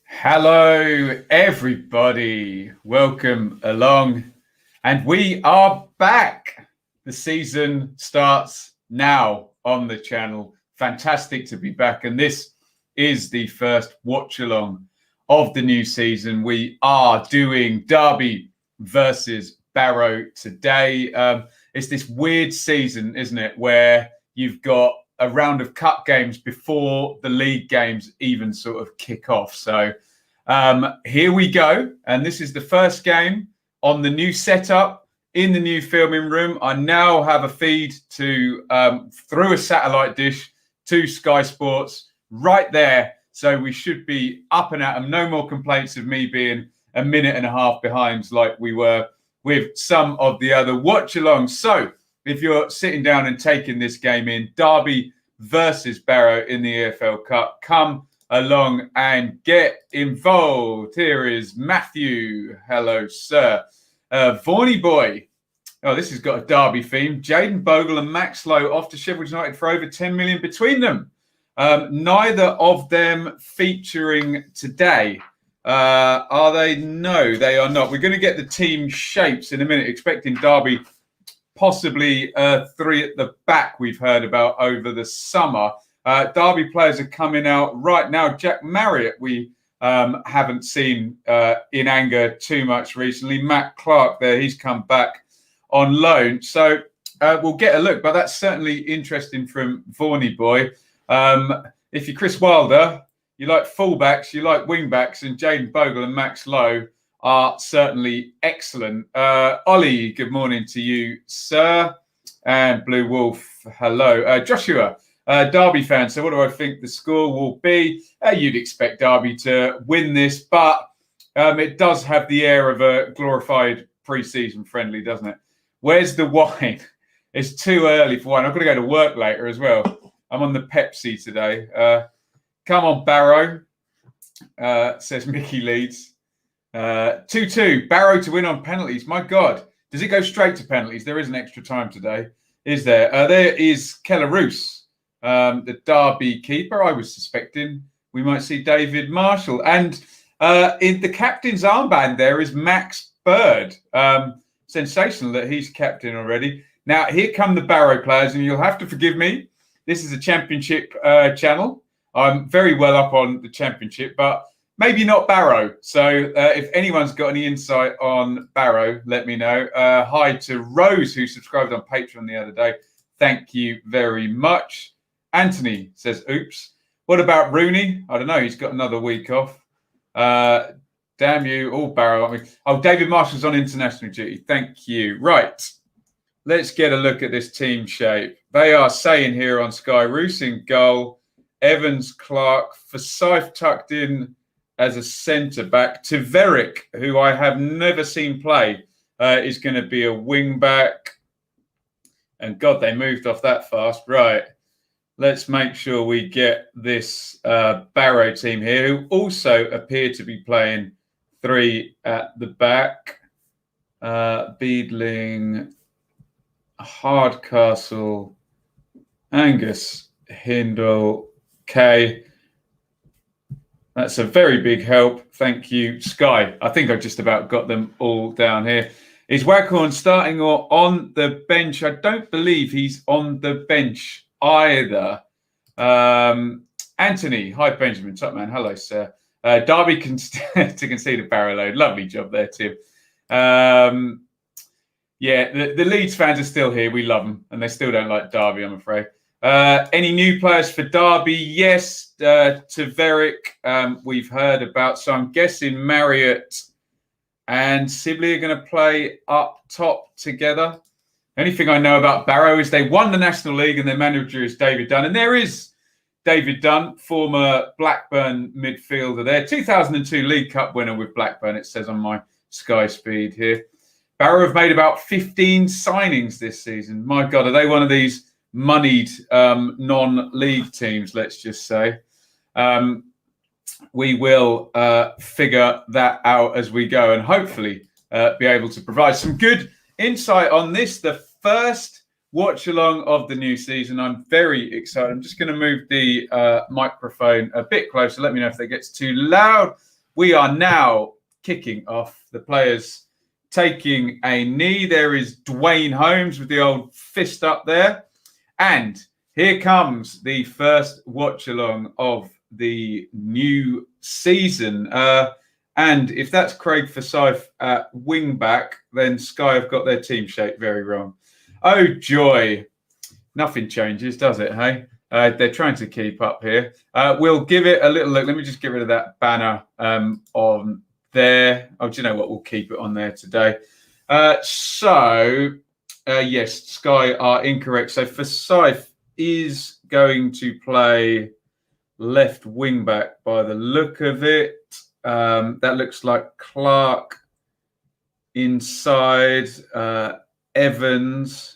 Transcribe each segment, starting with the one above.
Hello, everybody. Welcome along. And we are back. The season starts now on the channel. Fantastic to be back. And this is the first watch along of the new season. We are doing Derby versus Barrow today. It's this weird season, isn't it, where you've got a round of cup games before the league games even sort of kick off. So here we go. And this is the first game on the new setup in the new filming room. I now have a feed to through a satellite dish to Sky Sports right there. So we should be up and at them. No more complaints of me being a minute and a half behind like we were with some of the other watch-alongs. So if you're sitting down and taking this game in, Derby versus Barrow in the EFL Cup, come along and get involved. Here is Matthew. Hello, sir. Vorney boy. Oh, this has got a Derby theme. Jaden Bogle and Max Lowe off to Sheffield United for over 10 million between them. Neither of them featuring today. Are they? No, they are not. We're going to get the team shapes in a minute, expecting Derby possibly three at the back we've heard about over the summer. Derby players are coming out right now. Jack Marriott, we haven't seen in anger too much recently. Matt Clark there, he's come back on loan. So we'll get a look, but that's certainly interesting from Vorney boy. If you're Chris Wilder, you like fullbacks, you like wingbacks, and Jaden Bogle and Max Lowe are certainly excellent. Ollie, good morning to you, sir. And Blue Wolf, hello. Joshua, Derby fan. So what do I think the score will be? You'd expect Derby to win this, but it does have the air of a glorified pre-season friendly, doesn't it? Where's the wine? It's too early for wine. I've got to go to work later as well. I'm on the Pepsi today. Come on, Barrow, says Mickey Leeds. 2-2, Barrow to win on penalties. My God, does it go straight to penalties? There is an extra time today, is there? There is Keller Roos, the Derby keeper. I was suspecting we might see David Marshall. And in the captain's armband there is Max Bird. Sensational that he's captain already. Now, here come the Barrow players, and you'll have to forgive me. This is a championship channel. I'm very well up on the championship, but maybe not Barrow. So if anyone's got any insight on Barrow, let me know. Hi to Rose, who subscribed on Patreon the other day. Thank you very much. Anthony says, oops. What about Rooney? I don't know. He's got another week off. Damn you. All Barrow. I mean, oh, David Marshall's on international duty. Thank you. Right. Let's get a look at this team shape. They are saying here on Sky, Roos in goal, Evans, Clark, Forsyth tucked in as a centre-back. Tveric, who I have never seen play, is going to be a wing-back. And God, they moved off that fast. Right. Let's make sure we get this Barrow team here, who also appear to be playing three at the back. Beadling, Hardcastle, Angus, Hindle, Kay. That's a very big help. Thank you, Sky. I think I just about got them all down here. Is Waghorn starting or on the bench? I don't believe he's on the bench either. Anthony, hi, Benjamin. Top man. Hello, sir. Derby to concede a Barrow load. Lovely job there, Tim. Yeah, the Leeds fans are still here. We love them, and they still don't like Derby, I'm afraid. Any new players for Derby? Yes, Tveric, we've heard about. So I'm guessing Marriott and Sibley are going to play up top together. Anything I know about Barrow is they won the National League and their manager is David Dunn. And there is David Dunn, former Blackburn midfielder there. 2002 League Cup winner with Blackburn, it says on my Sky Speed here. Barrow have made about 15 signings this season. My God, are they one of these moneyed non-league teams, let's just say. We will figure that out as we go and hopefully be able to provide some good insight on this, the first watch along of the new season. I'm very excited. I'm just going to move the microphone a bit closer. Let me know if that gets too loud. we are now kicking off. The players taking a knee. There is Dwayne Holmes with the old fist up there. And here comes the first watch-along of the new season. And if that's Craig Forsyth at wing-back, then Sky have got their team shape very wrong. Oh, joy. Nothing changes, does it, hey? They're trying to keep up here. We'll give it a little look. Let me just get rid of that banner on there. Oh, do you know what? We'll keep it on there today. Yes, Sky are incorrect. So Forsyth is going to play left wing back by the look of it. That looks like Clark inside, Evans.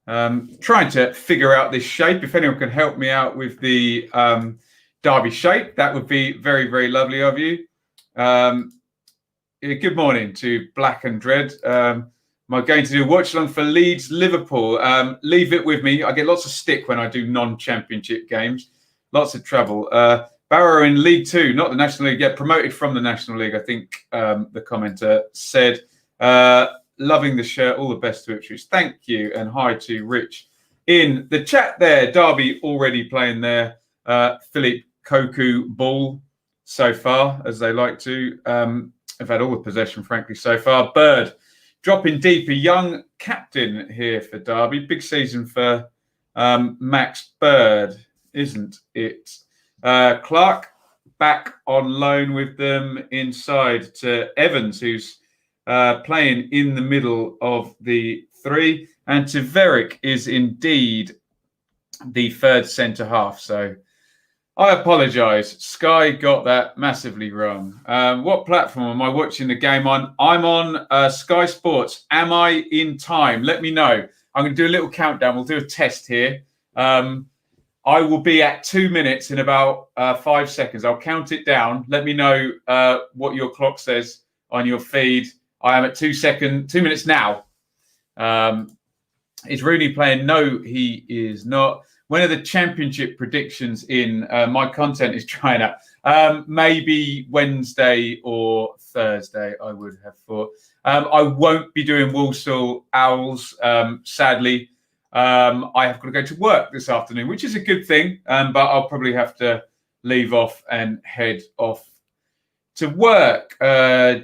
Trying to figure out this shape. If anyone can help me out with the Derby shape, that would be very, very lovely of you. Good morning to Black and Dread. Am I going to do a watch along for Leeds Liverpool? Leave it with me. I get lots of stick when I do non-championship games. Lots of trouble. Barrow in League Two, not the National League yet, promoted from the National League, I think the commenter said. Loving the shirt. All the best to Ipswich. Thank you. And hi to Rich in the chat there. Derby already playing their Philippe Koku ball so far, as they like to. I've had all the possession, frankly, so far. Bird dropping deep. A young captain here for Derby. Big season for Max Bird, isn't it? Clark back on loan with them inside to Evans, who's playing in the middle of the three. And Taveric is indeed the third centre half. So I apologise. Sky got that massively wrong. What platform am I watching the game on? I'm on Sky Sports. Am I in time? Let me know. I'm going to do a little countdown. We'll do a test here. I will be at 2 minutes in about 5 seconds. I'll count it down. Let me know what your clock says on your feed. I am at 2 minutes now. Is Rooney playing? No, he is not. When are the championship predictions in? My content is trying out. Maybe Wednesday or Thursday, I would have thought. I won't be doing Walsall Owls, sadly. I have got to go to work this afternoon, which is a good thing, but I'll probably have to leave off and head off to work.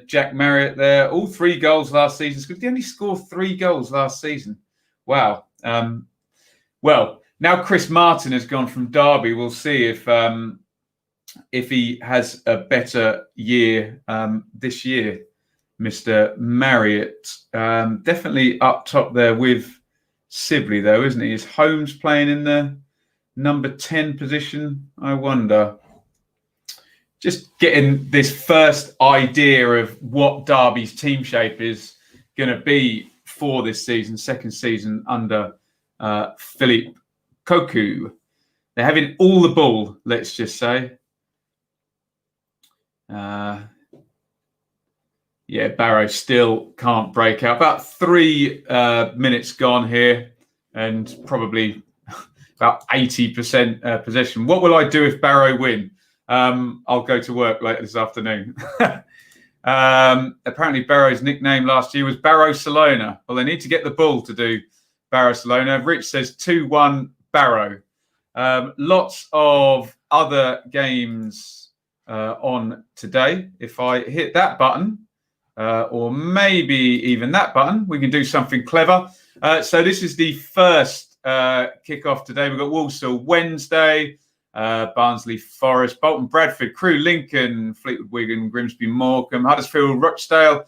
Jack Marriott there. All 3 goals last season. He only scored 3 goals last season. Wow. Well, now Chris Martin has gone from Derby. We'll see if he has a better year this year, Mr. Marriott. Definitely up top there with Sibley, though, isn't he? Is Holmes playing in the number 10 position? I wonder. Just getting this first idea of what Derby's team shape is going to be for this season, second season under Philippe Koku. They're having all the ball, let's just say. Yeah, Barrow still can't break out. About 3 minutes gone here and probably about 80% possession. What will I do if Barrow win? I'll go to work later this afternoon. Apparently Barrow's nickname last year was Barrow-Salona. Well, they need to get the ball to do Barrow-Salona. Rich says 2-1 Barrow. Lots of other games on today. If I hit that button, or maybe even that button, we can do something clever. So this is the first kickoff today. We've got Walsall Wednesday, Barnsley Forest, Bolton Bradford, Crewe Lincoln, Fleetwood Wigan, Grimsby Morecambe, Huddersfield Rochdale,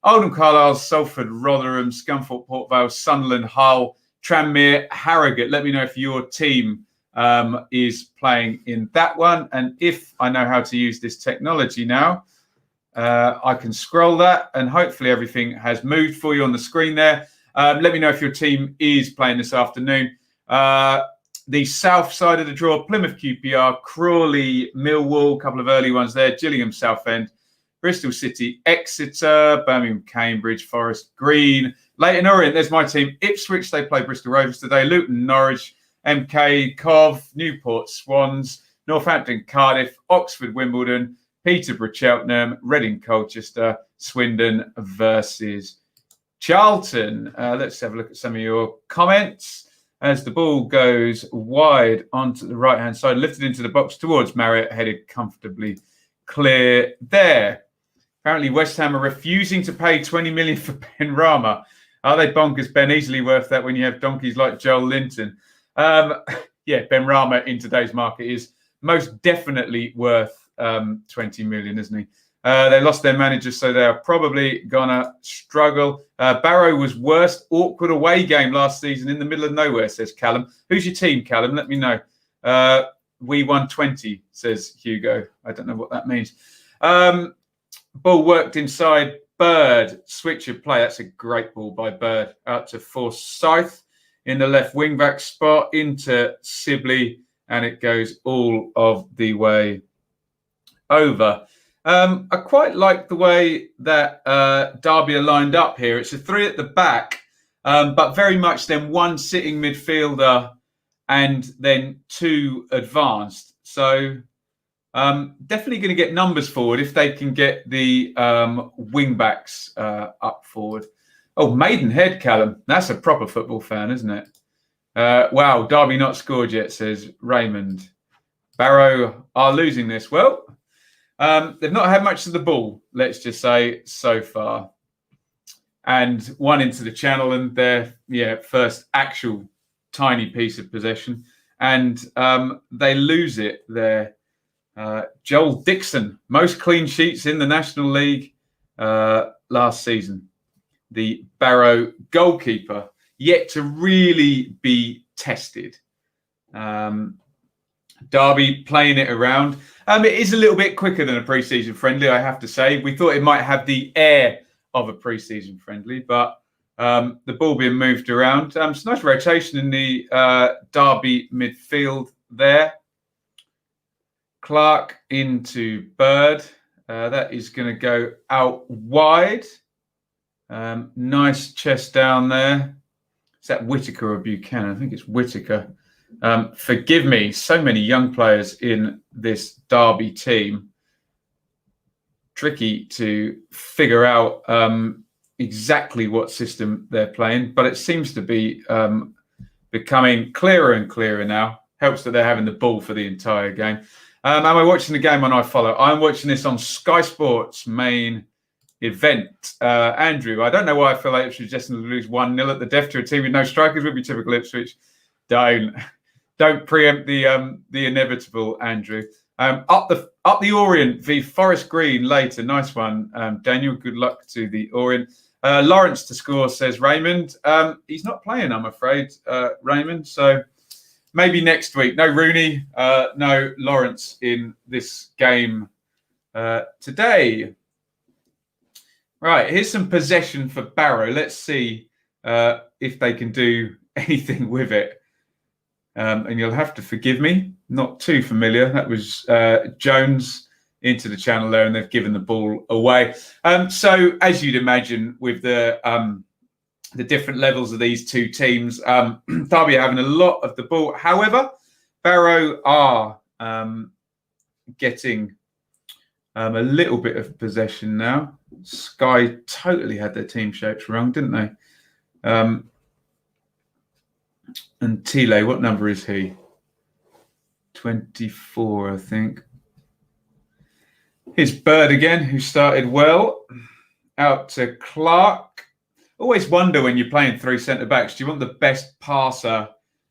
Oldham Carlisle, Salford Rotherham, Scunthorpe Port Vale, Sunderland Hull, Tranmere Harrogate. Let me know if your team is playing in that one. And if I know how to use this technology now, I can scroll that and hopefully everything has moved for you on the screen there. Let me know if your team is playing this afternoon. The south side of the draw, Plymouth QPR, Crawley, Millwall, a couple of early ones there, Gillingham Southend, Bristol City, Exeter, Birmingham, Cambridge, Forest Green, Leyton Orient, there's my team, Ipswich, they play Bristol Rovers today, Luton, Norwich, MK, Cov, Newport, Swans, Northampton, Cardiff, Oxford, Wimbledon, Peterborough, Cheltenham, Reading, Colchester, Swindon versus Charlton. Let's have a look at some of your comments. As the ball goes wide onto the right-hand side, lifted into the box towards Marriott, headed comfortably clear there. Apparently, West Ham are refusing to pay 20 million for Ben Rama. Are they bonkers, Ben? Easily worth that when you have donkeys like Joel Linton. Yeah, Ben Rama in today's market is most definitely worth 20 million, isn't he? They lost their manager, so they are probably going to struggle. Barrow was worst awkward away game last season in the middle of nowhere, says Callum. Who's your team, Callum? Let me know. We won 20, says Hugo. I don't know what that means. Ball worked inside. Bird, switch of play. That's a great ball by Bird. Out to Forsyth in the left wing-back spot into Sibley, and it goes all of the way over. I quite like the way that Derby are lined up here. It's a three at the back, but very much then one sitting midfielder and then two advanced. So definitely going to get numbers forward if they can get the wing backs up forward. Oh, Maidenhead, Callum. That's a proper football fan, isn't it? Wow, Derby not scored yet, says Raymond. Barrow are losing this. Well, they've not had much of the ball, let's just say, so far. And one into the channel and their first actual tiny piece of possession. And they lose it there. Joel Dixon, most clean sheets in the National League last season. The Barrow goalkeeper, yet to really be tested. Derby playing it around. It is a little bit quicker than a pre-season friendly, I have to say. We thought it might have the air of a pre-season friendly, but the ball being moved around. It's a nice rotation in the Derby midfield there. Clark into Bird. That is going to go out wide. Nice chest down there. Is that Whittaker or Buchanan? I think it's Whittaker. Forgive me, so many young players in this Derby team. Tricky to figure out exactly what system they're playing, but it seems to be becoming clearer and clearer now. Helps that they're having the ball for the entire game. Am I watching the game on iFollow? I'm watching this on Sky Sports main event. Andrew, I don't know why I feel like Ipswich destined to lose 1-0 at the death to a team with no strikers would be typical Ipswich. Don't preempt the inevitable, Andrew. Up the Orient v Forest Green later. Nice one, Daniel. Good luck to the Orient. Lawrence to score, says Raymond. He's not playing, I'm afraid, Raymond. So maybe next week. No Rooney, no Lawrence in this game today. Right, here's some possession for Barrow. Let's see if they can do anything with it. And you'll have to forgive me, not too familiar. That was Jones into the channel there, and they've given the ball away. So, as you'd imagine, with the different levels of these two teams, Derby are having a lot of the ball. However, Barrow are getting a little bit of possession now. Sky totally had their team shapes wrong, didn't they? And Tile, what number is he? 24, I think. Here's Bird again, who started well. Out to Clark. Always wonder when you're playing three centre-backs, do you want the best passer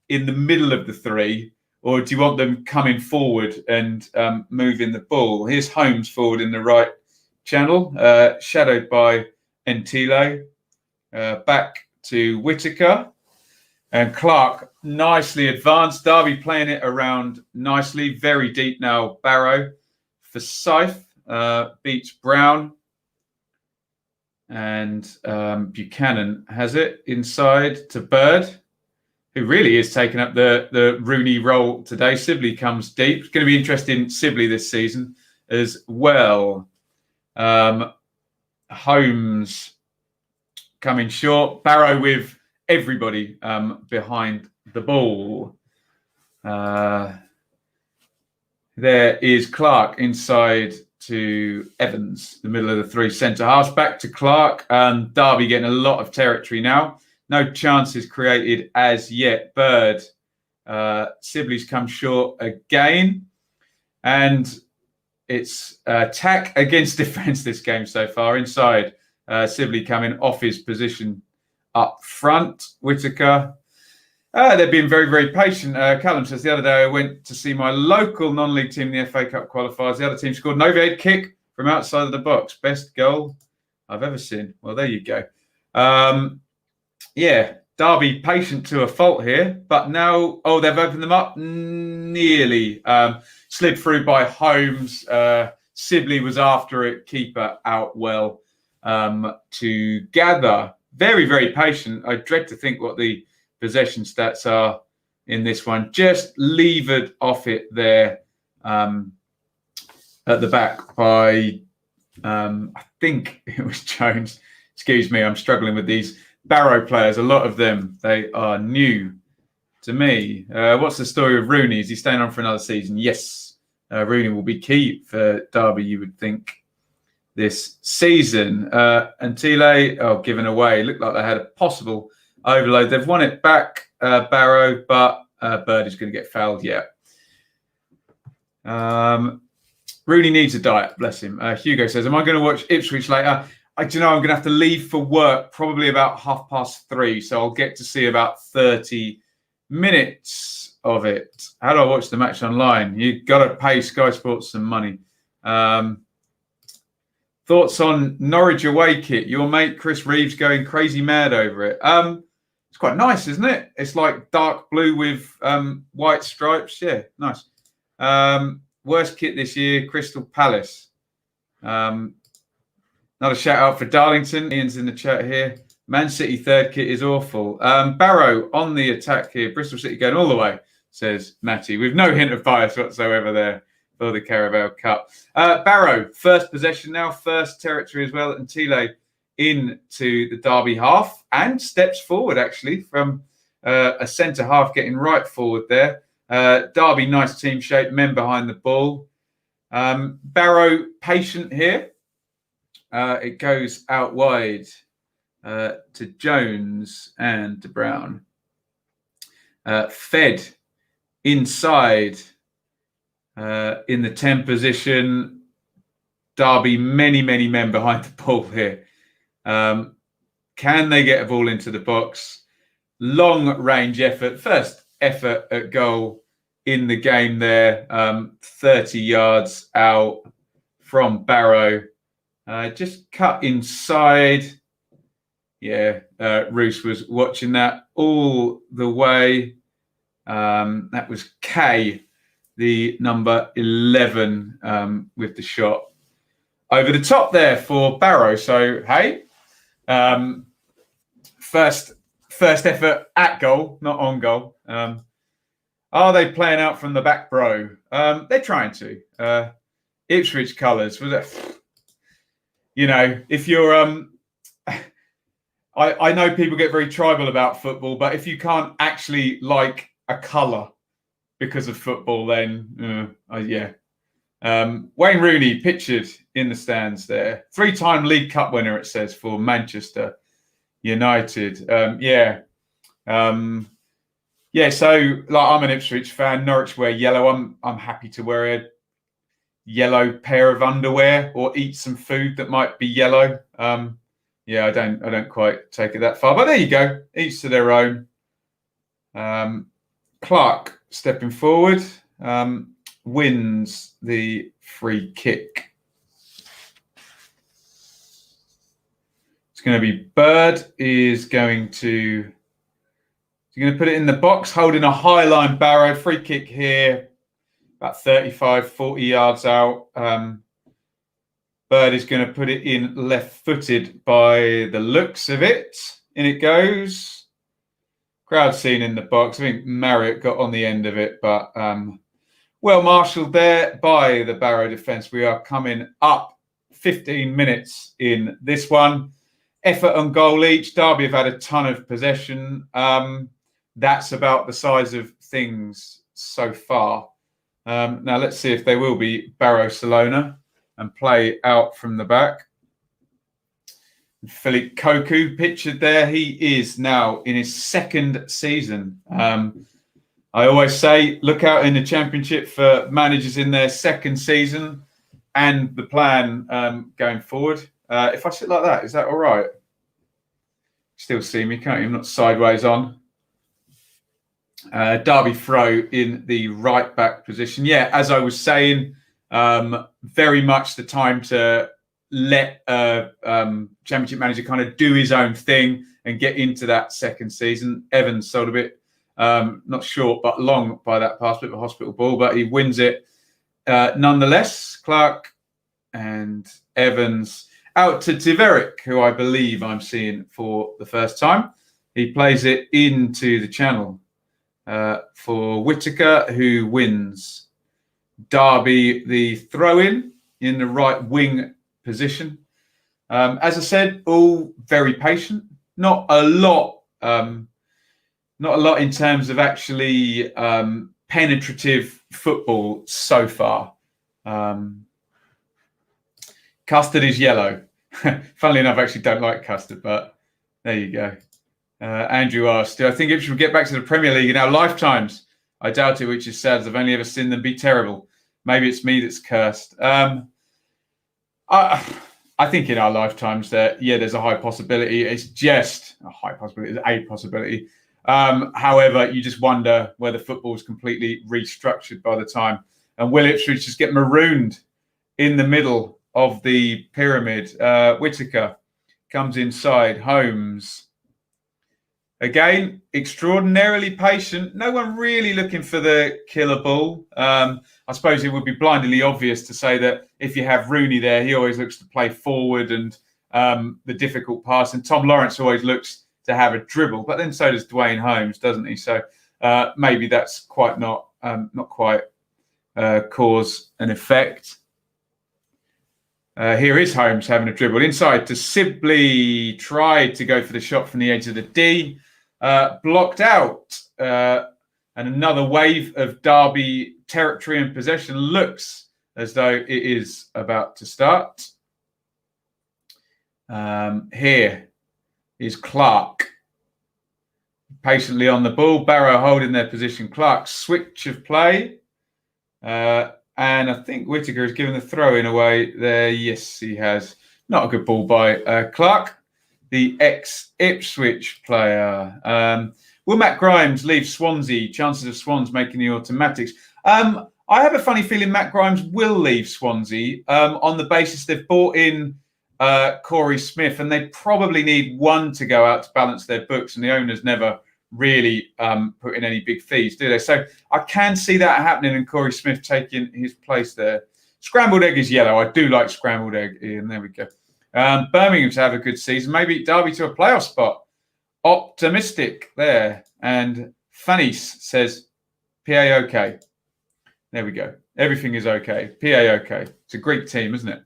in the middle of the three, or do you want them coming forward and moving the ball? Here's Holmes forward in the right channel, shadowed by Entile. Back to Whittaker. And Clark nicely advanced. Derby playing it around nicely. Very deep now. Barrow. Forsyth beats Brown. And Buchanan has it inside to Bird, who really is taking up the Rooney role today. Sibley comes deep. It's going to be interesting, Sibley, this season as well. Holmes coming short. Barrow with everybody behind the ball. There is Clark inside to Evans, the middle of the three centre halves. Back to Clark. Derby getting a lot of territory now. No chances created as yet. Bird. Sibley's come short again. And it's attack against defence this game so far. Inside, Sibley coming off his position up front. Whitaker. They've been very, very patient. Callum says, the other day I went to see my local non-league team in the FA Cup qualifiers. The other team scored an overhead kick from outside of the box. Best goal I've ever seen. Well, there you go. Derby patient to a fault here. But now, they've opened them up nearly. Slid through by Holmes. Sibley was after it. Keeper out well to gather. Very, very patient. I dread to think what the possession stats are in this one. Just levered off it there at the back by, I think it was Jones. Excuse me, I'm struggling with these Barrow players. A lot of them, they are new to me. What's the story of Rooney? Is he staying on for another season? Yes. Rooney will be key for Derby, you would think, this season. Antile, given away. Looked like they had a possible overload. They've won it back, Barrow, but Bird is going to get fouled yet. Rooney needs a diet, bless him. Hugo says, am I going to watch Ipswich later? I'm going to have to leave for work probably about 3:30, so I'll get to see about 30 minutes of it. How do I watch the match online? You've got to pay Sky Sports some money. Thoughts on Norwich away kit? Your mate Chris Reeve's going crazy mad over it. It's quite nice, isn't it? It's like dark blue with white stripes. Yeah, nice. Worst kit this year, Crystal Palace. Another shout out for Darlington. Ian's in the chat here. Man City third kit is awful. Barrow on the attack here. Bristol City going all the way, says Matty, with no hint of bias whatsoever there for the Carabao Cup. Barrow, first possession now, first territory as well. And Tile into the Derby half and steps forward actually from a centre half getting right forward there. Derby, nice team shape, men behind the ball. Barrow patient here. It goes out wide to Jones and to Brown. Fed inside in the 10 position. Derby, many, many men behind the ball here. Can they get a ball into the box? Long range effort. First effort at goal in the game there. 30 yards out from Barrow. Just cut inside. Yeah, Ruth was watching that all the way. That was K, the number 11 with the shot over the top there for Barrow. So, hey, first effort at goal, not on goal. Are they playing out from the back row? They're trying to. Ipswich colours. Was it? If you're... I know people get very tribal about football, but if you can't actually like a colour because of football, then yeah. Wayne Rooney pictured in the stands there. 3-time League Cup winner, it says, for Manchester United. Yeah, so like I'm an Ipswich fan. Norwich wear yellow. I'm happy to wear a yellow pair of underwear or eat some food that might be yellow. Yeah, I don't quite take it that far, but there you go. Each to their own. Clark stepping forward, wins the free kick. It's going to be Bird is going to put it in the box, holding a high line Barrow. Free kick here, about 35, 40 yards out. Bird is going to put it in left-footed by the looks of it. In it goes. Crowd scene in the box. I think Marriott got on the end of it, but well marshalled there by the Barrow defence. We are coming up 15 minutes in this one. Effort on goal each. Derby have had a ton of possession. That's about the size of things so far. Now let's see if they will be Barrow-Salona. and play out from the back. Philippe Cocu pictured there. He is now in his second season. I always say, look out in the Championship for managers in their second season and the plan going forward. If I sit like that, is that all right? Still see me, can't you? I'm not sideways on. Derby Throw in the right back position. Yeah, as I was saying, very much the time to let Championship manager kind of do his own thing and get into that second season. Evans sold a bit, not short, but long by that pass, bit of a hospital ball, but he wins it nonetheless. Clark and Evans out to Tiverick, who I believe I'm seeing for the first time. He plays it into the channel for Whittaker, who wins. Derby the throw-in in the right wing position. As I said, all very patient. Not a lot in terms of actually penetrative football so far. Custard is yellow. Funnily enough, I actually don't like custard, but there you go. Andrew asked, do I think Ipswich will get back to the Premier League in our lifetimes? I doubt it, which is sad, as I've only ever seen them be terrible. Maybe it's me that's cursed. I think in our lifetimes that, yeah, there's a high possibility. It's just a high possibility. It's a possibility. However, you just wonder whether football is completely restructured by the time. And will Ipswich just get marooned in the middle of the pyramid? Whittaker comes inside. Holmes. Again, extraordinarily patient. No one really looking for the killer ball. I suppose it would be blindingly obvious to say that if you have Rooney there, he always looks to play forward and the difficult pass. And Tom Lawrence always looks to have a dribble. But then so does Dwayne Holmes, doesn't he? So maybe that's quite not quite cause and effect. Here is Holmes having a dribble inside to Sibley. Tried to go for the shot from the edge of the D. Blocked out. And another wave of Derby territory and possession looks as though it is about to start. Here is Clark. Patiently on the ball. Barrow holding their position. Clark, switch of play. And I think Whittaker has given the throw-in away there. Yes, he has. Not a good ball by Clark, the ex-Ipswich player. Will Matt Grimes leave Swansea? Chances of Swans making the automatics. I have a funny feeling Matt Grimes will leave Swansea on the basis they've bought in Corey Smith, and they probably need one to go out to balance their books, and the owners never really put in any big fees, do they? So I can see that happening and Corey Smith taking his place there. Scrambled egg is yellow. I do like scrambled egg, Iain. There we go. Birmingham to have a good season. Maybe Derby to a playoff spot. Optimistic there. And Fanis says, PA okay. There we go. Everything is okay. PA okay. It's a Greek team, isn't it?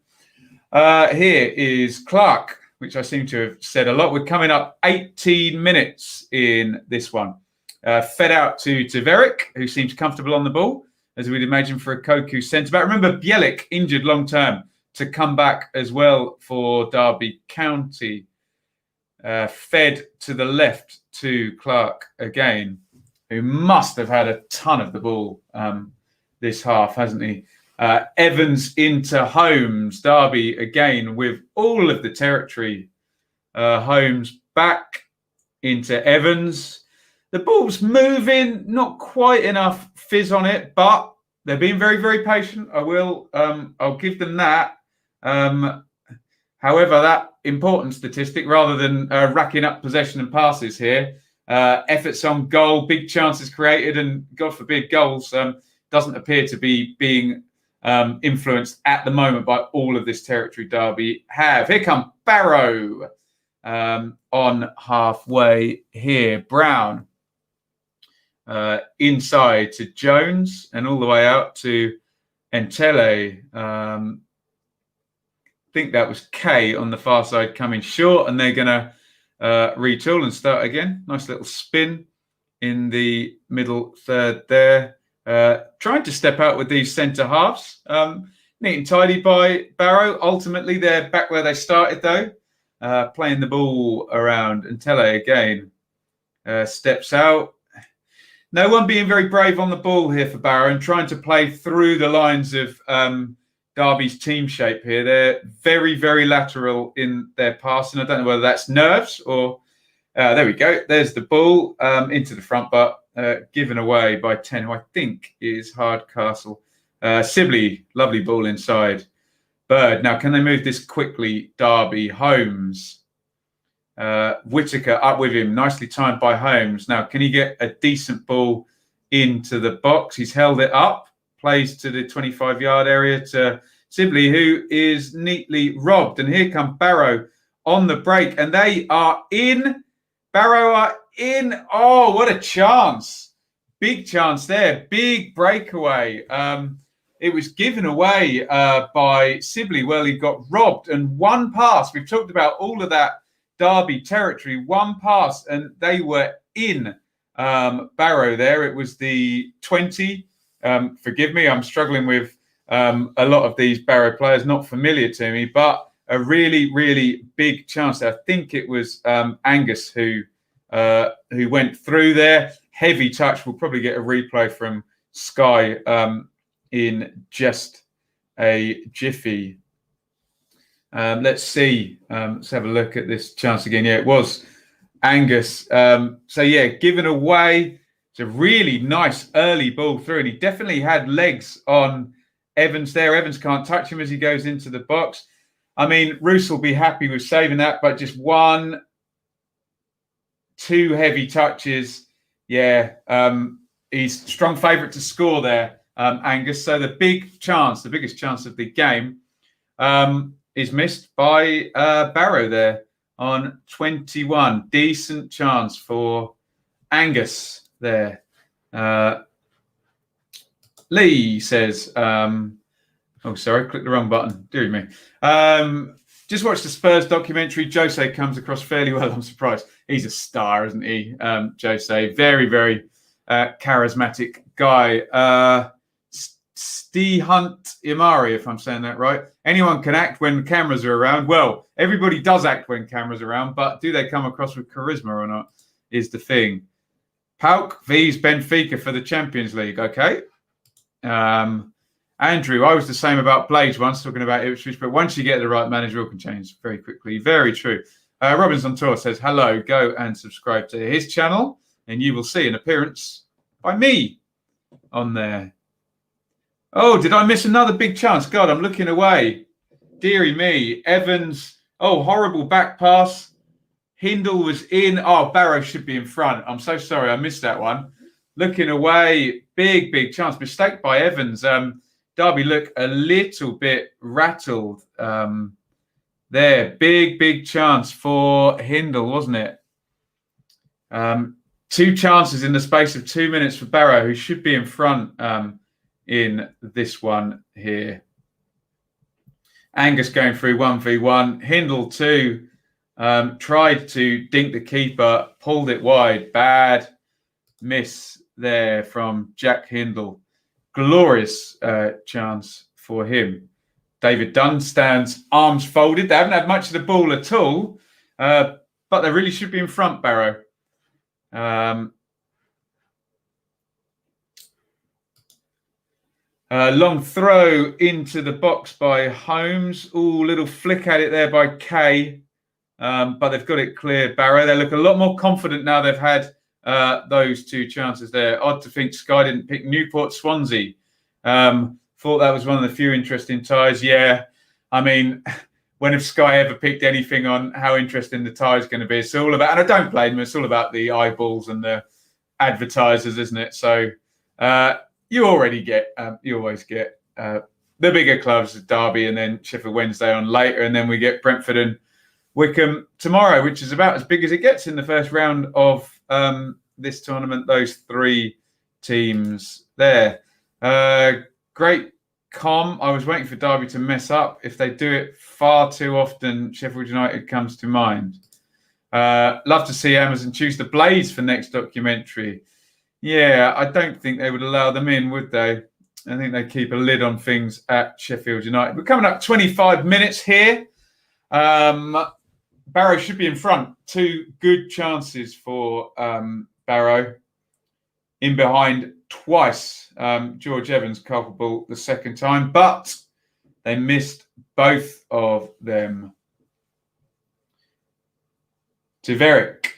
Here is Clark, which I seem to have said a lot. We're coming up 18 minutes in this one. Fed out to Tiverick, who seems comfortable on the ball, as we'd imagine for a Koku centre-back. Remember, Bielik injured long-term to come back as well for Derby County. Fed to the left to Clark again, who must have had a ton of the ball this half, hasn't he? Evans into Holmes. Derby again with all of the territory. Holmes back into Evans. The ball's moving, not quite enough fizz on it, but they're being very, very patient. I'll give them that. However, that important statistic, rather than racking up possession and passes here, efforts on goal, big chances created, and God forbid goals, doesn't appear to be being influenced at the moment by all of this territory Derby have. Here come Barrow on halfway here. Brown inside to Jones and all the way out to Entele. I think that was K on the far side coming short, and they're going to retool and start again. Nice little spin in the middle third there. Trying to step out with these centre halves. Neat and tidy by Barrow. Ultimately, they're back where they started, though, playing the ball around. And Tele again steps out. No one being very brave on the ball here for Barrow and trying to play through the lines of Derby's team shape here. They're very, very lateral in their passing. I don't know whether that's nerves or... there we go. There's the ball into the front, but given away by 10, who I think is Hardcastle. Sibley, lovely ball inside. Bird. Now, can they move this quickly? Derby, Holmes. Whittaker up with him. Nicely timed by Holmes. Now, can he get a decent ball into the box? He's held it up. Plays to the 25-yard area to Sibley, who is neatly robbed. And here come Barrow on the break. And they are in. Barrow are in. Oh, what a chance. Big chance there. Big breakaway. It was given away by Sibley. Well, he got robbed. And one pass. We've talked about all of that Derby territory. One pass and they were in Barrow there. It was the 20. Forgive me, I'm struggling with a lot of these Barrow players, not familiar to me, but a really, really big chance. I think it was Angus who went through there. Heavy touch. We'll probably get a replay from Sky in just a jiffy. Let's see. Let's have a look at this chance again. Yeah, it was Angus. So, yeah, given away. It's a really nice early ball through, and he definitely had legs on Evans there. Evans can't touch him as he goes into the box. I mean, Roos will be happy with saving that, but just 1, 2 heavy touches. Yeah, he's strong favourite to score there, Angus. So the big chance, the biggest chance of the game, is missed by Barrow there on 21. Decent chance for Angus there. Lee says, oh, sorry, clicked the wrong button. Dear me. Just watched the Spurs documentary. Jose comes across fairly well. I'm surprised. He's a star, isn't he? Jose, very, very charismatic guy. Steve Hunt Imari, if I'm saying that right. Anyone can act when cameras are around. Well, everybody does act when cameras are around, but do they come across with charisma or not is the thing. Pauk vs Benfica for the Champions League. Okay. Andrew, I was the same about Blades once, talking about Ipswich, but once you get the right manager, it can change very quickly. Very true. Robinson Tour says, hello, go and subscribe to his channel, and you will see an appearance by me on there. Oh, did I miss another big chance? God, I'm looking away. Deary me. Evans. Oh, horrible back pass. Hindle was in. Oh, Barrow should be in front. I'm so sorry. I missed that one. Looking away. Big, big chance. Mistake by Evans. Derby look a little bit rattled there. Big, big chance for Hindle, wasn't it? 2 chances in the space of 2 minutes for Barrow, who should be in front in this one here. Angus going through 1v1. Hindle 2. Tried to dink the keeper, pulled it wide. Bad miss there from Jack Hindle. Glorious chance for him. David Dunn stands arms folded. They haven't had much of the ball at all, but they really should be in front, Barrow. Long throw into the box by Holmes. Ooh, little flick at it there by Kay. But they've got it clear, Barrow. They look a lot more confident now they've had those 2 chances there. Odd to think Sky didn't pick Newport Swansea. Thought that was one of the few interesting ties. Yeah, I mean, when have Sky ever picked anything on how interesting the tie is going to be? It's all about, and I don't blame them, it's all about the eyeballs and the advertisers, isn't it? So you always get the bigger clubs, Derby and then Sheffield Wednesday on later, and then we get Brentford and Wickham tomorrow, which is about as big as it gets in the first round of this tournament. Those 3 teams there. Great com. I was waiting for Derby to mess up. If they do it far too often, Sheffield United comes to mind. Love to see Amazon choose the Blades for next documentary. Yeah, I don't think they would allow them in, would they? I think they keep a lid on things at Sheffield United. We're coming up 25 minutes here. Barrow should be in front. 2 good chances for Barrow. In behind twice. George Evans culpable the second time, but they missed both of them. To Verick,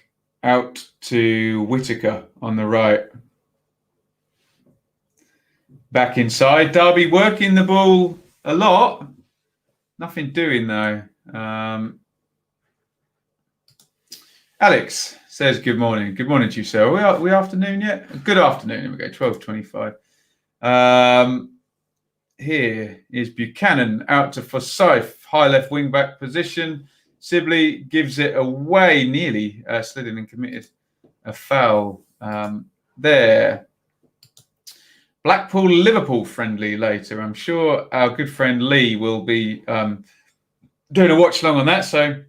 out to Whittaker on the right. Back inside. Derby working the ball a lot. Nothing doing though. Alex says good morning. Good morning to you, sir. Are we afternoon yet? Good afternoon. Here we go. 12:25. Here is Buchanan out to Forsyth. High left wing back position. Sibley gives it away. Nearly slid in and committed a foul there. Blackpool-Liverpool friendly later. I'm sure our good friend Lee will be doing a watch along on that. So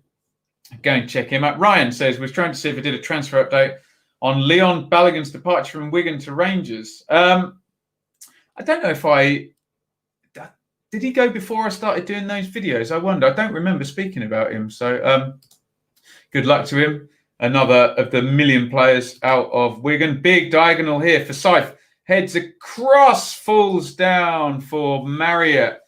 go and check him out. Ryan says, was trying to see if I did a transfer update on Leon Balogun's departure from Wigan to Rangers. I don't know if did he go before I started doing those videos? I wonder. I don't remember speaking about him. So good luck to him. Another of the million players out of Wigan. Big diagonal here for Forsyth. Heads across, falls down for Marriott.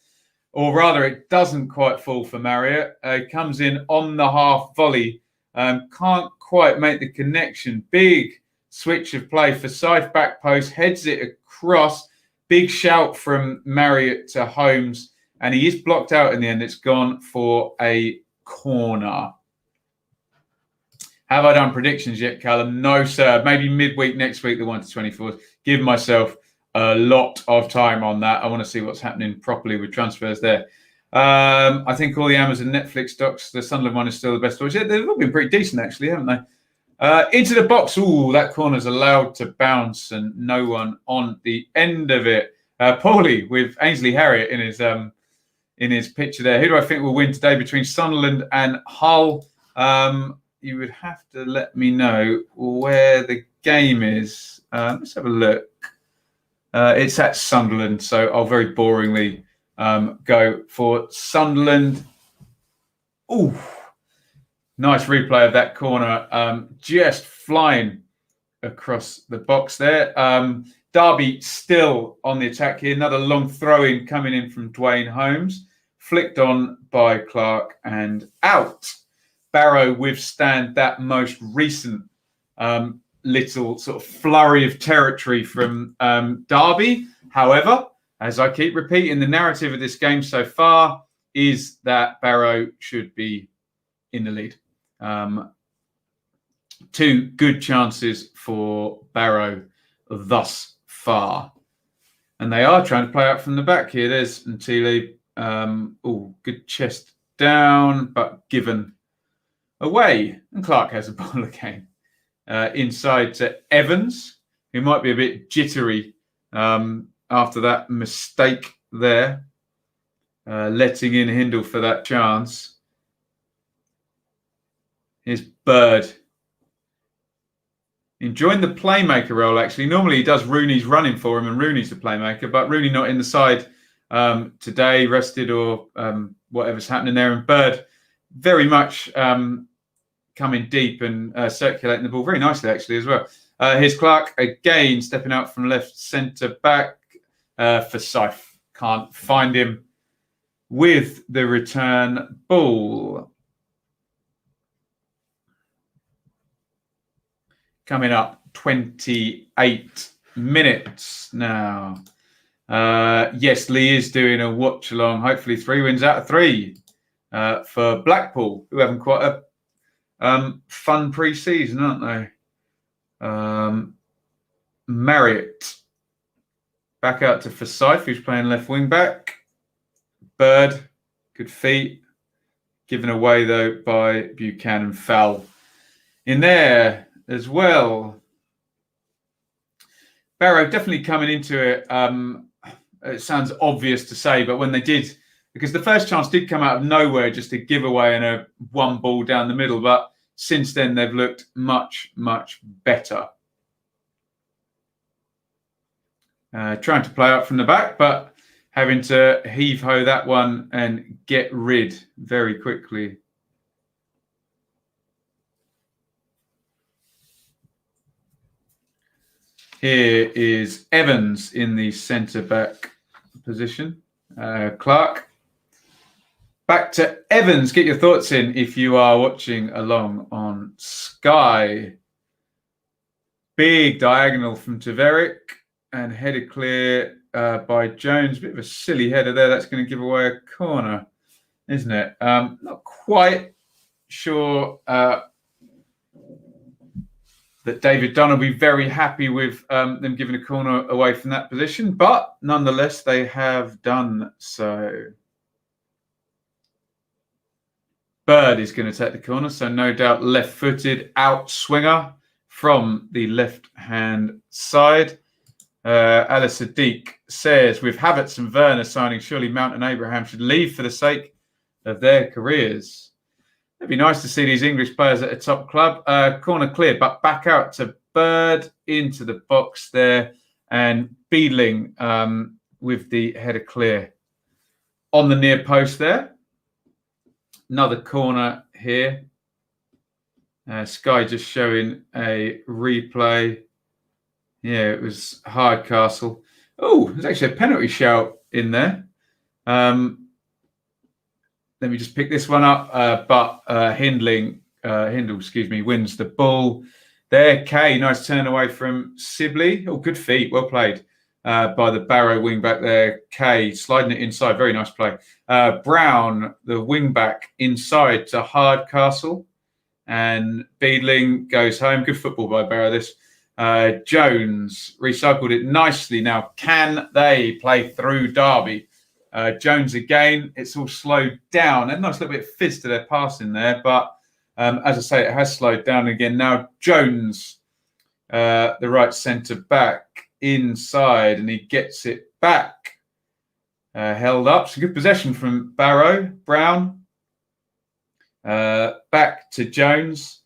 Or rather, it doesn't quite fall for Marriott. Comes in on the half volley. Can't quite make the connection. Big switch of play for Forsyth, back post. Heads it across. Big shout from Marriott to Holmes. And he is blocked out in the end. It's gone for a corner. Have I done predictions yet, Callum? No, sir. Maybe midweek next week, the 1 to 24. Give myself a lot of time on that. I want to see what's happening properly with transfers there. I think all the Amazon Netflix docs, the Sunderland one is still the best choice. Yeah, they've all been pretty decent, actually, haven't they? Into the box. Ooh, that corner's allowed to bounce and no one on the end of it. Paulie with Ainsley Harriott in his picture there. Who do I think will win today between Sunderland and Hull? You would have to let me know where the game is. Let's have a look. It's at Sunderland, so I'll very boringly go for Sunderland. Ooh, nice replay of that corner. Just flying across the box there. Derby still on the attack here. Another long throw-in coming in from Dwayne Holmes. Flicked on by Clark and out. Barrow withstand that most recent little sort of flurry of territory from Derby. However, as I keep repeating, the narrative of this game so far is that Barrow should be in the lead. 2 good chances for Barrow thus far. And they are trying to play out from the back here. There's Ntili. Good chest down, but given away. And Clark has a ball again. Inside to Evans, who might be a bit jittery after that mistake there. Letting in Hindle for that chance. Here's Bird. Enjoying the playmaker role, actually. Normally he does Rooney's running for him, and Rooney's the playmaker, but Rooney not in the side today, rested or whatever's happening there. And Bird very much coming deep and circulating the ball very nicely, actually, as well. Here's Clark again, stepping out from left centre back for Forsyth. Can't find him with the return ball. Coming up 28 minutes now. Yes, Lee is doing a watch along. Hopefully 3 wins out of 3 for Blackpool, who haven't quite a fun pre-season, aren't they? Marriott back out to Forsyth, who's playing left wing back. Bird, good feet. Given away though by Buchanan. Foul in there as well. Barrow definitely coming into it. It sounds obvious to say, but when they did, because the first chance did come out of nowhere, just a giveaway and a 1 ball down the middle. But since then, they've looked much, much better. Trying to play up from the back, but having to heave-ho that one and get rid very quickly. Here is Evans in the centre-back position. Clark. Back to Evans. Get your thoughts in if you are watching along on Sky. Big diagonal from Taverick and headed clear by Jones. Bit of a silly header there. That's going to give away a corner, isn't it? Not quite sure that David Dunn will be very happy with them giving a corner away from that position, but nonetheless, they have done so. Bird is going to take the corner, so no doubt left-footed out-swinger from the left-hand side. Alice Sadiq says, with Havertz and Werner signing, surely Mount and Abraham should leave for the sake of their careers. It'd be nice to see these English players at a top club. Corner clear, but back out to Bird into the box there. And Beadling with the header clear on the near post there. Another corner here. Sky just showing a replay. Yeah, it was Hardcastle. Oh, there's actually a penalty shout in there. Let me just pick this one up. But Hindle, wins the ball. There, Kay, nice turn away from Sibley. Oh, good feet, well played by the Barrow wing back there. Kay sliding it inside, very nice play. Brown, the wing back inside to Hardcastle. And Beadling goes home. Good football by Barrow, this. Jones recycled it nicely. Now, can they play through Derby? Jones again, it's all slowed down. A nice little bit of fizz to their passing there, but as I say, it has slowed down again. Now Jones, the right centre back, inside, and he gets it back. Held up. So good possession from Barrow. Brown. Back to Jones.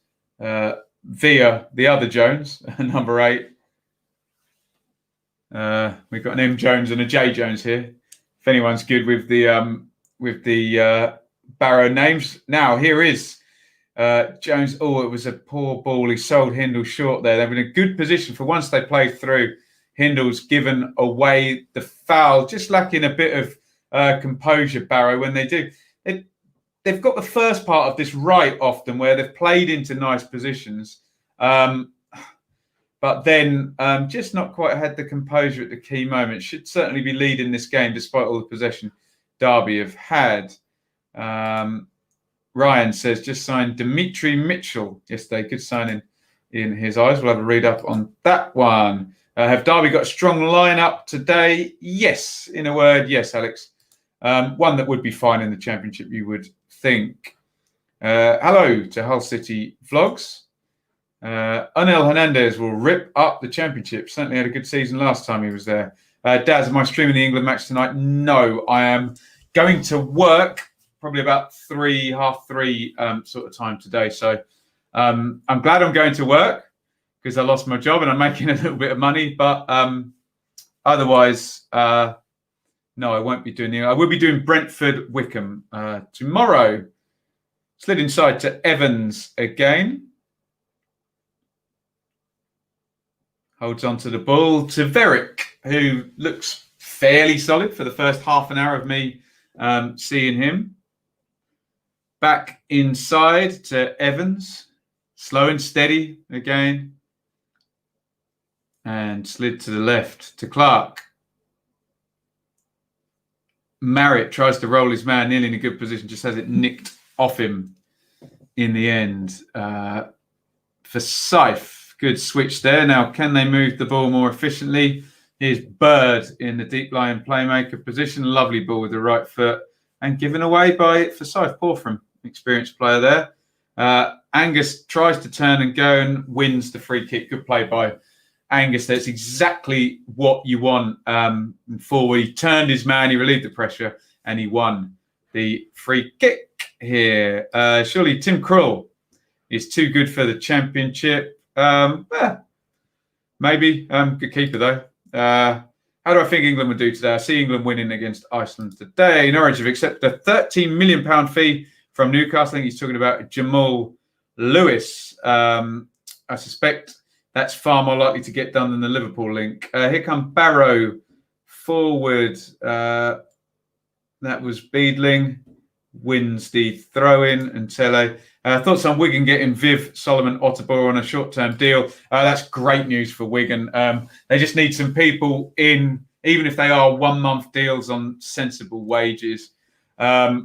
Via the other Jones, number 8. We've got an M Jones and a J Jones here. If anyone's good with the Barrow names. Now, here is Jones. Oh, it was a poor ball. He sold Hindle short there. They were in a good position for once they played through. Hindle's given away the foul, just lacking a bit of composure, Barrow, when they do. They've got the first part of this right often where they've played into nice positions. But then just not quite had the composure at the key moment. Should certainly be leading this game despite all the possession Derby have had. Ryan says, just signed Dimitri Mitchell yesterday. Good signing in his eyes. We'll have a read up on that one. Have Derby got a strong lineup today? Yes. In a word, yes, Alex. One that would be fine in the Championship, you would think. Hello to Hull City Vlogs. Unel Hernandez will rip up the Championship. Certainly had a good season last time he was there. Daz, am I streaming the England match tonight? No, I am going to work probably about 3:30 sort of time today. So I'm glad I'm going to work because I lost my job and I'm making a little bit of money. But otherwise, no, I won't be doing I will be doing Brentford Wickham tomorrow. Slid inside to Evans again. Holds on to the ball to Verick, who looks fairly solid for the first half an hour of me seeing him. Back inside to Evans. Slow and steady again. And slid to the left to Clark. Marriott tries to roll his man, nearly in a good position, just has it nicked off him in the end. For Syfe. Good switch there. Now, can they move the ball more efficiently? Here's Bird in the deep line playmaker position. Lovely ball with the right foot. And given away by Forsyth. Poor from experienced player there. Angus tries to turn and go and wins the free kick. Good play by Angus. That's exactly what you want. Forward, he turned his man, he relieved the pressure, and he won the free kick here. Surely Tim Krul is too good for the Championship. Maybe. Good keeper, though. How do I think England would do today? I see England winning against Iceland today. Norwich have accepted a £13 million fee from Newcastle. I think he's talking about Jamal Lewis. I suspect that's far more likely to get done than the Liverpool link. Here come Barrow forward. That was Beedling. Wins the throw-in and Tele. Thoughts on Wigan getting Viv, Solomon, Otterboy on a short-term deal. That's great news for Wigan. They just need some people in, even if they are 1 month deals on sensible wages. They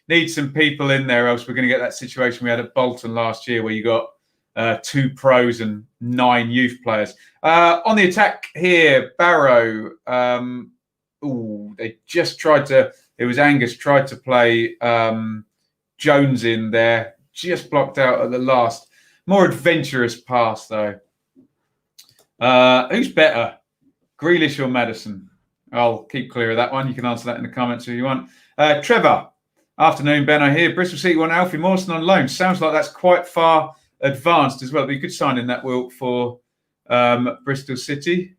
need some people in there, else we're going to get that situation we had at Bolton last year where you got 2 pros and 9 youth players. On the attack here, Barrow. They just tried to. It was Angus tried to play Jones in there, just blocked out at the last. More adventurous pass though. Who's better, Grealish or Mattheson? I'll keep clear of that one. You can answer that in the comments if you want. Trevor, afternoon, Ben. I hear Bristol City want Alfie Mawson on loan. Sounds like that's quite far advanced as well. But you could sign in that will for Bristol City.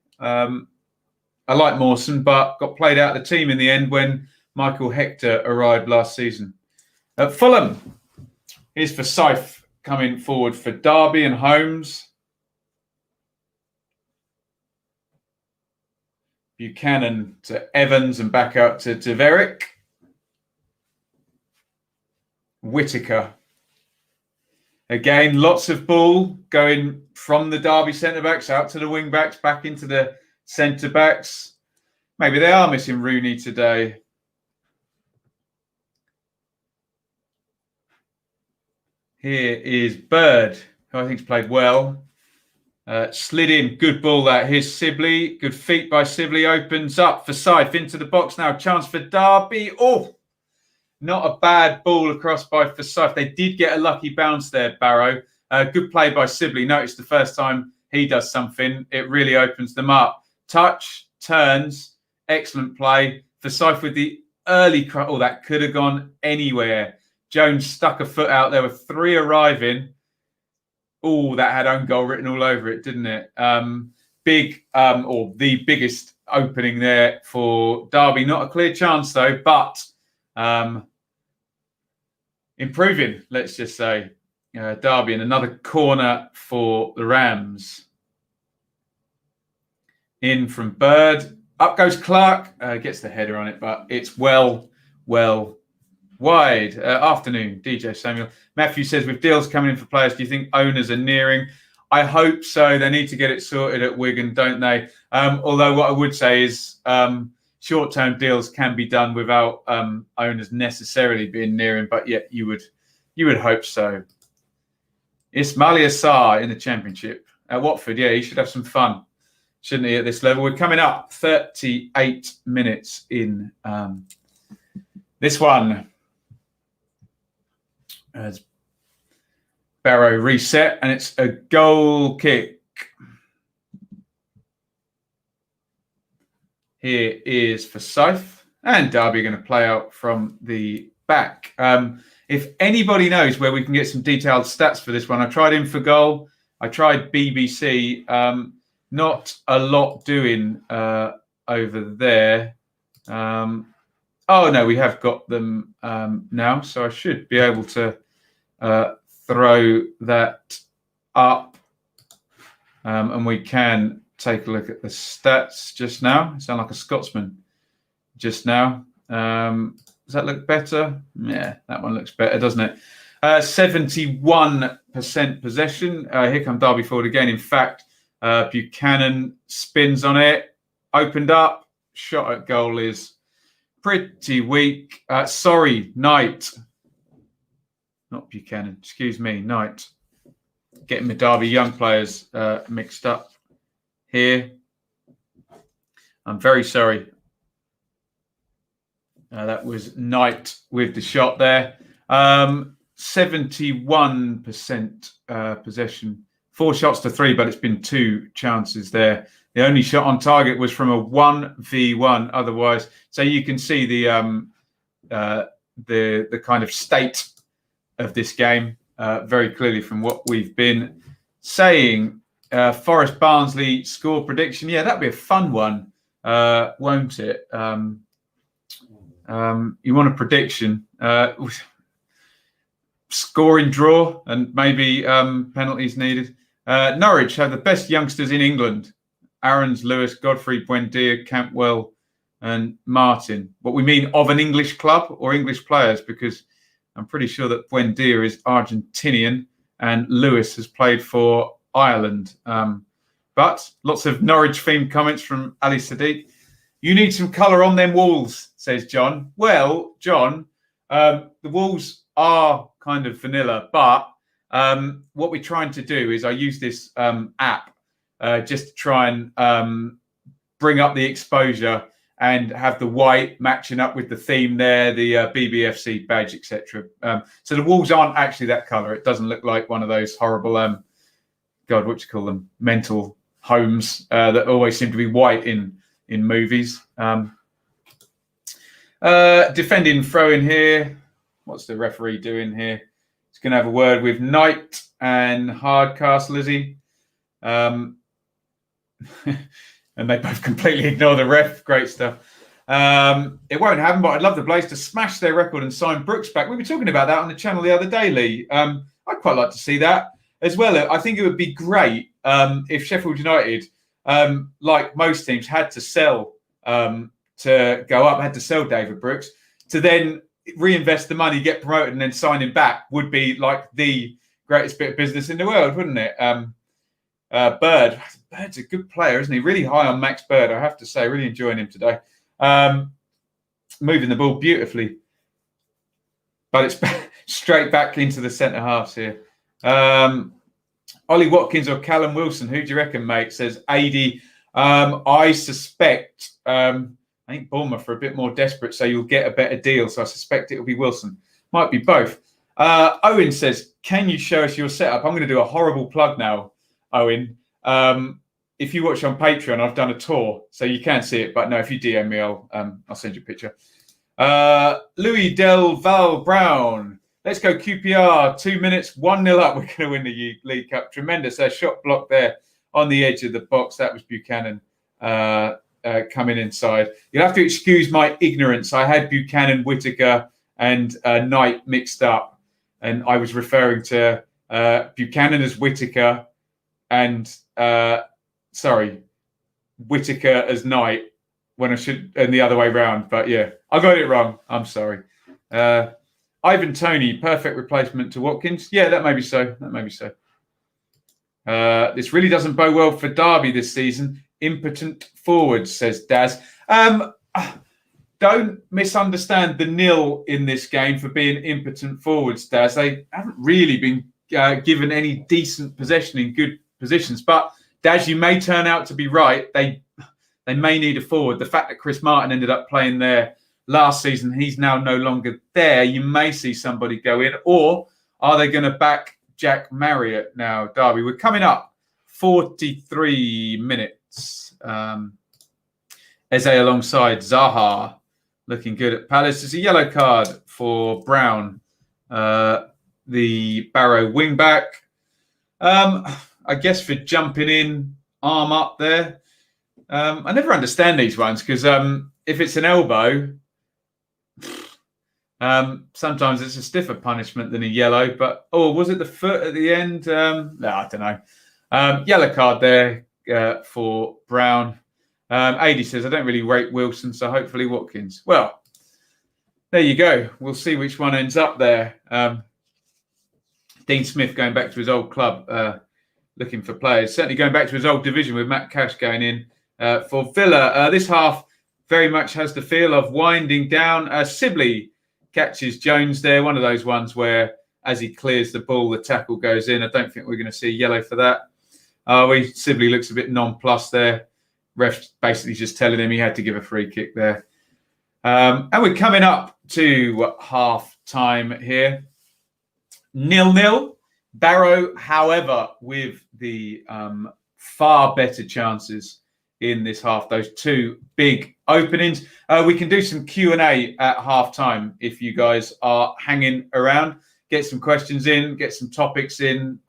I like Mawson, but got played out of the team in the end when Michael Hector arrived last season. At Fulham, here's for Forsyth coming forward for Derby and Holmes. Buchanan to Evans and back out to Verick. Whittaker. Again, lots of ball going from the Derby centre-backs out to the wing-backs, back into the centre-backs. Maybe they are missing Rooney today. Here is Bird, who I think's played well. Slid in, good ball that. Here's Sibley, good feet by Sibley, opens up for Forsyth into the box now. Chance for Derby. Oh, not a bad ball across by Forsyth. They did get a lucky bounce there, Barrow. Good play by Sibley. Notice the first time he does something, it really opens them up. Touch, turns, excellent play. Forsyth with the early... Oh, that could have gone anywhere. Jones stuck a foot out. There were 3 arriving. Oh, that had own goal written all over it, didn't it? Or the biggest opening there for Derby. Not a clear chance, though, but improving, let's just say. Derby and another corner for the Rams. In from Bird. Up goes Clark. Gets the header on it, but it's well wide. Afternoon, DJ Samuel. Matthew says, with deals coming in for players, do you think owners are nearing? I hope so. They need to get it sorted at Wigan, don't they? Although what I would say is short-term deals can be done without owners necessarily being nearing, but yeah, you would hope so. Ismail Assar in the Championship at Watford. Yeah, he should have some fun, shouldn't he, at this level? We're coming up 38 minutes in this one. As Barrow reset, and it's a goal kick. Here is Forsyth, and Derby going to play out from the back. If anybody knows where we can get some detailed stats for this one, I tried Infogol, I tried BBC. Not a lot doing over there. Oh no, we have got them now, so I should be able to throw that up, and we can take a look at the stats just now. I sound like a Scotsman just now. Does that look better? Yeah, that one looks better, doesn't it? 71% possession. Here come Derby forward again. In fact, Buchanan spins on it, opened up, shot at goal is pretty weak. Knight. Not Buchanan, excuse me, Knight. Getting the Derby young players mixed up here. I'm very sorry. That was Knight with the shot there. 71% possession. 4 shots to 3, but it's been 2 chances there. The only shot on target was from a 1v1 otherwise. So you can see the kind of state of this game very clearly from what we've been saying. Forest Barnsley score prediction. Yeah, that'd be a fun one, won't it? You want a prediction? Scoring draw and maybe penalties needed. Norwich have the best youngsters in England. Aarons, Lewis, Godfrey, Buendia, Campbell and Martin. What we mean of an English club or English players, because I'm pretty sure that Buendia is Argentinian and Lewis has played for Ireland. But lots of Norwich-themed comments from Ali Sadiq. You need some colour on them walls, says John. Well, John, the walls are kind of vanilla, but what we're trying to do is I use this app just to try and bring up the exposure and have the white matching up with the theme there, the BBFC badge, etc. So the walls aren't actually that colour. It doesn't look like one of those horrible, God, what do you call them? Mental homes that always seem to be white in movies. Defending throw in here. What's the referee doing here? He's going to have a word with Knight and Hardcastle, is he? And they both completely ignore the ref. Great stuff. It won't happen, but I'd love the Blaze to smash their record and sign Brooks back. We were talking about that on the channel the other day, Lee. I'd quite like to see that as well. I think it would be great if Sheffield United, like most teams, had to sell to go up, had to sell David Brooks to then reinvest the money, get promoted, and then sign him back would be like the greatest bit of business in the world, wouldn't it? Bird's a good player, isn't he? Really high on Max Bird, I have to say. Really enjoying him today. Moving the ball beautifully. But it's straight back into the centre halves here. Ollie Watkins or Callum Wilson, who do you reckon, mate? Says AD. I suspect, I think Bournemouth are a bit more desperate, so you'll get a better deal. So I suspect it will be Wilson. Might be both. Owen says, can you show us your setup? I'm going to do a horrible plug now, Owen. If you watch on Patreon, I've done a tour, so you can see it. But no, if you DM me, I'll send you a picture. Louis Del Val Brown. Let's go QPR. 2 minutes, 1-0 up. We're going to win the League Cup. Tremendous shot block there on the edge of the box. That was Buchanan coming inside. You'll have to excuse my ignorance. I had Buchanan, Whittaker, and Knight mixed up, and I was referring to Buchanan as Whittaker and Whittaker as Knight when I should, and the other way round. But yeah, I got it wrong. I'm sorry. Ivan Toney, perfect replacement to Watkins. Yeah, that may be so. This really doesn't bode well for Derby this season. Impotent forwards, says Daz. Don't misunderstand the nil in this game for being impotent forwards, Daz. They haven't really been given any decent possession in good positions. But Daz, you may turn out to be right. They may need a forward. The fact that Chris Martin ended up playing there last season, he's now no longer there. You may see somebody go in, or are they going to back Jack Marriott now? Derby, we're coming up 43 minutes. Eze alongside Zaha, looking good at Palace. There's a yellow card for Brown, the Barrow wingback. I guess for jumping in, arm up there. I never understand these ones because if it's an elbow, sometimes it's a stiffer punishment than a yellow. But was it the foot at the end? No, I don't know. Yellow card there for Brown. AD says, I don't really rate Wilson, so hopefully Watkins. Well, there you go. We'll see which one ends up there. Dean Smith going back to his old club, looking for players. Certainly going back to his old division with Matt Cash going in for Villa. This half very much has the feel of winding down. Sibley catches Jones there. One of those ones where as he clears the ball, the tackle goes in. I don't think we're going to see yellow for that. Sibley looks a bit nonplussed there. Ref basically just telling him he had to give a free kick there. And we're coming up to half time here. 0-0. Barrow, however, with the far better chances in this half. Those two big openings. We can do some Q&A at half time if you guys are hanging around. Get some questions in, get some topics in.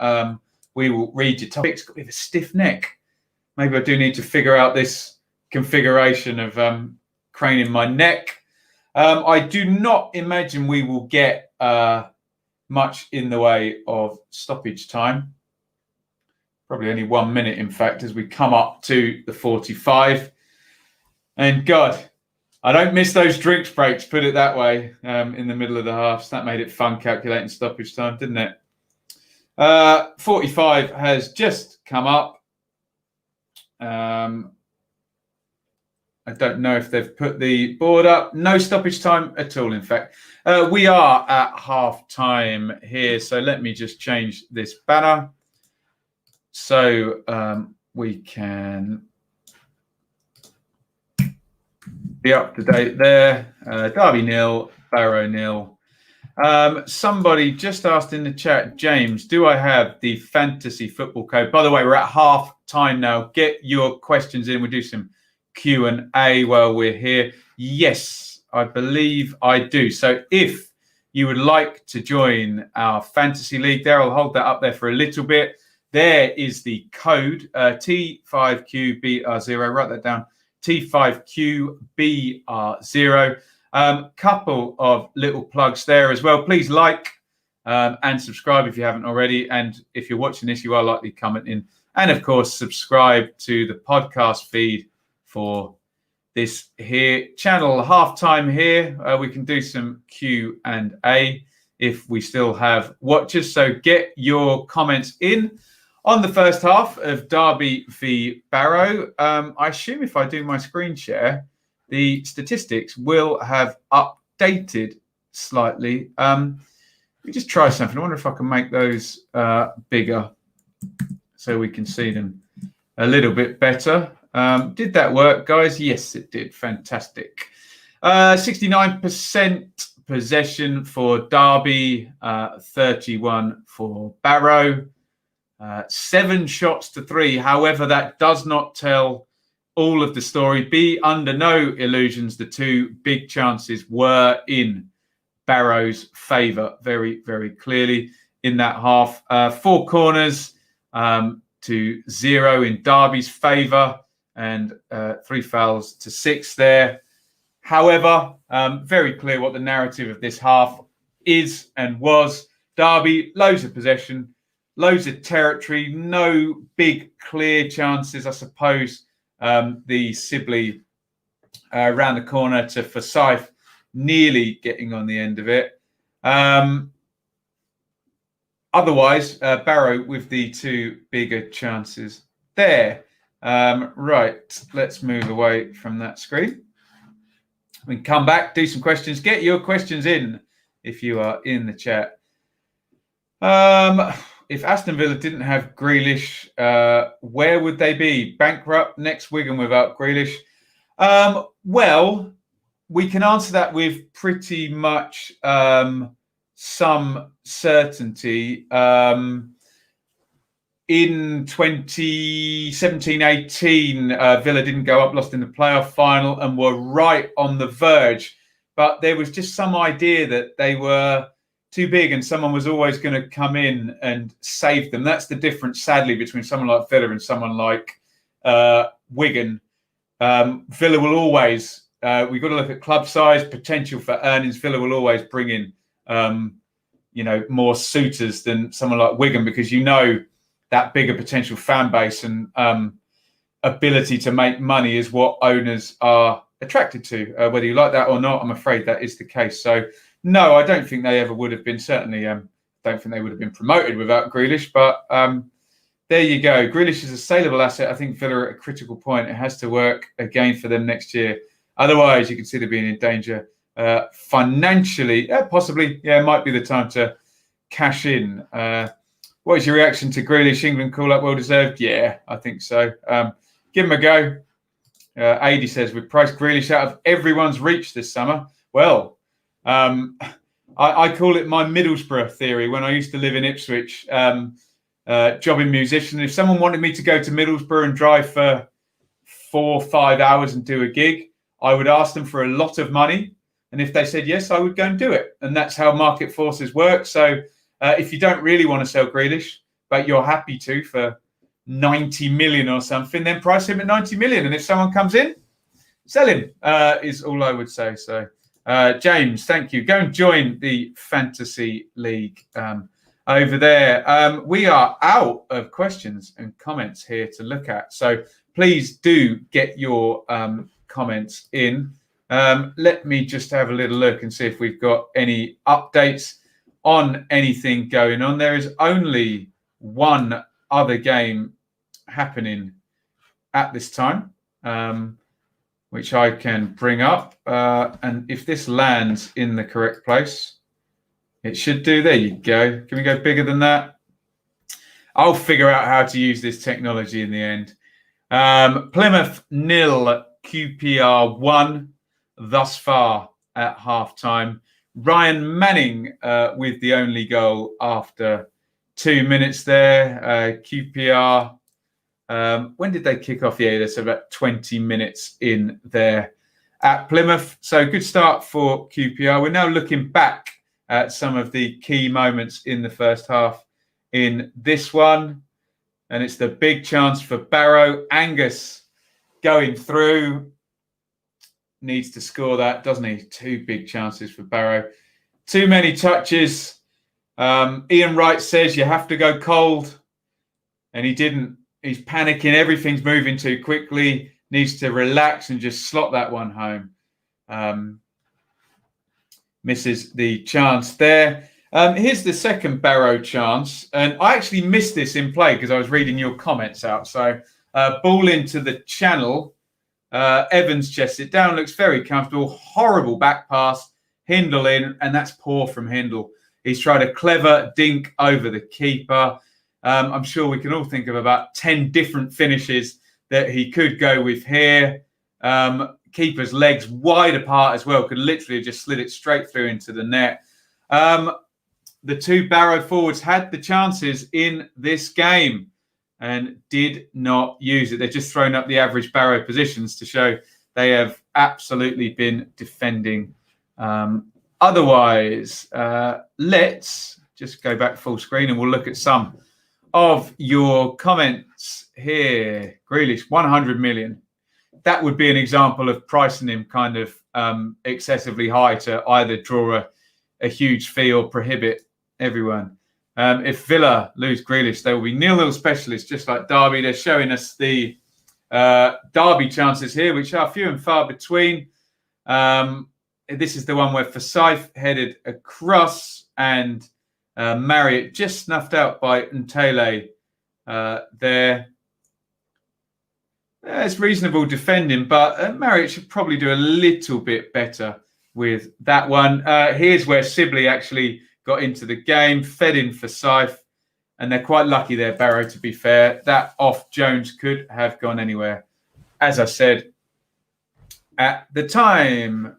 we will read your topics. Got a bit of a stiff neck. Maybe I do need to figure out this configuration of craning my neck. I do not imagine we will get much in the way of stoppage time. Probably only 1 minute, in fact, as we come up to the 45. And God, I don't miss those drinks breaks, put it that way, in the middle of the halves. That made it fun calculating stoppage time, didn't it? 45 has just come up. I don't know if they've put the board up. No stoppage time at all, in fact. We are at half time here, so let me just change this banner so we can be up to date there. Derby 0, Barrow 0. Somebody just asked in the chat, James, do I have the fantasy football code? By the way, we're at half time now. Get your questions in. We'll do some Q&A while we're here. Yes, I believe I do. So if you would like to join our fantasy league there, I'll hold that up there for a little bit. There is the code T5QBR0. Write that down. T5QBR0. Couple of little plugs there as well. Please like and subscribe if you haven't already. And if you're watching this, you are likely commenting. And of course, subscribe to the podcast feed for this here channel. Halftime here. We can do some Q&A if we still have watchers. So get your comments in on the first half of Derby v Barrow. I assume if I do my screen share, the statistics will have updated slightly. Let me just try something. I wonder if I can make those bigger so we can see them a little bit better. Did that work, guys? Yes, it did. Fantastic. 69% possession for Derby, 31 for Barrow. 7 shots to 3. However, that does not tell all of the story. Be under no illusions. The 2 big chances were in Barrow's favour very, very clearly in that half. 4 corners to 0 in Derby's favour, and 3 fouls to 6 there. However, very clear what the narrative of this half is and was. Derby, loads of possession, loads of territory, no big clear chances. I suppose the Sibley around the corner to Forsyth nearly getting on the end of it. Otherwise, Barrow with the 2 bigger chances there. Right, let's move away from that screen. We can come back, do some questions. Get your questions in if you are in the chat. If Aston Villa didn't have Grealish, where would they be? Bankrupt, next Wigan without Grealish? Well, we can answer that with pretty much some certainty. In 2017-18, Villa didn't go up, lost in the playoff final, and were right on the verge. But there was just some idea that they were too big and someone was always going to come in and save them. That's the difference, sadly, between someone like Villa and someone like Wigan. Villa will always, we've got to look at club size, potential for earnings. Villa will always bring in, more suitors than someone like Wigan, because that bigger potential fan base and ability to make money is what owners are attracted to. Whether you like that or not, I'm afraid that is the case. So, no, I don't think they ever would have been. Certainly, don't think they would have been promoted without Grealish. But there you go. Grealish is a saleable asset. I think Villa are at a critical point. It has to work again for them next year. Otherwise, you can see them being in danger financially. Possibly, it might be the time to cash in. What is your reaction to Grealish? England call-up well deserved? Yeah, I think so. Give him a go. Adi says, we've priced Grealish out of everyone's reach this summer. Well, I call it my Middlesbrough theory. When I used to live in Ipswich, jobbing musician, if someone wanted me to go to Middlesbrough and drive for 4 or 5 hours and do a gig, I would ask them for a lot of money. And if they said yes, I would go and do it. And that's how market forces work. So if you don't really want to sell Grealish, but you're happy to for 90 million or something, then price him at 90 million. And if someone comes in, sell him, is all I would say. So, James, thank you. Go and join the Fantasy League over there. We are out of questions and comments here to look at. So please do get your comments in. Let me just have a little look and see if we've got any updates on anything going on. There is only one other game happening at this time, which I can bring up. And if this lands in the correct place, it should do. There you go. Can we go bigger than that? I'll figure out how to use this technology in the end. Plymouth 0, QPR 1 thus far at half-time. Ryan Manning with the only goal after 2 minutes there. QPR, when did they kick off? Yeah, there's about 20 minutes in there at Plymouth. So good start for QPR. We're now looking back at some of the key moments in the first half in this one. And it's the big chance for Barrow. Angus going through. Needs to score that, doesn't he? 2 big chances for Barrow. Too many touches. Ian Wright says you have to go cold. And he didn't. He's panicking. Everything's moving too quickly. Needs to relax and just slot that one home. Misses the chance there. Here's the second Barrow chance. And I actually missed this in play because I was reading your comments out. So ball into the channel. Evans chests it down. Looks very comfortable. Horrible back pass. Hindle in. And that's poor from Hindle. He's tried a clever dink over the keeper. I'm sure we can all think of about 10 different finishes that he could go with here. Keeper's legs wide apart as well. Could literally just slid it straight through into the net. The 2 Barrow forwards had the chances in this game and did not use it. They've just thrown up the average Barrow positions to show they have absolutely been defending. Otherwise, let's just go back full screen and we'll look at some of your comments here. Grealish, 100 million. That would be an example of pricing him kind of excessively high to either draw a huge fee or prohibit everyone. If Villa lose Grealish, they will be 0-0 specialists, just like Derby. They're showing us the Derby chances here, which are few and far between. This is the one where Forsyth headed across and Marriott just snuffed out by Ntele there. It's reasonable defending, but Marriott should probably do a little bit better with that one. Here's where Sibley actually got into the game, fed in Forsyth, and they're quite lucky there, Barrow, to be fair. That off Jones could have gone anywhere. As I said at the time,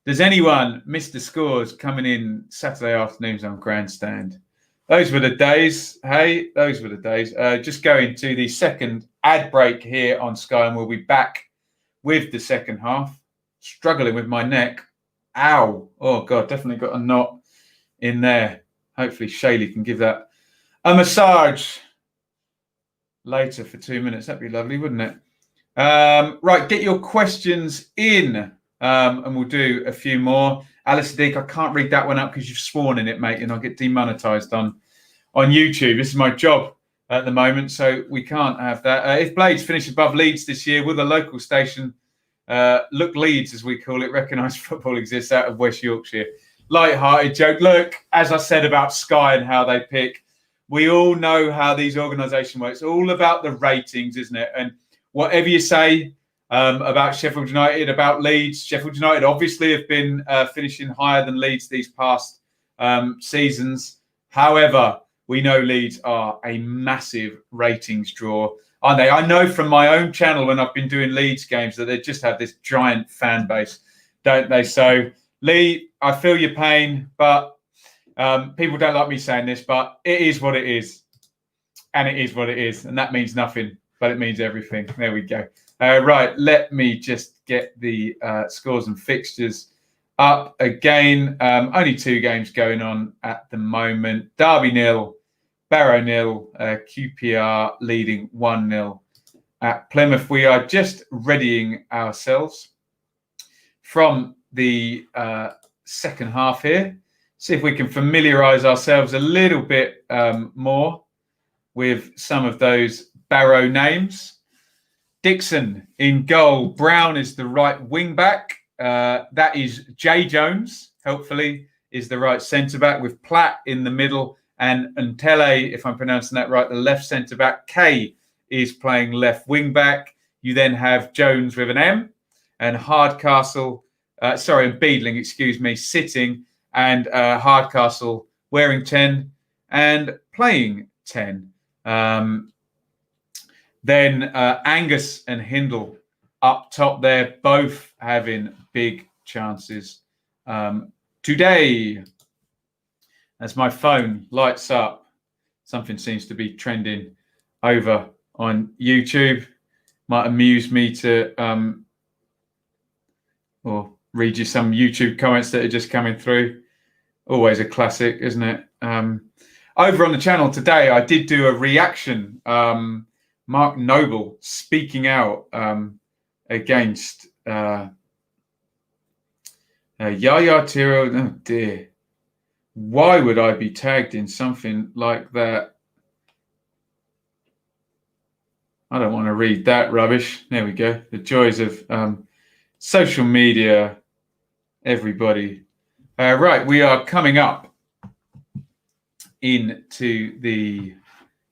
does anyone miss the scores coming in Saturday afternoons on Grandstand? Those were the days. Hey, those were the days. Just going to the second ad break here on Sky, and we'll be back with the second half. Struggling with my neck. Ow. Oh, God, definitely got a knot in there. Hopefully Shaylee can give that a massage later for 2 minutes. That'd be lovely, wouldn't it? Right, get your questions in, and we'll do a few more. Alice Dick, I can't read that one up because you've sworn in it, mate, and I'll get demonetized on YouTube. This is my job at the moment, so we can't have that. If Blades finish above Leeds this year, will the local station Look Leeds, as we call it, recognise football exists out of West Yorkshire? Light-hearted joke. Look, as I said about Sky and how they pick, we all know how these organisations work. It's all about the ratings, isn't it? And whatever you say about Sheffield United, about Leeds, Sheffield United obviously have been finishing higher than Leeds these past seasons. However, we know Leeds are a massive ratings draw, aren't they? I know from my own channel when I've been doing Leeds games that they just have this giant fan base, don't they? So, Lee, I feel your pain, but people don't like me saying this, but it is what it is. And it is what it is. And that means nothing, but it means everything. There we go. Right, let me just get the scores and fixtures up again. Only 2 games going on at the moment. Derby 0, Barrow 0, QPR leading 1-0 at Plymouth. We are just readying ourselves from the second half here. See if we can familiarise ourselves a little bit more with some of those Barrow names. Dixon in goal. Brown is the right wing back. That is Jay Jones, hopefully, is the right centre back, with Platt in the middle and Ntele, if I'm pronouncing that right, the left centre back. Kay is playing left wing back. You then have Jones with an M and Hardcastle, and Beadling, sitting, and Hardcastle wearing 10 and playing 10. Then Angus and Hindle up top there, both having big chances today. As my phone lights up, something seems to be trending over on YouTube. Might amuse me to or read you some YouTube comments that are just coming through. Always a classic, isn't it? Over on the channel today, I did do a reaction. Mark Noble speaking out against Yaya Tiro. Oh dear. Why would I be tagged in something like that? I don't want to read that rubbish. There we go. The joys of social media, everybody. Right, we are coming up into the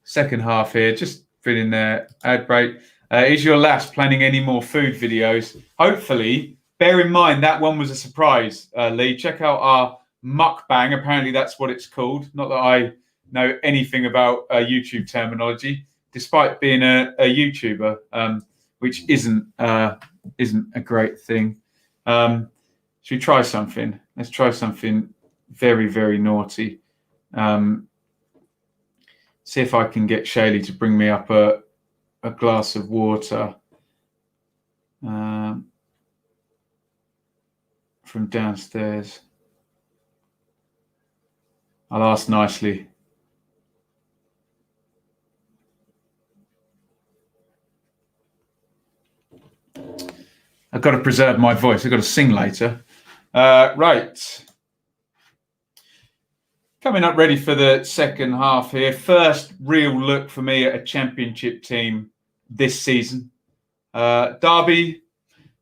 second half here. Just filling their ad break. Is your lass planning any more food videos? Hopefully. Bear in mind that one was a surprise, Lee. Check out our mukbang. Apparently that's what it's called. Not that I know anything about YouTube terminology, despite being a YouTuber, which isn't a great thing. Should we try something? Let's try something very, very naughty. See if I can get Shaylee to bring me up a glass of water from downstairs. I'll ask nicely. I've got to preserve my voice. I've got to sing later. Right. Coming up ready for the second half here. First real look for me at a championship team this season. Derby,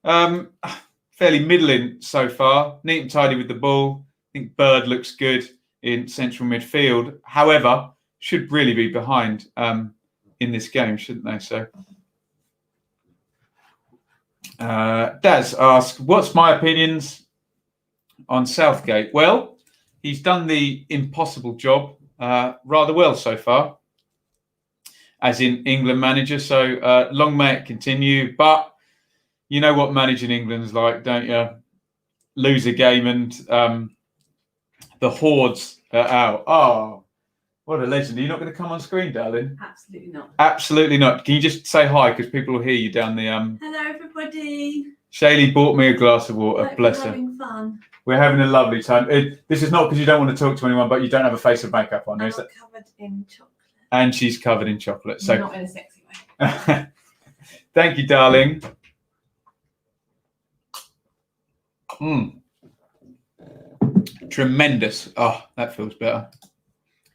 fairly middling so far. Neat and tidy with the ball. I think Bird looks good in central midfield. However, should really be behind in this game, shouldn't they? So, Daz asks, what's my opinions on Southgate? Well, he's done the impossible job rather well so far, as in England manager. So long may it continue. But you know what managing England's like, don't you? Lose a game and the hordes are out. Oh, what a legend. Are you not going to come on screen, darling? Absolutely not. Absolutely not. Can you just say hi? Because people will hear you down the... Hello, everybody. Shaylee bought me a glass of water. Hope Bless you're her. having fun. We're having a lovely time. This is not because you don't want to talk to anyone, but you don't have a face of makeup on. I'm Is that? covered in chocolate. And she's covered in chocolate. So not in a sexy way. Thank you, darling. Tremendous. Oh, that feels better.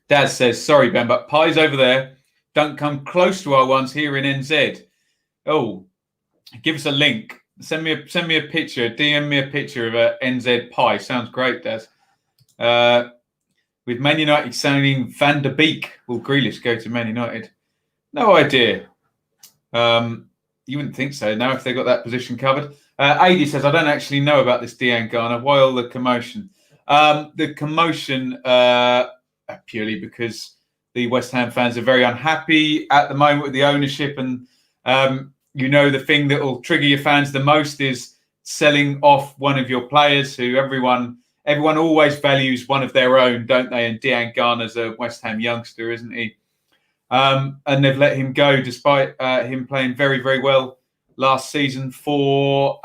Dad says, sorry, Ben, but pies over there don't come close to our ones here in NZ. Oh, give us a link. Send me a picture. DM me a picture of a NZ pie. Sounds great, Daz. With Man United signing Van der Beek, will Grealish go to Man United? No idea. You wouldn't think so now if they got that position covered. Adi says, I don't actually know about this Iain Garner. Why all the commotion? The commotion purely because the West Ham fans are very unhappy at the moment with the ownership. And, the thing that will trigger your fans the most is selling off one of your players who everyone always values one of their own, don't they? And Iain Garner's a West Ham youngster, isn't he? And they've let him go despite him playing very, very well last season for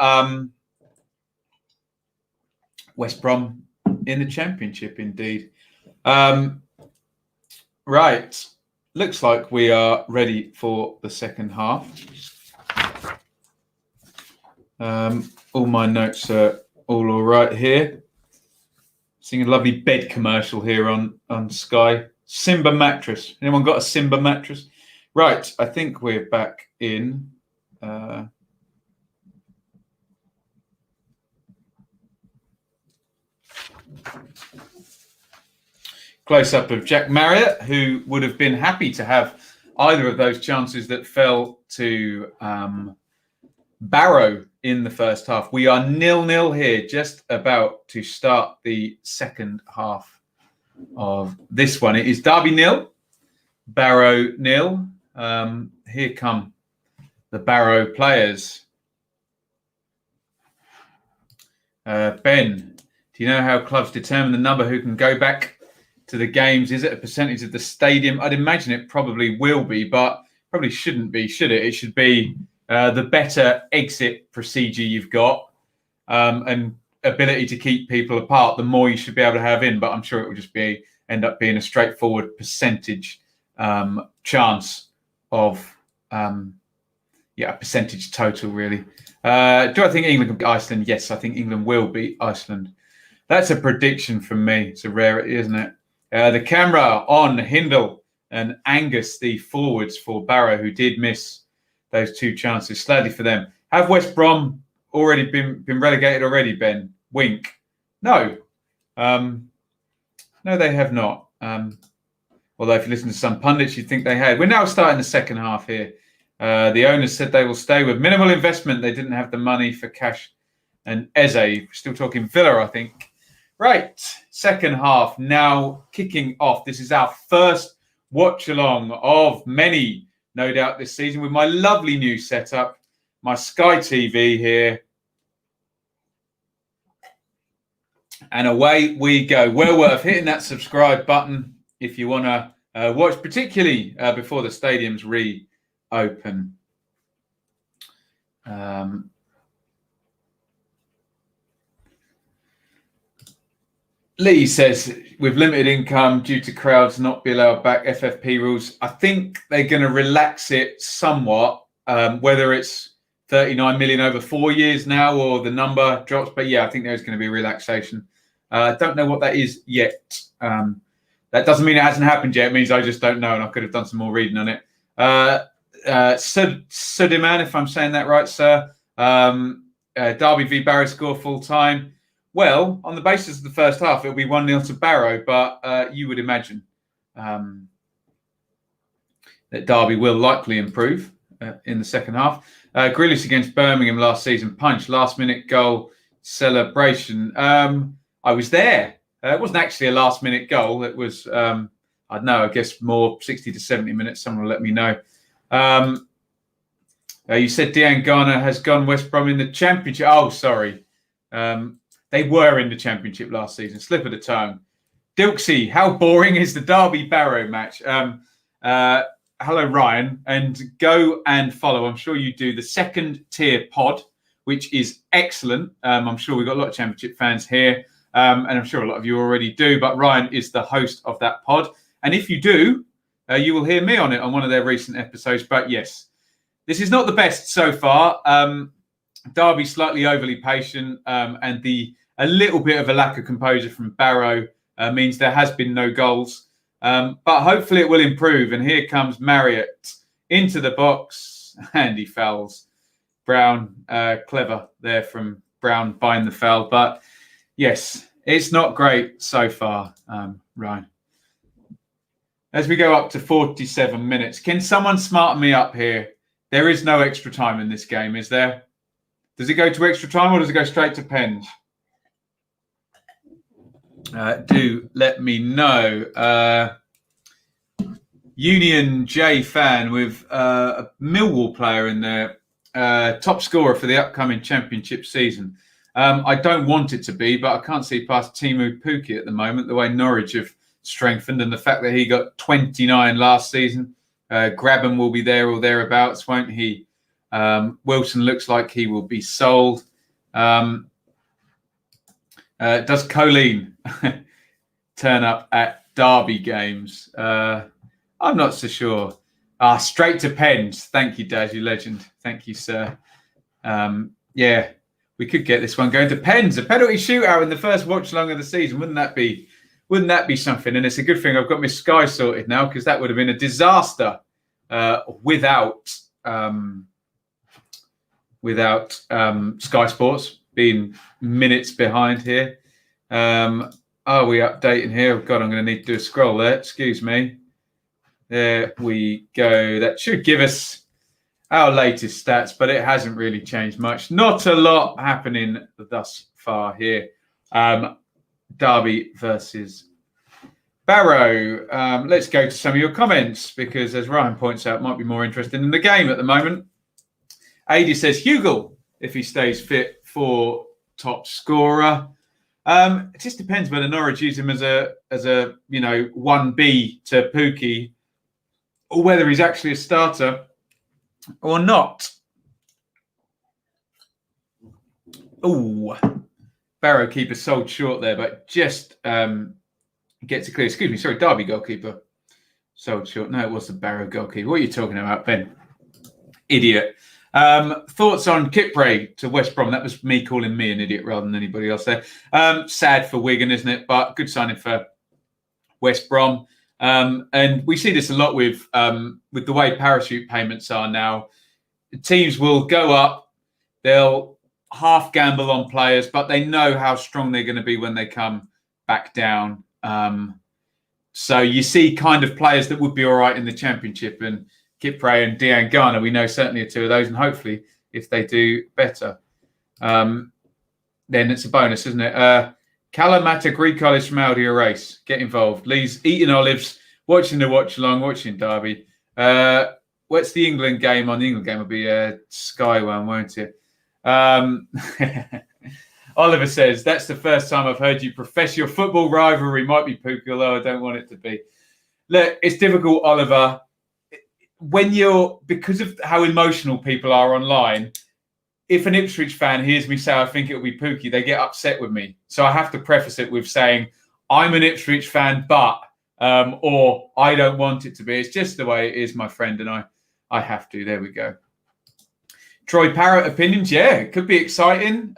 West Brom in the Championship, indeed. Right. Looks like we are ready for the second half. All my notes are all right here. Seeing a lovely bed commercial here on Sky. Simba mattress. Anyone got a Simba mattress? Right. I think we're back in. Close-up of Jack Marriott, who would have been happy to have either of those chances that fell to Barrow in the first half. We are 0-0 here, just about to start the second half of this one. It is Derby 0, Barrow 0. Here come the Barrow players. Ben, do you know how clubs determine the number who can go back to the games? Is it a percentage of the stadium? I'd imagine it probably will be, but probably shouldn't be, should it? It should be the better exit procedure you've got and ability to keep people apart, the more you should be able to have in. But I'm sure it will just end up being a straightforward percentage chance of a percentage total, really. Do I think England can beat Iceland? Yes, I think England will beat Iceland. That's a prediction from me. It's a rarity, isn't it? The camera on Hindle and Angus, the forwards for Barrow, who did miss those two chances. Sadly for them. Have West Brom already been relegated already, Ben? Wink. No. No, they have not. Although if you listen to some pundits, you'd think they had. We're now starting the second half here. The owners said they will stay with minimal investment. They didn't have the money for Cash and Eze. Still talking Villa, I think. Right, second half now kicking off. This is our first watch-along of many, no doubt, this season with my lovely new setup, my Sky TV here. And away we go. Well worth hitting that subscribe button if you want to watch, particularly before the stadiums reopen. Lee says, with limited income due to crowds not be allowed back, FFP rules. I think they're going to relax it somewhat, whether it's 39 million over 4 years now or the number drops. But yeah, I think there's going to be relaxation. I don't know what that is yet. That doesn't mean it hasn't happened yet. It means I just don't know, and I could have done some more reading on it. Sudiman, if I'm saying that right, sir. Derby v Barrow score full time. Well, on the basis of the first half, it'll be 1-0 to Barrow, but you would imagine that Derby will likely improve in the second half. Grealish against Birmingham last season, punch, last-minute goal celebration. I was there. It wasn't actually a last-minute goal. It was, I don't know, I guess more 60 to 70 minutes. Someone will let me know. You said Dean Garner has gone West Brom in the Championship. Oh, sorry. They were in the Championship last season. Slip of the tongue. Dilksy, how boring is the Derby Barrow match? Hello, Ryan. And go and follow. I'm sure you do the second tier pod, which is excellent. I'm sure we've got a lot of Championship fans here. And I'm sure a lot of you already do. But Ryan is the host of that pod. And if you do, you will hear me on it on one of their recent episodes. But yes, this is not the best so far. Derby slightly overly patient, and a little bit of a lack of composure from Barrow means there has been no goals. But hopefully it will improve. And here comes Marriott into the box, and he fouls. Brown, clever there from Brown buying the foul. But yes, it's not great so far, Ryan. As we go up to 47 minutes, can someone smarten me up here? There is no extra time in this game, is there? Does it go to extra time or does it go straight to pens? Do let me know. Union J fan with a Millwall player in there, top scorer for the upcoming Championship season. I don't want it to be, but I can't see past Timu Pukki at the moment, the way Norwich have strengthened and the fact that he got 29 last season. Grabham will be there or thereabouts, won't he? Wilson looks like he will be sold. Does Colleen turn up at Derby games? I'm not so sure. Straight to pens. Thank you, Daz, you legend. Thank you, sir. Yeah, we could get this one going to pens. A penalty shootout in the first watch along of the season. Wouldn't that be something? And it's a good thing I've got my Sky sorted now, because that would have been a disaster without Sky Sports being minutes behind here. Are we updating here? Oh, God, I'm going to need to do a scroll there. Excuse me. There we go. That should give us our latest stats, but it hasn't really changed much. Not a lot happening thus far here. Derby versus Barrow. Let's go to some of your comments, because, as Ryan points out, might be more interested in the game at the moment. Adi says Hugel, if he stays fit, for top scorer. It just depends whether Norwich use him as a 1B to Pookie, or whether he's actually a starter or not. Oh, Barrow keeper sold short there, but just gets it clear. Excuse me, sorry, Derby goalkeeper sold short. No, it was the Barrow goalkeeper. What are you talking about, Ben? Idiot. Thoughts on Kipray to West Brom? That was me calling me an idiot rather than anybody else there. Sad for Wigan, isn't it? But good signing for West Brom. And we see this a lot with the way parachute payments are now. Teams will go up, they'll half gamble on players, but they know how strong they're going to be when they come back down. So you see kind of players that would be all right in the Championship, and Kipray and Dean Garner, we know certainly are two of those, and hopefully if they do better, then it's a bonus, isn't it? Kalamata Greek College from Aldi Race. Get involved. Lee's eating olives, watching the watch along, watching Derby. What's the England game on? The England game will be Sky one, won't it? Oliver says, that's the first time I've heard you profess your football rivalry. Might be Pookie, although I don't want it to be. Look, it's difficult, Oliver. Because of how emotional people are online, if an Ipswich fan hears me say I think it'll be Pookie, they get upset with me. So I have to preface it with saying I'm an Ipswich fan, but or I don't want it to be. It's just the way it is, my friend, and I have to. There we go. Troy Parrott opinions. Yeah, it could be exciting.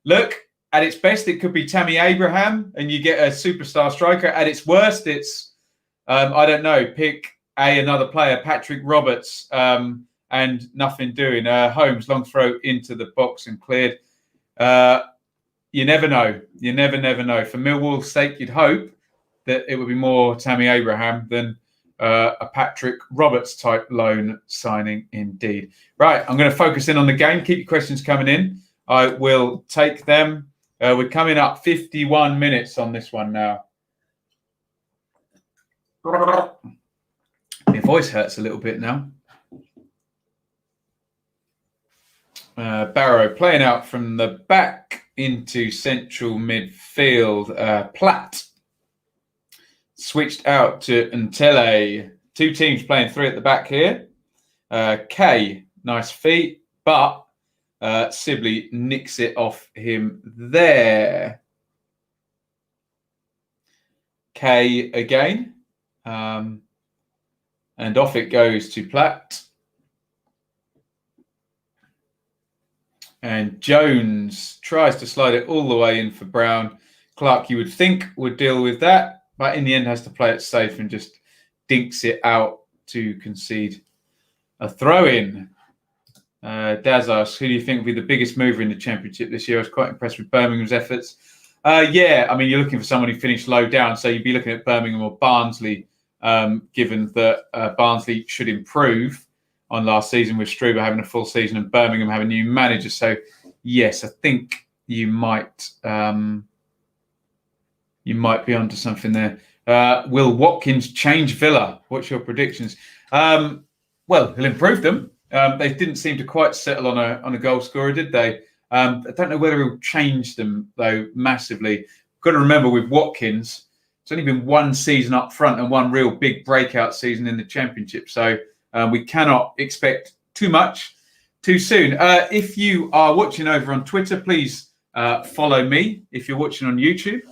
Look, at its best, it could be Tammy Abraham, and you get a superstar striker. At its worst, it's I don't know. Pick another player, Patrick Roberts. And nothing doing. Holmes, long throw into the box and cleared. You never know. You never know. For Millwall's sake, you'd hope that it would be more Tammy Abraham than a Patrick Roberts type loan signing indeed. Right, I'm going to focus in on the game. Keep your questions coming in. I will take them. We're coming up 51 minutes on this one now. My voice hurts a little bit now. Barrow playing out from the back into central midfield. Platt switched out to Untele. Two teams playing three at the back here. K, nice feet, but Sibley nicks it off him there. K again. And off it goes to Platt. And Jones tries to slide it all the way in for Brown. Clark, you would think, would deal with that, but in the end has to play it safe and just dinks it out to concede a throw-in. Daz asks, who do you think will be the biggest mover in the Championship this year? I was quite impressed with Birmingham's efforts. Yeah, I mean, you're looking for someone who finished low down, so you'd be looking at Birmingham or Barnsley, given that Barnsley should improve on last season with Struber having a full season and Birmingham having a new manager. So, yes, I think you might be onto something there. Will Watkins change Villa? What's your predictions? Well, he'll improve them. They didn't seem to quite settle on a goal scorer, did they? I don't know whether he'll change them, though, massively. Got to remember with Watkins, it's only been one season up front and one real big breakout season in the Championship. So we cannot expect too much too soon. If you are watching over on Twitter, please follow me. If you're watching on YouTube,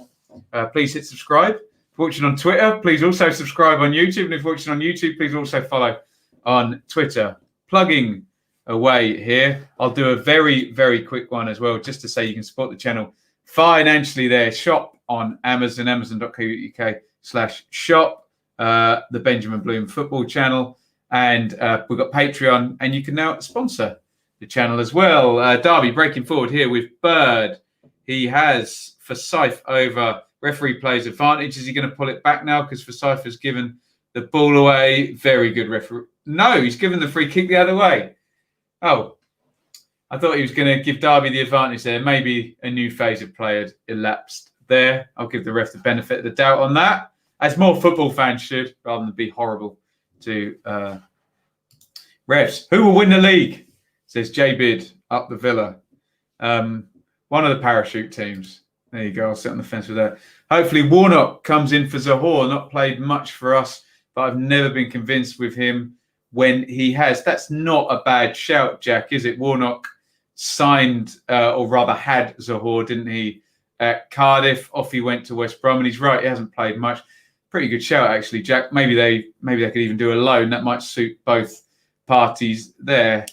please hit subscribe. you're watching on Twitter, please also subscribe on YouTube. And if you're watching on YouTube, please also follow on Twitter. Plugging away here. I'll do a very, very quick one as well, just to say you can support the channel financially there. Shop on Amazon, amazon.co.uk/shop, the Benjamin Bloom football channel. And we've got Patreon, and you can now sponsor the channel as well. Derby breaking forward here with Bird. He has Forsyth over. Referee plays advantage. Is he going to pull it back now? Because Forsyth has given the ball away. Very good referee. No, he's given the free kick the other way. Oh, I thought he was going to give Derby the advantage there. Maybe a new phase of play had elapsed there. I'll give the ref the benefit of the doubt on that, as more football fans should, rather than be horrible to refs. Who will win the league? Says J-Bid up the Villa. One of the parachute teams. There you go. I'll sit on the fence with that. Hopefully Warnock comes in for Zohore. Not played much for us, but I've never been convinced with him when he has. That's not a bad shout, Jack, is it? Warnock signed, or rather had Zohore, didn't he, at Cardiff? Off he went to West Brom, and he's right, he hasn't played much. Pretty good shout, actually, Jack. Maybe they could even do a loan. That might suit both parties there.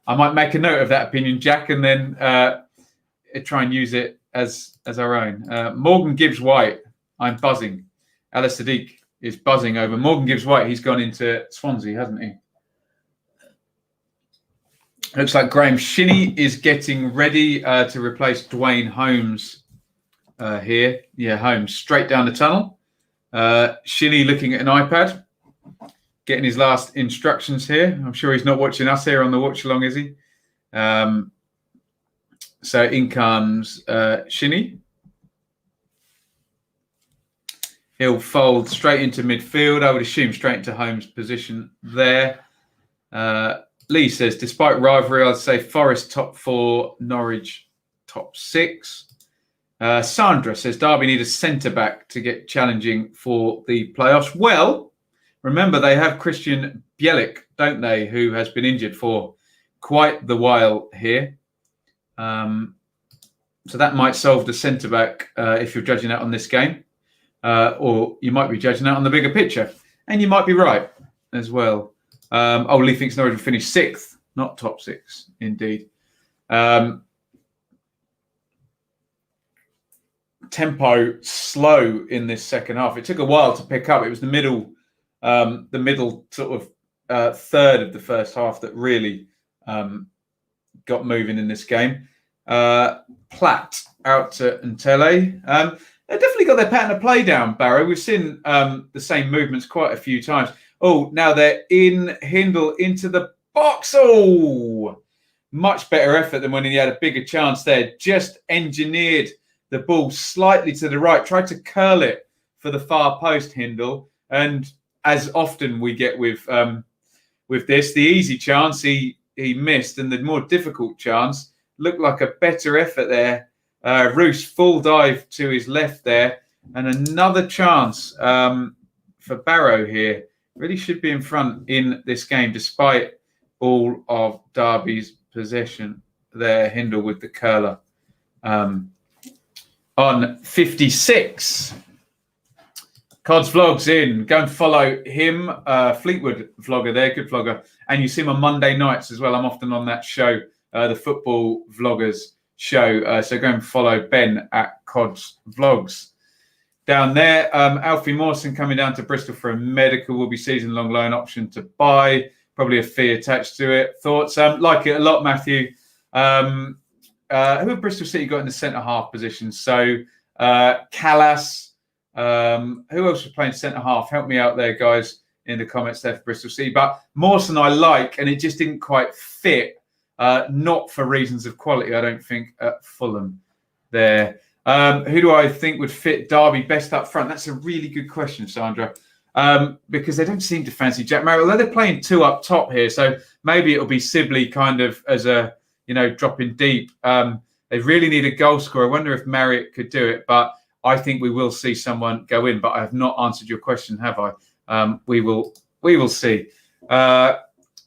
I might make a note of that opinion, Jack, and then try and use it as our own. Morgan Gibbs-White, I'm buzzing. Alice Sadiq is buzzing over Morgan Gibbs-White. He's gone into Swansea, hasn't he? Looks like Graham Shinney is getting ready to replace Dwayne Holmes here. Yeah, Holmes straight down the tunnel. Shinney looking at an iPad, getting his last instructions here. I'm sure he's not watching us here on the watch-along, is he? So in comes Shinney. He'll fold straight into midfield. I would assume straight into Holmes' position there. Lee says, despite rivalry, I'd say Forest top 4, Norwich top 6. Sandra says, Derby need a centre-back to get challenging for the playoffs. Well, remember, they have Christian Bielik, don't they, who has been injured for quite the while here. So that might solve the centre-back if you're judging that on this game. Or you might be judging that on the bigger picture. And you might be right as well. Lee thinks Norwich will finish 6th, not top 6, indeed. Tempo slow in this second half. It took a while to pick up. It was the middle sort of third of the first half that really got moving in this game. Platt out to Ntele. They definitely got their pattern of play down, Barrow. We've seen the same movements quite a few times. Oh, now they're in Hindle into the box. Oh, much better effort than when he had a bigger chance there. Just engineered the ball slightly to the right, tried to curl it for the far post, Hindle. And as often we get with this, the easy chance he missed, and the more difficult chance looked like a better effort there. Roos full dive to his left there, and another chance for Barrow here. Really should be in front in this game, despite all of Derby's possession there. Hindle with the curler on 56. Cod's Vlogs in. Go and follow him. Fleetwood vlogger there, good vlogger. And you see him on Monday nights as well. I'm often on that show, the Football Vloggers show. So go and follow Ben at Cod's Vlogs. Down there, Alfie Mawson coming down to Bristol for a medical. Will be season-long loan option to buy. Probably a fee attached to it. Thoughts? Like it a lot, Matthew. Who have Bristol City got in the centre-half position? So Callas. Who else was playing centre-half? Help me out there, guys, in the comments there for Bristol City. But Mawson I like, and it just didn't quite fit. Not for reasons of quality, I don't think, at Fulham there. Who do I think would fit Derby best up front? That's a really good question, Sandra, because they don't seem to fancy Jack Marriott. Although they're playing 2 up top here, so maybe it'll be Sibley kind of as a, dropping deep. They really need a goal scorer. I wonder if Marriott could do it, but I think we will see someone go in. But I have not answered your question, have I? We will see. Alice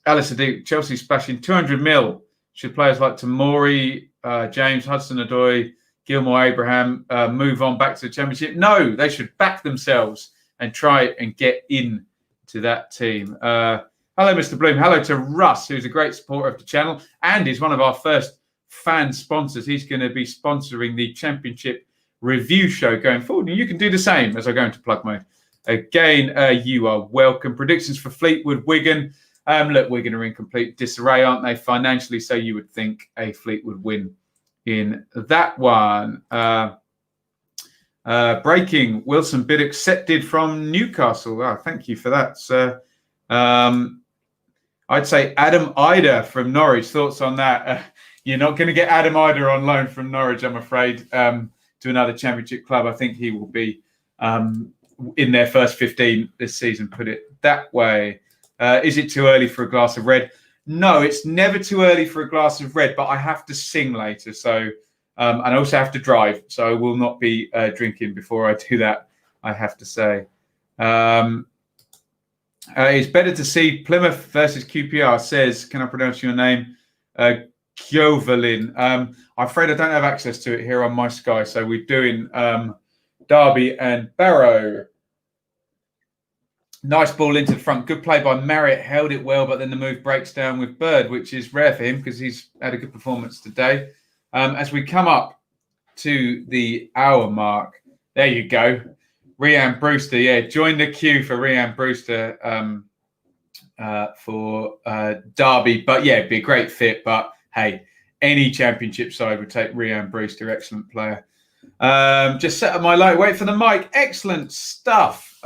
Adu, Chelsea splashing 200 mil. Should players like Tamori, James, Hudson-Odoi Gilmore Abraham move on back to the Championship? No, they should back themselves and try and get in to that team. Hello, Mr. Bloom. Hello to Russ, who's a great supporter of the channel and is one of our first fan sponsors. He's going to be sponsoring the Championship review show going forward. And you can do the same as I go into plug mode. Again, you are welcome. Predictions for Fleetwood, Wigan. Look, Wigan are in complete disarray, aren't they, financially? So you would think a Fleetwood win in that one. Breaking, Wilson bid accepted from Newcastle. Oh, thank you for that, sir. I'd say Adam Ida from Norwich. Thoughts on that? You're not going to get Adam Ida on loan from Norwich, I'm afraid, to another Championship club. I think he will be in their first 15 this season, put it that way. Is it too early for a glass of red? No, it's never too early for a glass of red, but I have to sing later. So, and I also have to drive. So I will not be drinking before I do that, I have to say. It's better to see Plymouth versus QPR, says, can I pronounce your name? Giovalin. I'm afraid I don't have access to it here on my Sky. So we're doing Derby and Barrow. Nice ball into the front. Good play by Marriott. Held it well, but then the move breaks down with Bird, which is rare for him because he's had a good performance today. As we come up to the hour mark, there you go. Rhian Brewster, yeah, join the queue for Rhian Brewster for Derby. But yeah, it'd be a great fit. But hey, any Championship side would take Rhian Brewster. Excellent player. Just set up my light. Wait for the mic. Excellent stuff.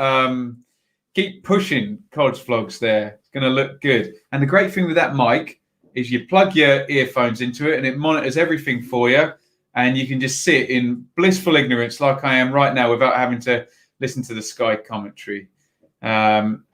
Keep pushing Cod's vlogs there. It's going to look good. And the great thing with that mic is you plug your earphones into it and it monitors everything for you. And you can just sit in blissful ignorance like I am right now without having to listen to the Sky commentary. Matthew,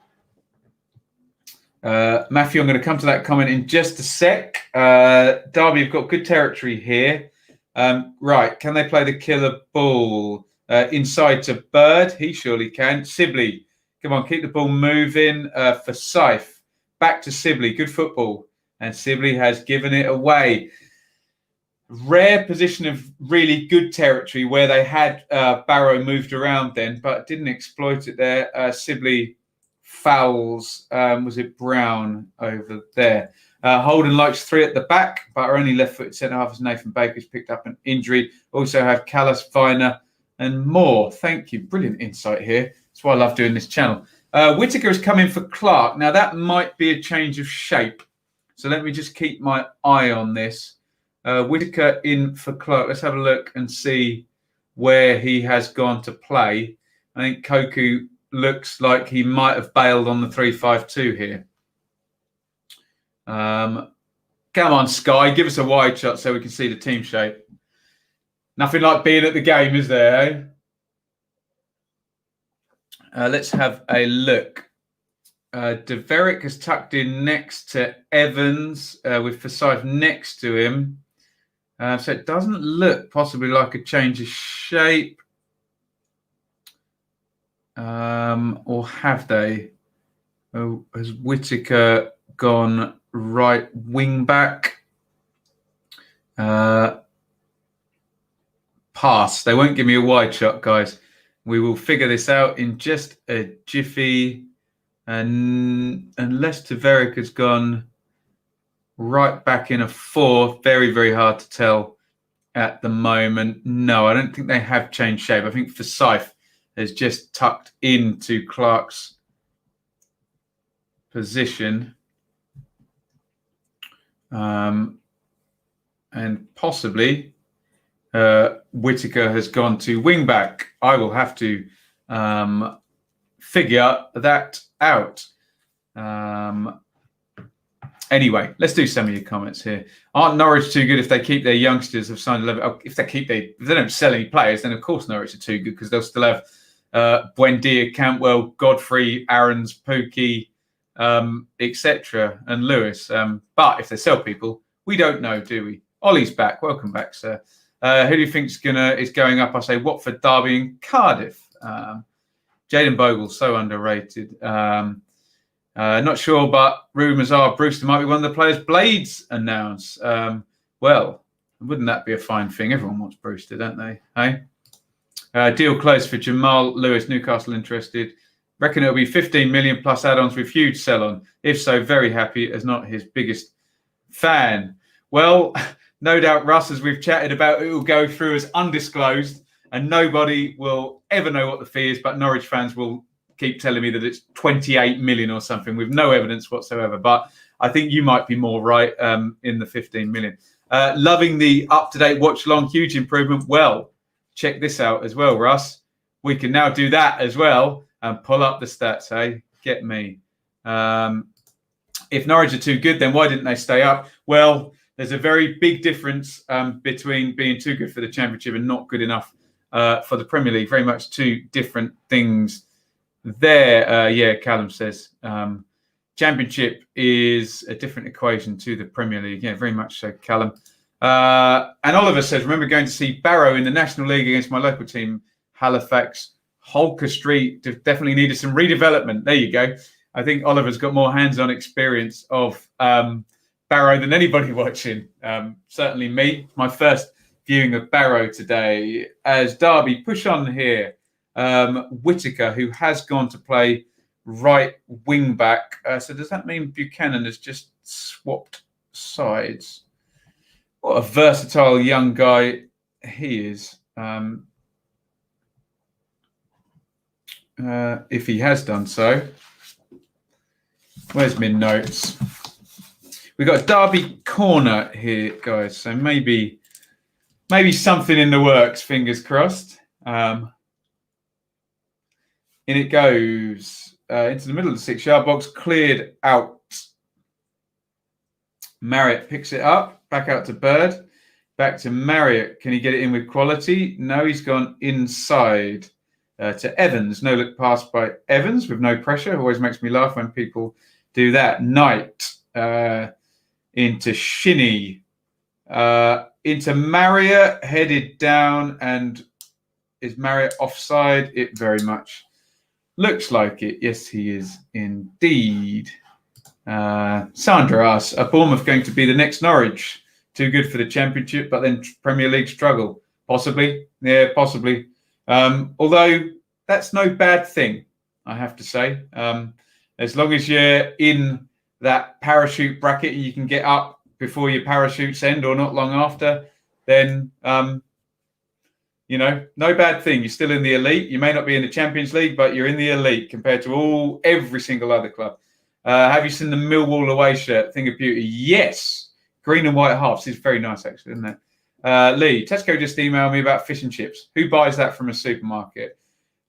I'm going to come to that comment in just a sec. Derby have got good territory here. Right, can they play the killer ball? Inside to Bird. He surely can. Sibley. Come on, keep the ball moving for Syfe. Back to Sibley. Good football. And Sibley has given it away. Rare position of really good territory where they had Barrow moved around then, but didn't exploit it there. Sibley fouls. Was it Brown over there? Holden likes 3 at the back, but our only left-footed centre-half is Nathan Baker's picked up an injury. Also have Callis, Viner and more. Thank you. Brilliant insight here. That's why I love doing this channel. Whittaker is coming for Clark. Now, that might be a change of shape. So let me just keep my eye on this. Whittaker in for Clark. Let's have a look and see where he has gone to play. I think Koku looks like he might have bailed on the 3-5-2 here. Come on, Sky. Give us a wide shot so we can see the team shape. Nothing like being at the game, is there, eh? Let's have a look. Deverick has tucked in next to Evans with Forsyth next to him. So it doesn't look possibly like a change of shape. Or have they? Oh, has Whittaker gone right wing back? Pass. They won't give me a wide shot, guys. We will figure this out in just a jiffy. And unless Deverick has gone right back in a 4, very, very hard to tell at the moment. No, I don't think they have changed shape. I think Forsyth has just tucked into Clark's position. And possibly Whittaker has gone to wing back. I will have to figure that out. Anyway, let's do some of your comments here. Aren't Norwich too good if they keep their youngsters have signed 11? If they don't sell any players, then of course Norwich are too good because they'll still have Buendia, Cantwell, Godfrey, Aarons, Pookie, etc. and Lewis. But if they sell people, we don't know, do we? Ollie's back. Welcome back, sir. Who do you think is going up? I say Watford, Derby, and Cardiff. Jaden Bogle, so underrated. Not sure, but rumours are Brewster might be one of the players Blades announce. Well, Wouldn't that be a fine thing? Everyone wants Brewster, don't they? Hey? Deal closed for Jamal Lewis, Newcastle interested. Reckon it'll be 15 million plus add-ons with huge sell-on. If so, very happy as not his biggest fan. Well, no doubt, Russ, as we've chatted about, it will go through as undisclosed and nobody will ever know what the fee is, but Norwich fans will keep telling me that it's 28 million or something with no evidence whatsoever. But I think you might be more right in the 15 million. Loving the up-to-date watch-along, huge improvement. Well, check this out as well, Russ. We can now do that as well and pull up the stats, hey? Get me. If Norwich are too good, then why didn't they stay up? Well, there's a very big difference between being too good for the Championship and not good enough for the Premier League. Very much two different things there. Yeah, Callum says. Championship is a different equation to the Premier League. Yeah, very much so, Callum. And Oliver says, remember going to see Barrow in the National League against my local team, Halifax. Holker Street definitely needed some redevelopment. There you go. I think Oliver's got more hands-on experience of Barrow than anybody watching. Certainly me. My first viewing of Barrow today. As Derby push on here, Whittaker, who has gone to play right wing back. So does that mean Buchanan has just swapped sides? What a versatile young guy he is. If he has done so. Where's my notes? We've got a Derby corner here, guys. So maybe something in the works, fingers crossed. In it goes into the middle of the 6-yard box, cleared out. Marriott picks it up, back out to Bird, back to Marriott. Can he get it in with quality? No, he's gone inside. To Evans, no look pass by Evans with no pressure. Always makes me laugh when people do that. Knight into Shinny, into Marriott, headed down, and is Marriott offside? It very much looks like it. Yes, he is indeed. Sandra asks, are Bournemouth going to be the next Norwich? Too good for the Championship, but then Premier League struggle? Possibly. Yeah, possibly. Although that's no bad thing, I have to say. As long as you're in that parachute bracket and you can get up before your parachutes end or not long after, then, no bad thing. You're still in the elite. You may not be in the Champions League, but you're in the elite compared to every single other club. Have you seen the Millwall away shirt? Thing of beauty. Yes. Green and white halves. It's very nice, actually, isn't it? Lee, Tesco just emailed me about fish and chips. Who buys that from a supermarket?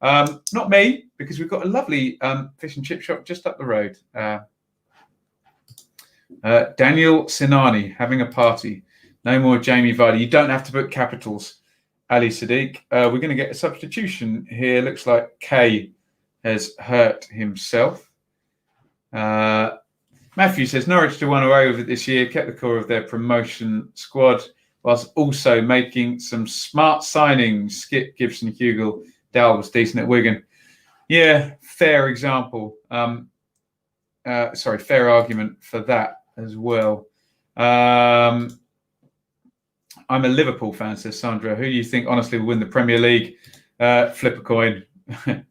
Not me, because we've got a lovely fish and chip shop just up the road. Daniel Sinani having a party. No more Jamie Vardy. You don't have to put capitals, Ali Sadiq. We're going to get a substitution here. Looks like Kay has hurt himself. Matthew says, Norwich to won away with it this year, kept the core of their promotion squad, whilst also making some smart signings. Skip, Gibson, Hugel, Dowell was decent at Wigan. Yeah, fair example. Fair argument for that as well. I'm a Liverpool fan, says Sandra. Who do you think, honestly, will win the Premier League? Flip a coin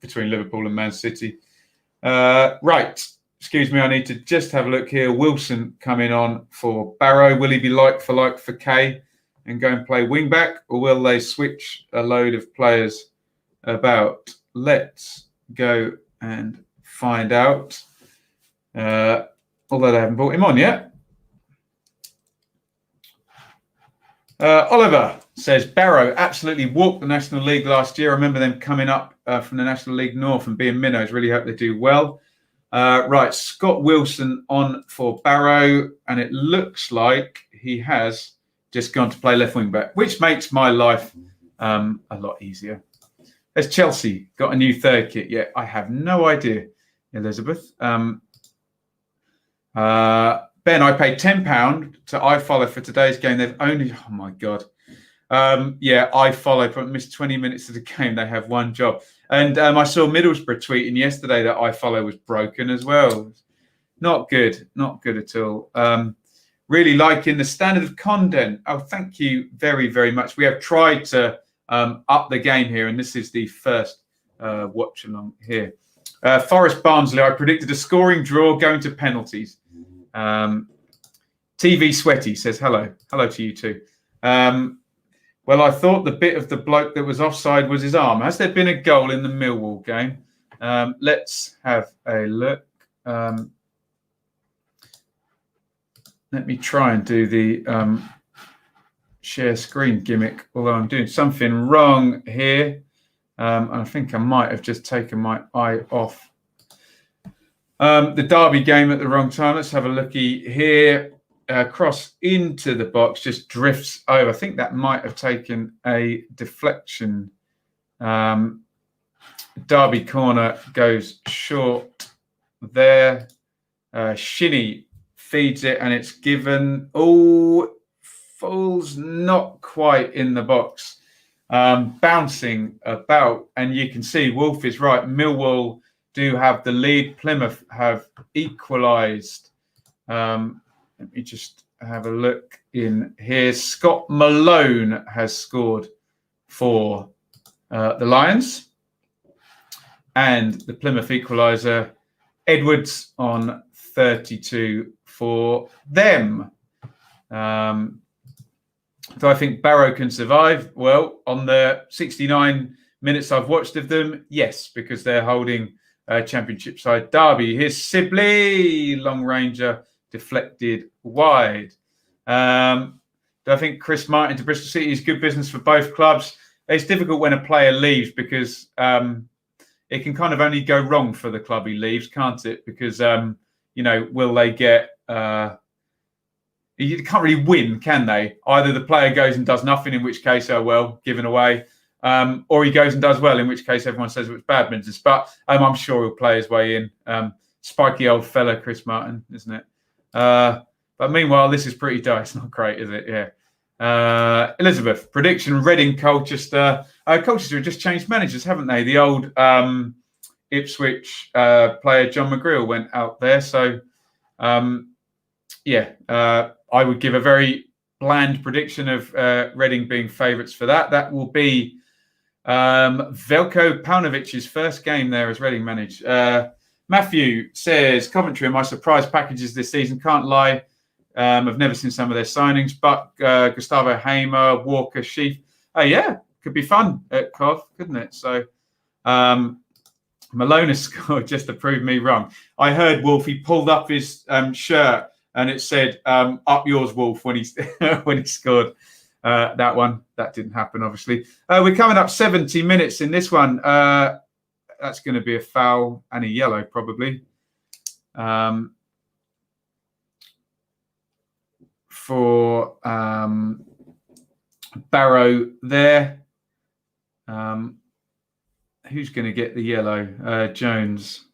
between Liverpool and Man City. Right. Excuse me, I need to just have a look here. Wilson coming on for Barrow. Will he be like for Kay and go and play wing back, or will they switch a load of players about? Let's go and find out. Although they haven't brought him on yet. Oliver says, Barrow absolutely walked the National League last year. I remember them coming up from the National League North and being minnows. Really hope they do well. Right, Scott Wilson on for Barrow, and it looks like he has just gone to play left wing back, which makes my life a lot easier. Has Chelsea got a new third kit yet? I have no idea, Elizabeth. Ben, I paid £10 to iFollow for today's game. They've only, oh my God. iFollow, but missed 20 minutes of the game. They have one job. And I saw Middlesbrough tweeting yesterday that iFollow was broken as well. Not good at all. really liking the standard of content. Oh, thank you very, very much. We have tried to up the game here, and this is the first watch along here. Forrest Barnsley, I predicted a scoring draw going to penalties. TV Sweaty says hello. Hello to you too. Well, I thought the bit of the bloke that was offside was his arm. Has there been a goal in the Millwall game? Let's have a look. Let me try and do the share screen gimmick, although I'm doing something wrong here. And I think I might have just taken my eye off the Derby game at the wrong time. Let's have a looky here. Cross into the box, just drifts over. I think that might have taken a deflection. Derby corner goes short there. Shinny feeds it and it's given. Oh, falls not quite in the box. Bouncing about, and you can see Wolf is right. Millwall do have the lead. Plymouth have equalised. Let me just have a look in here. Scott Malone has scored for the Lions. And the Plymouth equaliser, Edwards on 32 for them. Do I think Barrow can survive? Well, on the 69 minutes I've watched of them, yes, because they're holding championship side Derby. Here's Sibley, long ranger, deflected wide. Do I think Chris Martin to Bristol City is good business for both clubs? It's difficult when a player leaves because it can kind of only go wrong for the club he leaves, can't it? Because, will they get... you can't really win, can they? Either the player goes and does nothing, in which case, oh, well, given away, or he goes and does well, in which case everyone says it was bad business. But I'm sure he'll play his way in. Spiky old fella, Chris Martin, isn't it? But meanwhile, this is pretty dull. It's not great, is it? Yeah. Elizabeth, prediction, Reading, Colchester. Colchester have just changed managers, haven't they? The old Ipswich player, John McGreal, went out there. So, I would give a very bland prediction of Reading being favourites for that. That will be Veljko Paunovic's first game there as Reading manager. Matthew says, Coventry are my surprise packages this season. Can't lie. I've never seen some of their signings, but Gustavo Hamer, Walker, Sheaf. Oh, yeah, could be fun at Cov, couldn't it? So Malone has scored just to prove me wrong. I heard Wolf, he pulled up his shirt and it said, up yours, Wolf, when he when he scored that one. That didn't happen, obviously. We're coming up 70 minutes in this one. That's going to be a foul and a yellow, probably. For Barrow there. Who's going to get the yellow? Jones.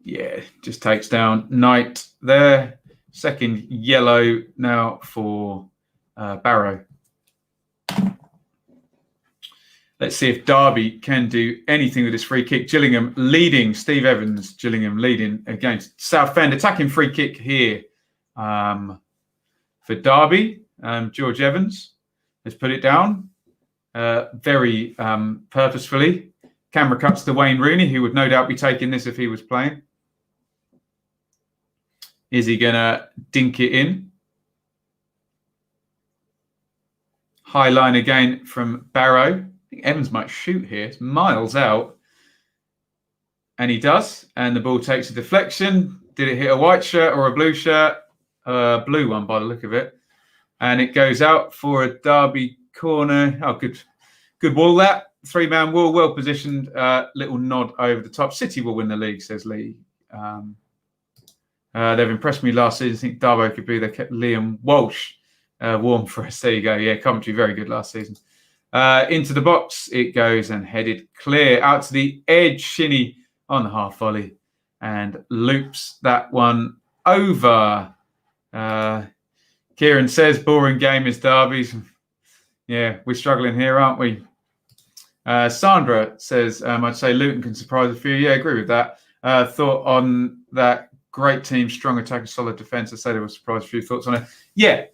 Yeah, just takes down Knight there. Second yellow now for Barrow. Let's see if Derby can do anything with this free kick. Gillingham leading. Steve Evans, Gillingham leading against Southend. Attacking free kick here for Derby. George Evans has put it down very purposefully. Camera cuts to Wayne Rooney, who would no doubt be taking this if he was playing. Is he going to dink it in? High line again from Barrow. I think Evans might shoot here. It's miles out. And he does. And the ball takes a deflection. Did it hit a white shirt or a blue shirt? Blue one by the look of it. And it goes out for a Derby corner. Oh, good wall that. Three-man wall, well positioned. Little nod over the top. City will win the league, says Lee. They've impressed me last season. I think Darbo could be. They kept Liam Walsh warm for us. There you go. Yeah, Coventry very good last season. Into the box it goes and headed clear out to the edge. Shinny on the half volley and loops that one over. Kieran says boring game is Derby's. Yeah, we're struggling here, aren't we? Sandra says, I'd say Luton can surprise a few. Yeah, I agree with that. Thought on that great team, strong attack, solid defence. I say they were surprised. A few thoughts on it. Yeah.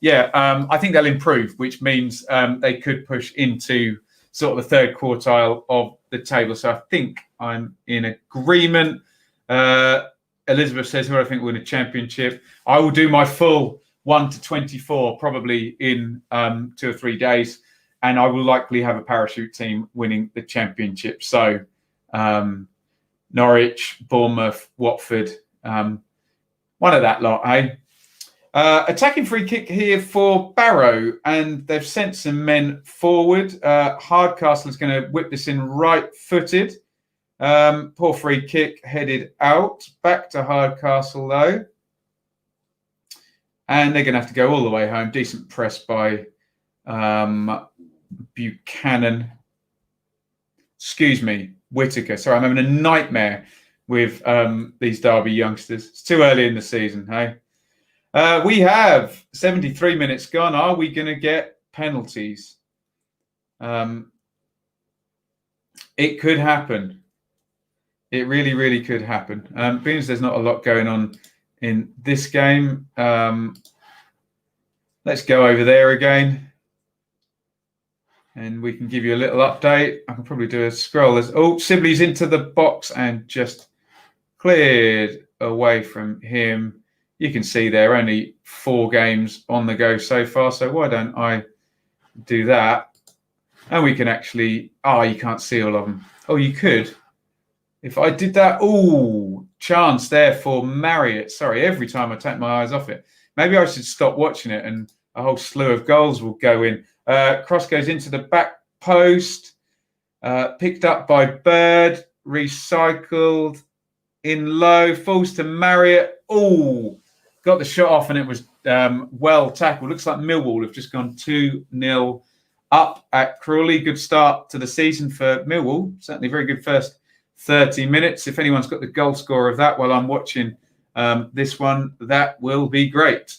I think they'll improve, which means they could push into sort of the third quartile of the table. So I think I'm in agreement. Elizabeth says, who I think will win a championship. I will do my full 1 to 24 probably in 2 or 3 days. And I will likely have a parachute team winning the championship. So Norwich, Bournemouth, Watford, one of that lot, eh? Attacking free kick here for Barrow, and they've sent some men forward. Hardcastle is going to whip this in right-footed. Poor free kick headed out. Back to Hardcastle, though. And they're going to have to go all the way home. Decent press by Buchanan. Excuse me, Whittaker. Sorry, I'm having a nightmare with these Derby youngsters. It's too early in the season, hey? We have 73 minutes gone. Are we going to get penalties? It could happen. It really, really could happen. Being as there's not a lot going on in this game, let's go over there again. And we can give you a little update. I can probably do a scroll. Sibley's into the box and just cleared away from him. You can see there are only 4 games on the go so far. So why don't I do that? And we can actually... you can't see all of them. Oh, you could. If I did that... chance there for Marriott. Sorry, every time I take my eyes off it. Maybe I should stop watching it and a whole slew of goals will go in. Cross goes into the back post. Picked up by Bird. Recycled. In low. Falls to Marriott. Got the shot off and it was well tackled. Looks like Millwall have just gone 2-0 up at Crawley. Good start to the season for Millwall. Certainly very good first 30 minutes. If anyone's got the goal score of that while I'm watching this one, that will be great.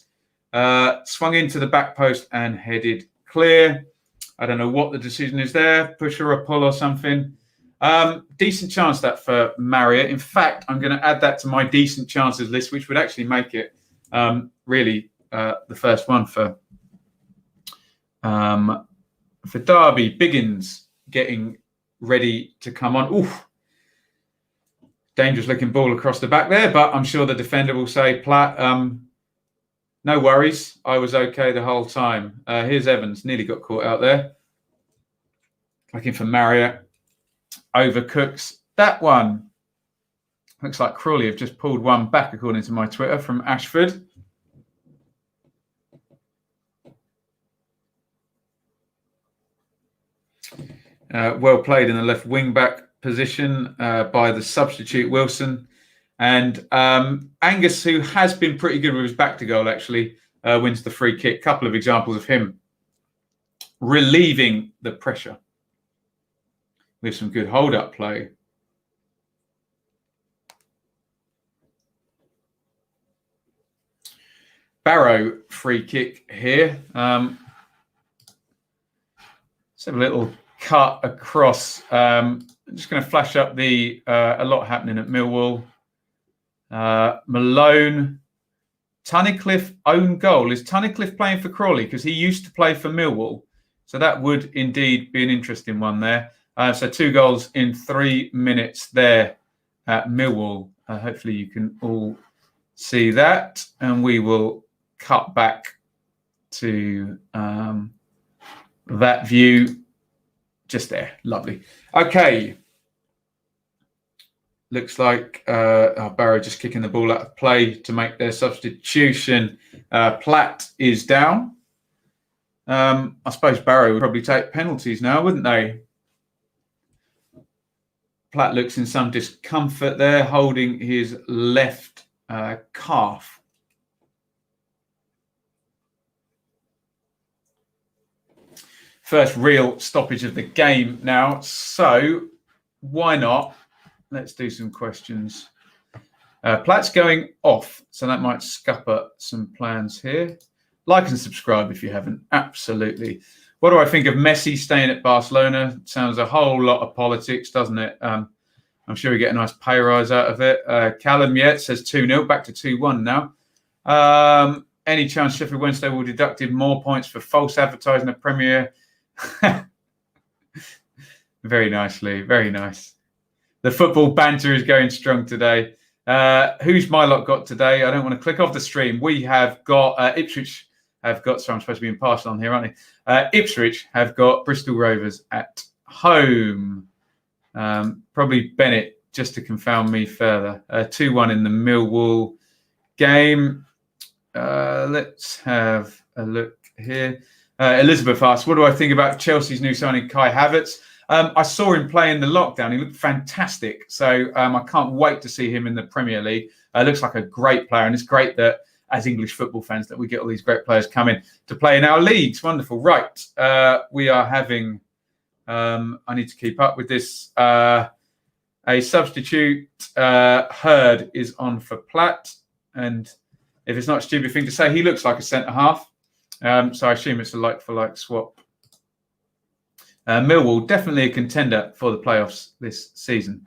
Swung into the back post and headed clear. I don't know what the decision is there. Push or a pull or something. Decent chance that for Marriott. In fact, I'm going to add that to my decent chances list, which would actually make it really the first one for Derby. Biggins getting ready to come on. Dangerous looking ball across the back there, but I'm sure the defender will say, Platt, no worries. I was okay the whole time. Here's Evans. Nearly got caught out there. Looking for Marriott. Overcooks that one. Looks like Crawley have just pulled one back, according to my Twitter, from Ashford. Well played in the left wing back position by the substitute Wilson. And Angus, who has been pretty good with his back to goal, actually wins the free kick. Couple of examples of him relieving the pressure with some good hold-up play. Barrow free kick here. Let's have a little cut across. I'm just going to flash up a lot happening at Millwall. Malone. Tunnicliffe own goal. Is Tunnicliffe playing for Crawley? Because he used to play for Millwall. So that would indeed be an interesting one there. So 2 goals in 3 minutes there at Millwall. Hopefully you can all see that. And we will cut back to that view just there. Lovely. Okay. Looks like Barrow just kicking the ball out of play to make their substitution. Platt is down. I suppose Barrow would probably take penalties now, wouldn't they? Platt looks in some discomfort there, holding his left calf. First real stoppage of the game now. So why not? Let's do some questions. Platt's going off, so that might scupper some plans here. Like and subscribe if you haven't. Absolutely. What do I think of Messi staying at Barcelona? Sounds a whole lot of politics, doesn't it? I'm I'm sure we get a nice pay rise out of it. Callum Yet says 2-0, back to 2-1 now. Any chance Sheffield Wednesday will deduct him more points for false advertising the Premier? Very nicely, very nice. The football banter is going strong today. Who's my lot got today? I don't want to click off the stream. We have got Ipswich have got, so I'm supposed to be impartial on here, aren't they? Ipswich have got Bristol Rovers at home. Probably Bennett, just to confound me further. 2-1 in the Millwall game. Let's have a look here. Elizabeth asks, what do I think about Chelsea's new signing, Kai Havertz? I saw him play in the lockdown. He looked fantastic. So I can't wait to see him in the Premier League. Looks like a great player. And it's great that as English football fans that we get all these great players coming to play in our leagues. Wonderful. Right. We are having, I need to keep up with this. A substitute, Hurd, is on for Platt. And if it's not a stupid thing to say, he looks like a centre-half. So I assume it's a like-for-like swap. Millwall, definitely a contender for the playoffs this season.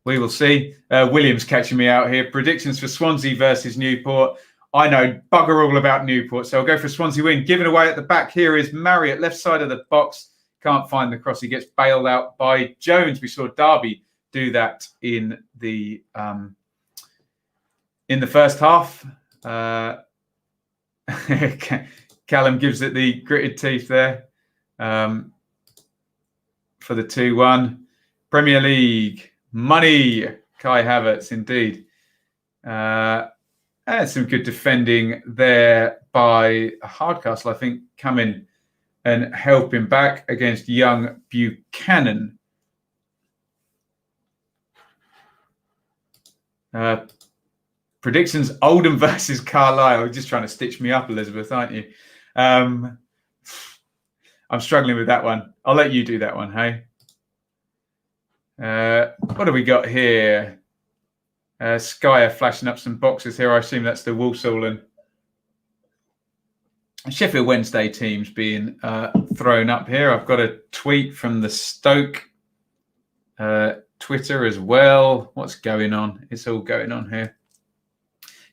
We will see. William's catching me out here. Predictions for Swansea versus Newport. I know bugger all about Newport, so I'll go for Swansea win. Given away at the back here is Marriott, left side of the box. Can't find the cross. He gets bailed out by Jones. We saw Derby do that in the first half. Callum gives it the gritted teeth there. For the 2-1. Premier League. Money. Kai Havertz, indeed. And some good defending there by Hardcastle, I think, come in and help him back against young Buchanan. Predictions, Oldham versus Carlisle. You're just trying to stitch me up, Elizabeth, aren't you? I'm struggling with that one. I'll let you do that one, hey? What do we got here? Sky are flashing up some boxes here. I assume that's the Walsall and Sheffield Wednesday teams being thrown up here. I've got a tweet from the Stoke Twitter as well. What's going on? It's all going on here.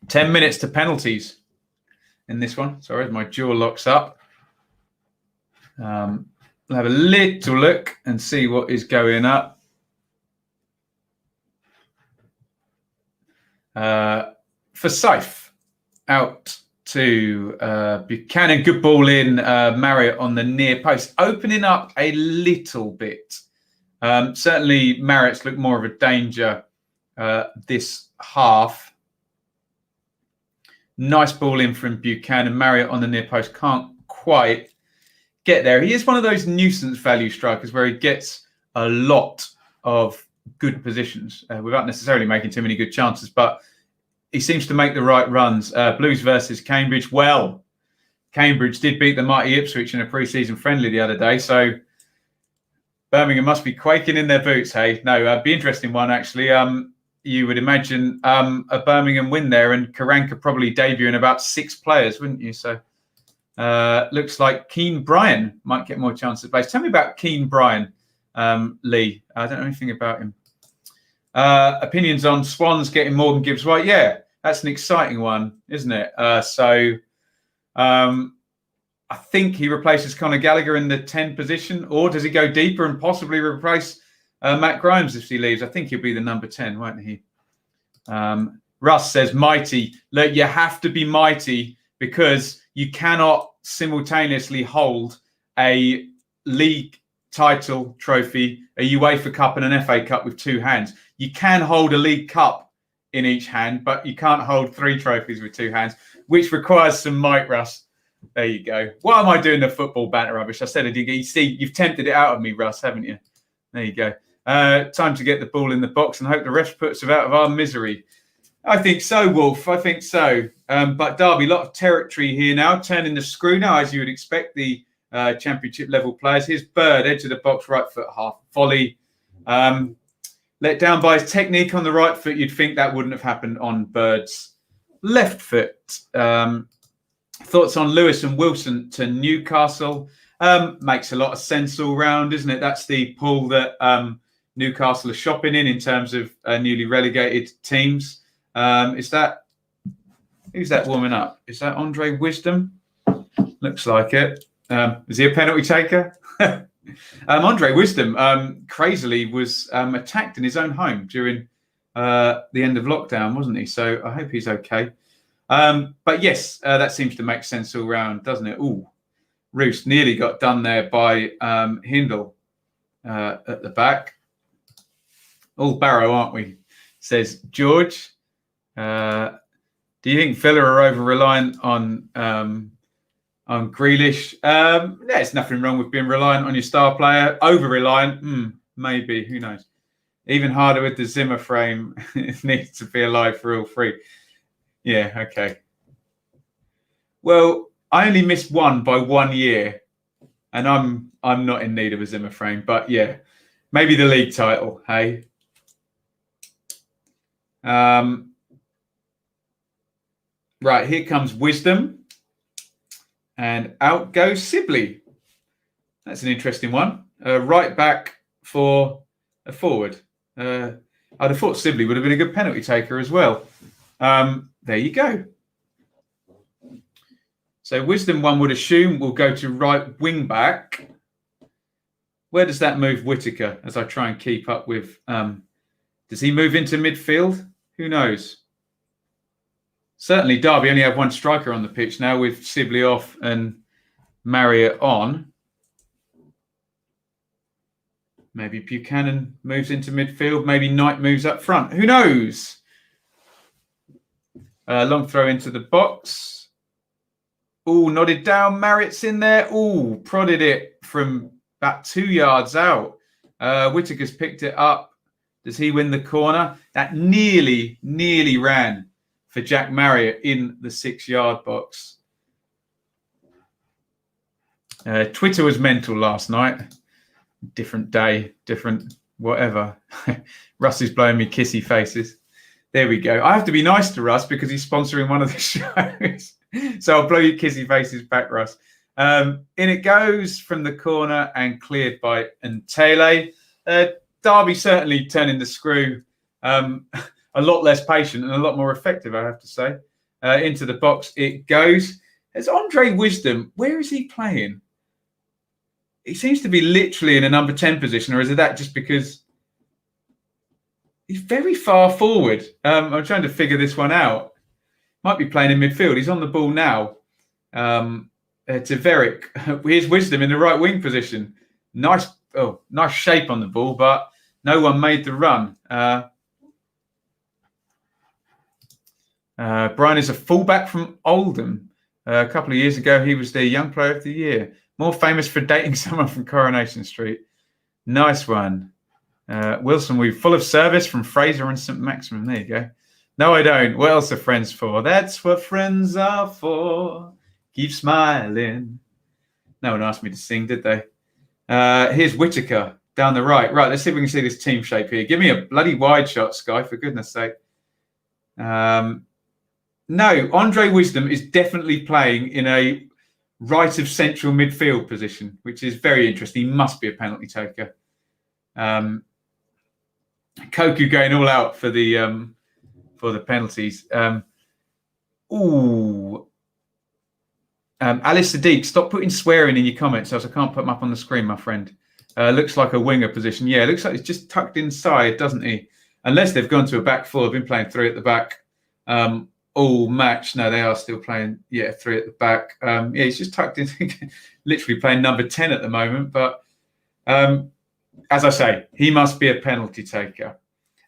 10 minutes to penalties in this one. Sorry, my jaw locks up. We'll have a little look and see what is going up. For Safe, out to Buchanan. Good ball in. Marriott on the near post, opening up a little bit. Certainly, Marriott's looked more of a danger this half. Nice ball in from Buchanan. Marriott on the near post can't quite get there. He is one of those nuisance value strikers where he gets a lot of good positions without necessarily making too many good chances, but he seems to make the right runs. Blues versus Cambridge. Well, Cambridge did beat the mighty Ipswich in a pre-season friendly the other day, so Birmingham must be quaking in their boots, hey? No, it'd be an interesting one, actually. You would imagine a Birmingham win there, and Karanka probably debuting about 6 players, wouldn't you? So looks like Keane Bryan might get more chances at base. Tell me about Keane Bryan, Lee. I don't know anything about him. Opinions on Swans getting Morgan Gibbs White. Yeah, that's an exciting one, isn't it? I think he replaces Conor Gallagher in the 10 position, or does he go deeper and possibly replace Matt Grimes if he leaves? I think he'll be the number 10, won't he? Russ says, mighty. Look, you have to be mighty because you cannot simultaneously hold a league title trophy, a UEFA Cup and an FA Cup with 2 hands. You can hold a League Cup in each hand, but you can't hold 3 trophies with 2 hands, which requires some might, Russ. There you go. Why am I doing the football banter rubbish? I said it. You see, you've tempted it out of me, Russ, haven't you? There you go. Time to get the ball in the box and hope the ref puts us out of our misery. I think so, Wolf. I think so. But Derby, a lot of territory here now, turning the screw now, as you would expect the championship level players. Here's Bird, edge of the box, right foot, half volley. Let down by his technique on the right foot. You'd think that wouldn't have happened on Bird's left foot. Thoughts on Lewis and Wilson to Newcastle? Makes a lot of sense all round, isn't it? That's the pull that Newcastle are shopping in terms of newly relegated teams. Who's that warming up? Is that Andre Wisdom? Looks like it. Is he a penalty taker? Andre Wisdom, crazily, was attacked in his own home during the end of lockdown, wasn't he? So I hope he's okay. But yes, that seems to make sense all round, doesn't it? Ooh, Roost nearly got done there by Hindle at the back. All Barrow, aren't we? Says George. Do you think Villa are over-reliant on Grealish? There's nothing wrong with being reliant on your star player. Over-reliant? Maybe. Who knows? Even harder with the Zimmer frame. It needs to be alive for all three. Yeah, okay. Well, I only missed one by 1 year, and I'm not in need of a Zimmer frame. But yeah, maybe the league title. Hey. Right, here comes Wisdom. And out goes Sibley. That's an interesting one. Right back for a forward. I'd have thought Sibley would have been a good penalty taker as well. There you go. So Wisdom, one would assume, will go to right wing back. Where does that move Whittaker as I try and keep up with? Does he move into midfield? Who knows? Certainly, Derby only have one striker on the pitch now with Sibley off and Marriott on. Maybe Buchanan moves into midfield. Maybe Knight moves up front. Who knows? Long throw into the box. Ooh, nodded down. Marriott's in there. Ooh, prodded it from about 2 yards out. Whittaker's picked it up. Does he win the corner? That nearly ran for Jack Marriott in the 6-yard box. Twitter was mental last night. Different day, different whatever. Russ is blowing me kissy faces. There we go. I have to be nice to Russ because he's sponsoring one of the shows. So I'll blow you kissy faces back, Russ. In it goes from the corner and cleared by Ntele. Derby certainly turning the screw. A lot less patient and a lot more effective, I have to say. Into the box it goes. There's Andre Wisdom. Where is he playing? He seems to be literally in a number 10 position, or is it that just because he's very far forward? I'm trying to figure this one out. Might be playing in midfield. He's on the ball now. To Verick. Here's Wisdom in the right wing position. Nice shape on the ball, but no one made the run. Brian is a fullback from Oldham. A couple of years ago, he was their Young Player of the Year. More famous for dating someone from Coronation Street. Nice one. Wilson, we're full of service from Fraser and St. Maximum. There you go. No, I don't. What else are friends for? That's what friends are for. Keep smiling. No one asked me to sing, did they? Here's Whittaker down the right. Right, let's see if we can see this team shape here. Give me a bloody wide shot, Sky, for goodness sake. No, Andre Wisdom is definitely playing in a right of central midfield position, which is very interesting. He must be a penalty taker. Koku going all out for the penalties. Alice Sadiq, stop putting swearing in your comments, else I can't put them up on the screen, my friend. Looks like a winger position. Yeah, it looks like it's just tucked inside, doesn't he? Unless they've gone to a back four. They've been playing three at the back all match. No, they are still playing, three at the back. He's just tucked in, literally playing number 10 at the moment. But as I say, he must be a penalty taker.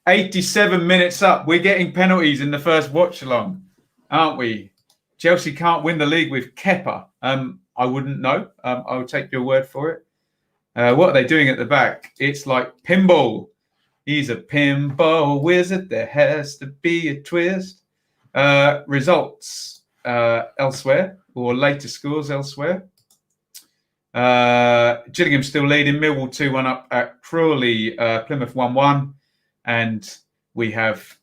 87 minutes up. We're getting penalties in the first watch-along, aren't we? Chelsea can't win the league with Kepa. I wouldn't know. I would take your word for it. What are they doing at the back? It's like pinball. He's a pinball wizard. There has to be a twist. Results elsewhere, or later scores elsewhere. Gillingham still leading. Millwall 2-1 up at Crawley. Plymouth 1-1. And we have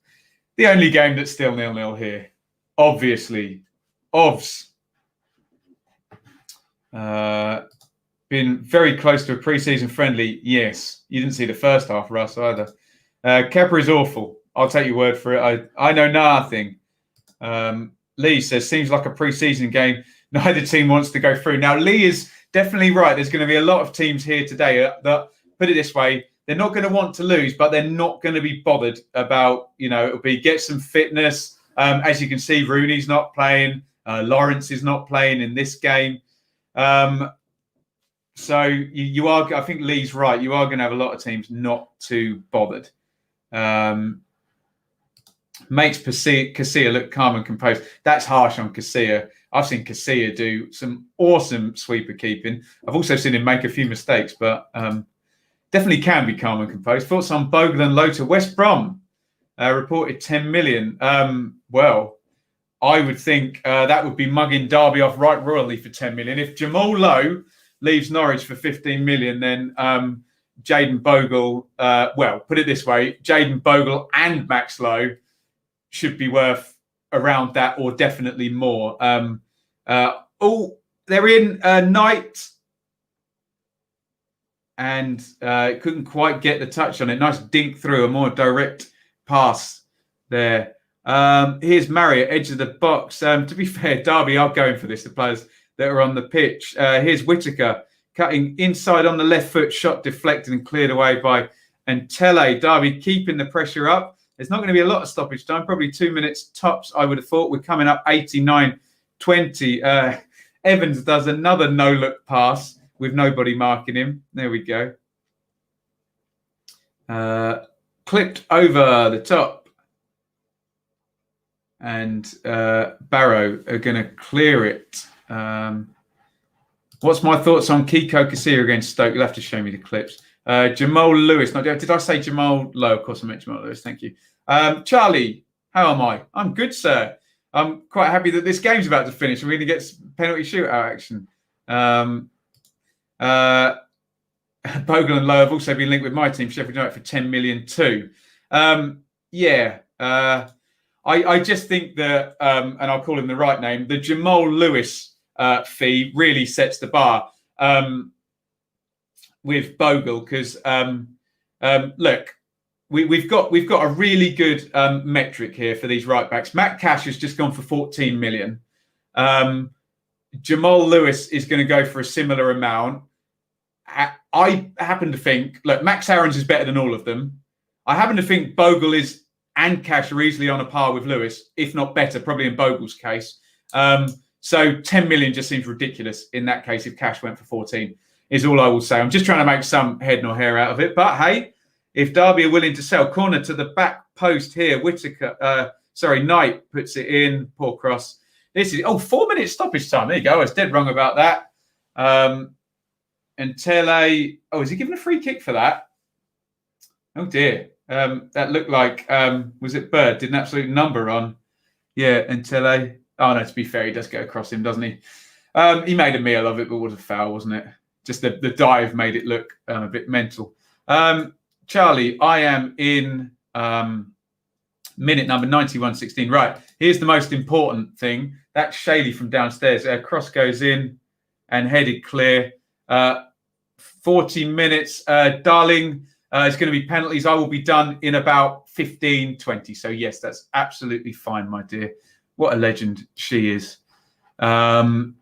the only game that's still 0-0 here. Obviously. Ovs. been very close to a pre-season friendly. Yes, you didn't see the first half, Russ, either. Kepper is awful. I'll take your word for it. I know nothing. Lee says, seems like a pre-season game. Neither team wants to go through. Now, Lee is definitely right. There's going to be a lot of teams here today that, put it this way, they're not going to want to lose, but they're not going to be bothered about, it'll be get some fitness. As you can see, Rooney's not playing. Lawrence is not playing in this game. So you are, I think Lee's right. You are going to have a lot of teams not too bothered. Makes Casilla look calm and composed. That's harsh on Casilla. I've seen Casilla do some awesome sweeper keeping. I've also seen him make a few mistakes, but definitely can be calm and composed. Thoughts on Bogle and Low to West Brom? Reported 10 million. Well, I would think that would be mugging Derby off right royally for 10 million. If Jamal Lowe leaves Norwich for 15 million, then Jayden Bogle, well, put it this way, Jayden Bogle and Max Lowe should be worth around that or definitely more. They're in Knight and couldn't quite get the touch on it. Nice dink through, a more direct pass there. Here's Marriott, edge of the box. To be fair, Derby are going for this, the players that are on the pitch. Here's Whittaker cutting inside on the left foot, shot deflected and cleared away by Entele. Derby keeping the pressure up. There's not going to be a lot of stoppage time, probably 2 minutes tops, I would have thought. We're coming up 89-20. Evans does another no-look pass with nobody marking him. There we go. Clipped over the top. And Barrow are going to clear it. What's my thoughts on Kiko Casilla against Stoke? You'll have to show me the clips. Jamal Lewis. Did I say Jamal Lowe? Of course I meant Jamal Lewis. Thank you. Charlie, how am I? I'm good, sir. I'm quite happy that this game's about to finish and we're going to get penalty shootout action. Bogle and Lowe have also been linked with my team, Sheffield United, for 10 million too. I just think that, and I'll call him the right name, the Jamal Lewis fee really sets the bar with Bogle because, look, we've got a really good metric here for these right backs. Matt Cash has just gone for 14 million. Jamal Lewis is going to go for a similar amount. I happen to think, look, Max Aarons is better than all of them. I happen to think Bogle and Cash are easily on a par with Lewis, if not better, probably in Bogle's case. So 10 million just seems ridiculous in that case if Cash went for 14, is all I will say. I'm just trying to make some head nor hair out of it. But hey, if Derby are willing to sell, corner to the back post here, Knight puts it in, poor cross. This is 4 minutes stoppage time. There you go. I was dead wrong about that. And Tele, is he given a free kick for that? Oh dear. That looked like, was it Bird? Did an absolute number on. Yeah, and Tele. Oh no, to be fair, he does go across him, doesn't he? He made a meal of it, but it was a foul, wasn't it? Just the dive made it look a bit mental. Charlie, I am in minute number 91:16. Right, here's the most important thing. That's Shaley from downstairs. Cross goes in and headed clear. 40 minutes. Darling, it's going to be penalties. I will be done in about 15-20. So, yes, that's absolutely fine, my dear. What a legend she is. Anyone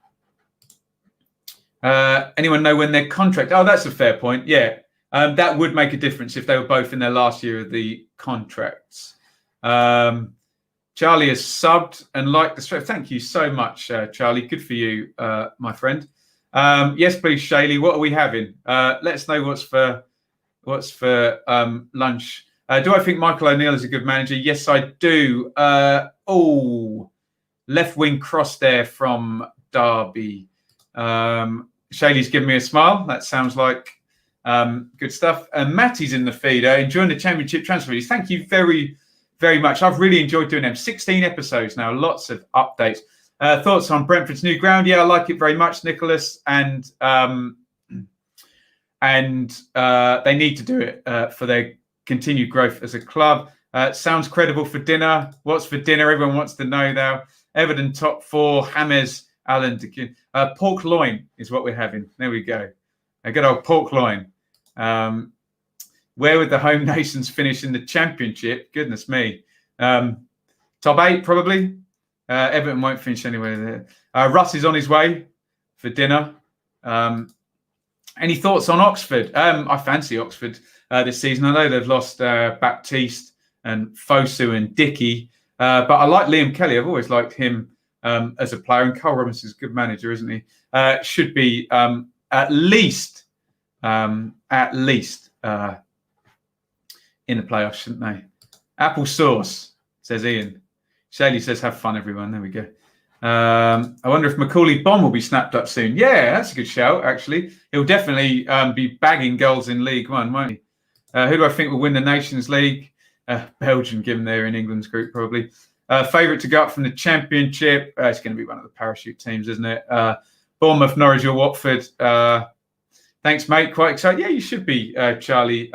know when their contract? Oh, that's a fair point. Yeah. That would make a difference if they were both in their last year of the contracts. Charlie has subbed and liked the stream. Thank you so much, Charlie. Good for you, my friend. Yes, please, Shaley. What are we having? Let us know what's for lunch. Do I think Michael O'Neill is a good manager? Yes, I do. Left wing cross there from Derby. Shaley's giving me a smile. That sounds like good stuff. Matty's in the feed. Enjoying the championship transfer fees. Thank you very, very much. I've really enjoyed doing them. 16 episodes now. Lots of updates. Thoughts on Brentford's new ground? Yeah, I like it very much, Nicholas. And they need to do it for their continued growth as a club. Sounds credible for dinner. What's for dinner? Everyone wants to know now. Everton top four. James, Alan, pork loin is what we're having. There we go. A good old pork loin. Where would the home nations finish in the championship? Goodness me. Top 8, probably. Everton won't finish anywhere there. Russ is on his way for dinner. Any thoughts on Oxford? I fancy Oxford this season. I know they've lost Baptiste and Fosu and Dickey, but I like Liam Kelly. I've always liked him as a player, and Carl Robinson's a good manager, isn't he? Should be at least in the playoffs, shouldn't they? Apple sauce, says Iain. Shaley says, have fun, everyone. There we go. I wonder if Macaulay Bomb will be snapped up soon. Yeah, that's a good shout, actually. He'll definitely be bagging goals in League One, won't he? Who do I think will win the Nations League? Belgium, given they're in England's group, probably. Favourite to go up from the Championship? It's going to be one of the parachute teams, isn't it? Bournemouth, Norwich or Watford? Thanks, mate. Quite excited. Yeah, you should be, Charlie.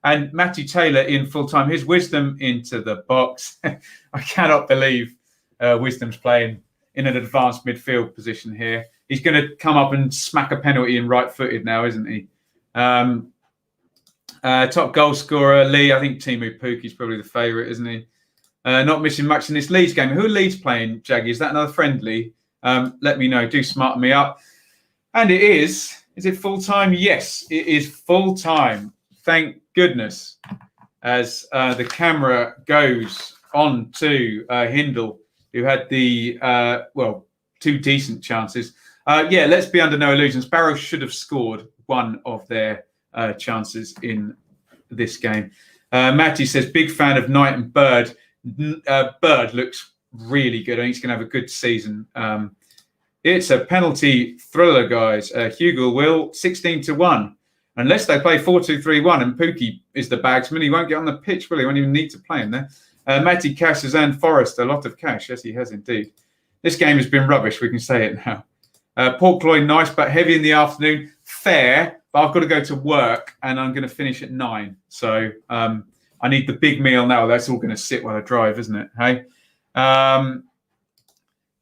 And Matthew Taylor in full-time. His Wisdom into the box. I cannot believe Wisdom's playing in an advanced midfield position here. He's going to come up and smack a penalty in right-footed now, isn't he? Top goal scorer, Lee. I think Timu Puki's probably the favourite, isn't he? Not missing much in this Leeds game. Who are Leeds playing, Jaggy? Is that another friendly? Let me know. Do smarten me up. And it is. Is it full-time? Yes, it is full-time. Thank goodness. As the camera goes on to Hindle, who had the, two decent chances. Let's be under no illusions. Barrow should have scored one of their chances in this game. Matty says, big fan of Knight and Bird. Bird looks really good. I think he's going to have a good season. It's a penalty thriller, guys. Hugo will 16-1. Unless they play 4-2-3-1 and Pookie is the bagsman, he won't get on the pitch, will he? Won't even need to play him there. Matty Cash has earned Forrest a lot of cash. Yes, he has indeed. This game has been rubbish. We can say it now. Pork loin, nice, but heavy in the afternoon. Fair, but I've got to go to work and I'm going to finish at 9. So I need the big meal now. That's all going to sit while I drive, isn't it? Hey?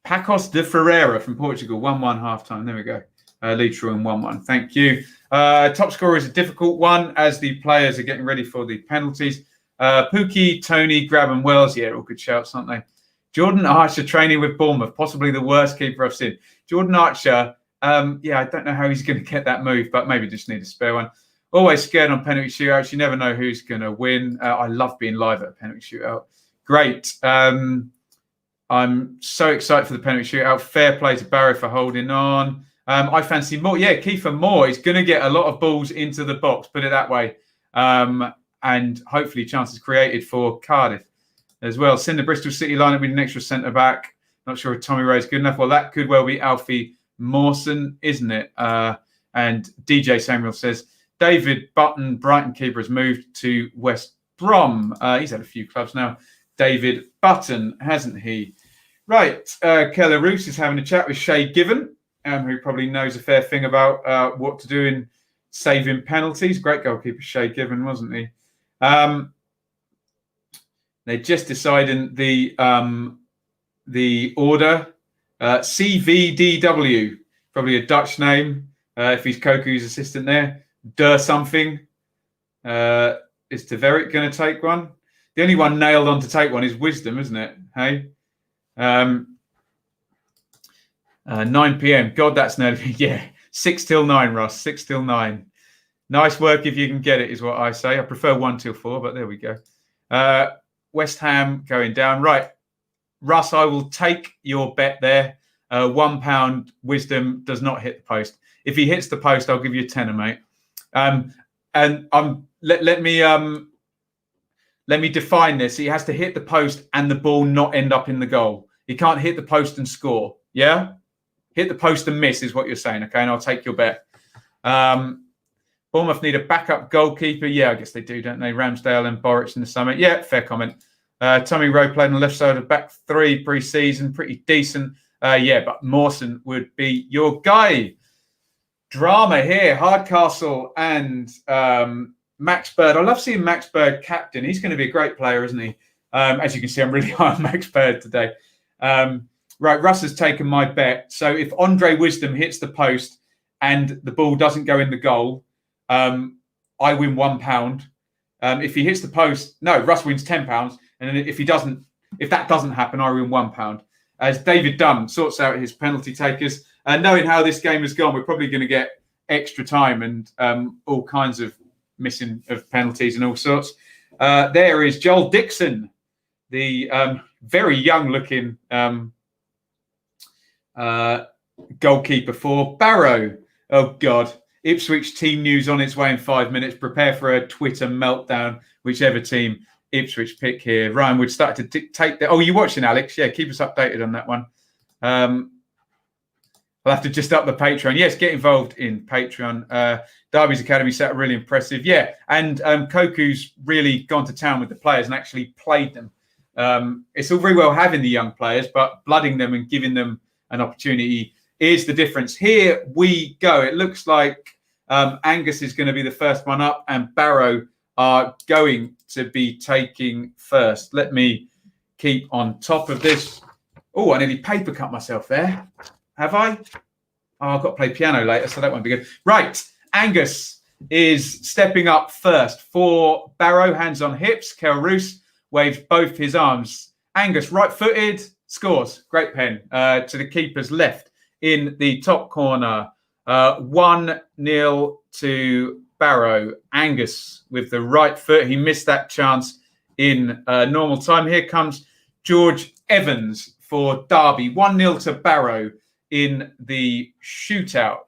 Pacos de Ferreira from Portugal, 1-1 half-time. There we go. Lead Ruin 1-1. Thank you. Top scorer is a difficult one as the players are getting ready for the penalties. Pookie, Tony, Grab and Wells. Yeah, all good shouts, aren't they? Jordan Archer training with Bournemouth, possibly the worst keeper I've seen. Jordan Archer, I don't know how he's going to get that move, but maybe just need a spare one. Always scared on penalty shootouts. You never know who's going to win. I love being live at a penalty shootout. Great. I'm so excited for the penalty shootout. Fair play to Barrow for holding on. I fancy Moore. Yeah, Kiefer Moore is going to get a lot of balls into the box, put it that way. And hopefully chances created for Cardiff as well. Send the Bristol City lineup with an extra centre-back. Not sure if Tommy Ray is good enough. Well, that could well be Alfie Mawson, isn't it? And DJ Samuel says, David Button, Brighton keeper, has moved to West Brom. He's had a few clubs now. David Button, hasn't he? Right. Keller Roos is having a chat with Shay Given, who probably knows a fair thing about what to do in saving penalties. Great goalkeeper, Shay Given, wasn't he? They're just deciding the order. CVDW, probably a Dutch name, if he's Koku's assistant there. Something. Is Taveric going to take one? The only one nailed on to take one is Wisdom, isn't it? Hey? 9 p.m. God, that's nearly, 6 till 9, Ross. 6 till 9. Nice work if you can get it, is what I say. I prefer 1 till 4, but there we go. West Ham going down. Right. Russ, I will take your bet there. £1 Wisdom does not hit the post. If he hits the post, I'll give you a tenner, mate. Let me define this. He has to hit the post and the ball not end up in the goal. He can't hit the post and score. Yeah? Hit the post and miss is what you're saying, okay? And I'll take your bet. Bournemouth need a backup goalkeeper. Yeah, I guess they do, don't they? Ramsdale and Boric in the summer. Yeah, fair comment. Tommy Rowe played on the left side of back 3 pre-season. Pretty decent. But Mawson would be your guy. Drama here. Hardcastle and Max Bird. I love seeing Max Bird captain. He's going to be a great player, isn't he? As you can see, I'm really high on Max Bird today. Right, Russ has taken my bet. So if Andre Wisdom hits the post and the ball doesn't go in the goal, I win £1. If he hits the post, no, Russ wins £10. And then if that doesn't happen, I win £1. As David Dunn sorts out his penalty takers, knowing how this game has gone, we're probably going to get extra time and all kinds of missing of penalties and all sorts. There is Joel Dixon, the very young-looking goalkeeper for Barrow. Oh, God. Ipswich team news on its way in 5 minutes. Prepare for a Twitter meltdown, whichever team Ipswich pick here. Ryan would start to dictate that. Oh, you're watching, Alex? Yeah, keep us updated on that one. I'll have to just up the Patreon. Yes, get involved in Patreon. Derby's Academy set really impressive. Yeah, and Koku's really gone to town with the players and actually played them. It's all very well having the young players, but blooding them and giving them an opportunity is the difference. Here we go. It looks like Angus is going to be the first one up and Barrow are going to be taking first. Let me keep on top of this. Oh, I nearly paper cut myself there. Have I? Oh, I've got to play piano later, so that won't be good. Right. Angus is stepping up first for Barrow. Hands on hips. Kel Roos waves both his arms. Angus, right-footed, scores. Great pen to the keeper's left in the top corner. 1-0 to Barrow. Angus with the right foot. He missed that chance in normal time. Here comes George Evans for Derby. 1-0 to Barrow in the shootout.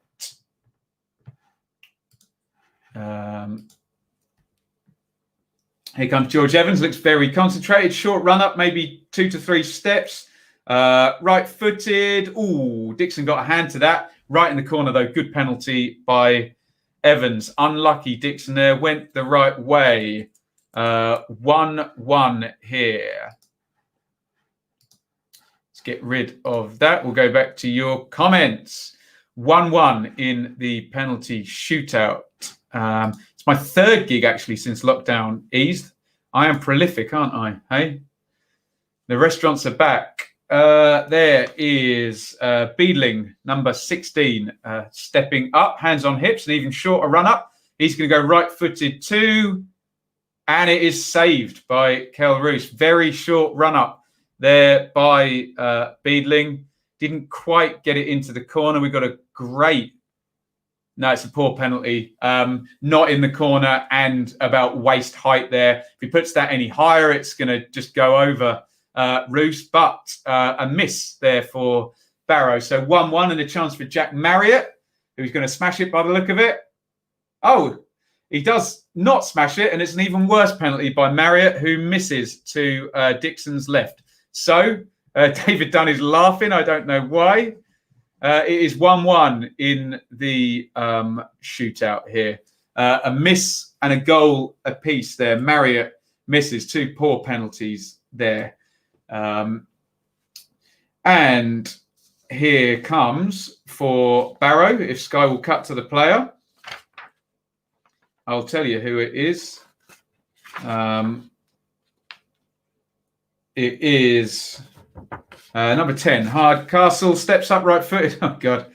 Here comes George Evans. Looks very concentrated. Short run up, maybe 2 to 3 steps. Right-footed. Ooh, Dixon got a hand to that. Right in the corner, though. Good penalty by Evans. Unlucky Dixon there. Went the right way. 1-1 here. Let's get rid of that. We'll go back to your comments. 1-1 in the penalty shootout. It's my third gig, actually, since lockdown eased. I am prolific, aren't I? Hey? The restaurants are back. There is Beadling, number 16, stepping up, hands on hips, an even shorter run up. He's going to go right-footed too. And it is saved by Kel Roos. Very short run up there by Beadling. Didn't quite get it into the corner. We got a great... No, it's a poor penalty. Not in the corner and about waist height there. If he puts that any higher, it's going to just go over Roos. But a miss there for Barrow. So 1-1 and a chance for Jack Marriott, who's going to smash it by the look of it. Oh, he does not smash it. And it's an even worse penalty by Marriott, who misses to Dixon's left. So David Dunn is laughing. I don't know why. It is 1-1 in the shootout here. A miss and a goal apiece there. Marriott misses. 2 poor penalties there. And here comes for Barrow. If Sky will cut to the player, I'll tell you who it is. It is... number 10, Hardcastle, steps up right-footed. Oh, God.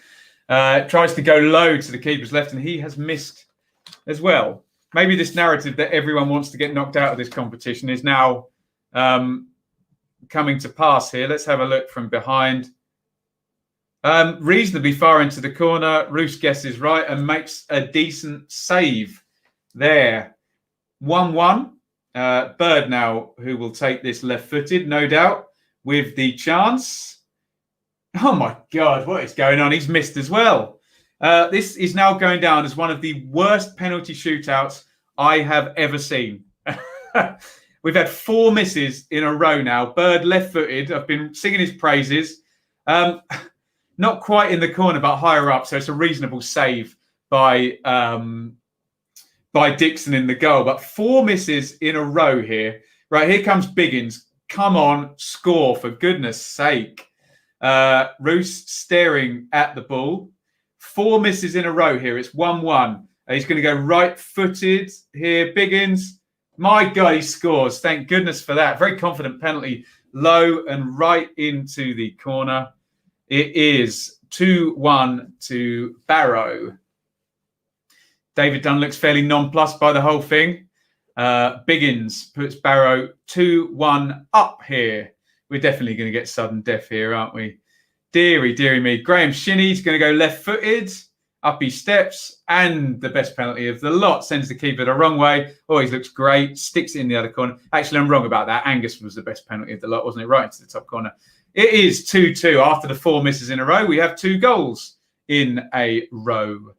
Tries to go low to the keeper's left, and he has missed as well. Maybe this narrative that everyone wants to get knocked out of this competition is now coming to pass here. Let's have a look from behind. Reasonably far into the corner. Roos guesses right and makes a decent save there. 1-1. Bird now, who will take this left-footed, no doubt, with the chance. Oh, my God, what is going on? He's missed as well. This is now going down as one of the worst penalty shootouts I have ever seen. We've had 4 misses in a row now. Bird left-footed. I've been singing his praises. Not quite in the corner, but higher up. So it's a reasonable save by Dixon in the goal. But 4 misses in a row here. Right, here comes Biggins. Come on, score, for goodness sake. Roos staring at the ball. 4 misses in a row here. It's 1-1. He's going to go right-footed here. Biggins. My God, he scores. Thank goodness for that. Very confident penalty. Low and right into the corner. It is 2-1 to Barrow. David Dunn looks fairly nonplussed by the whole thing. Biggins puts Barrow 2-1 up here. We're definitely going to get sudden death here, aren't we? Deary me. Graham Shinney's going to go left-footed. Up he steps. And the best penalty of the lot. Sends the keeper the wrong way. Always looks great. Sticks it in the other corner. Actually, I'm wrong about that. Angus was the best penalty of the lot, wasn't it? Right into the top corner. It is 2-2. After the 4 misses in a row, we have 2 goals in a row.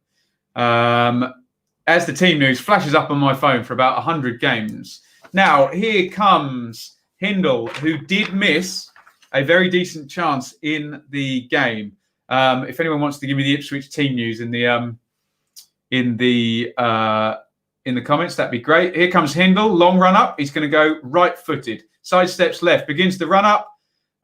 As the team news flashes up on my phone for about 100 games. Now, here comes Hindle, who did miss a very decent chance in the game. If anyone wants to give me the Ipswich team news in the comments, that'd be great. Here comes Hindle, long run up. He's going to go right-footed. Side steps left, begins to run up.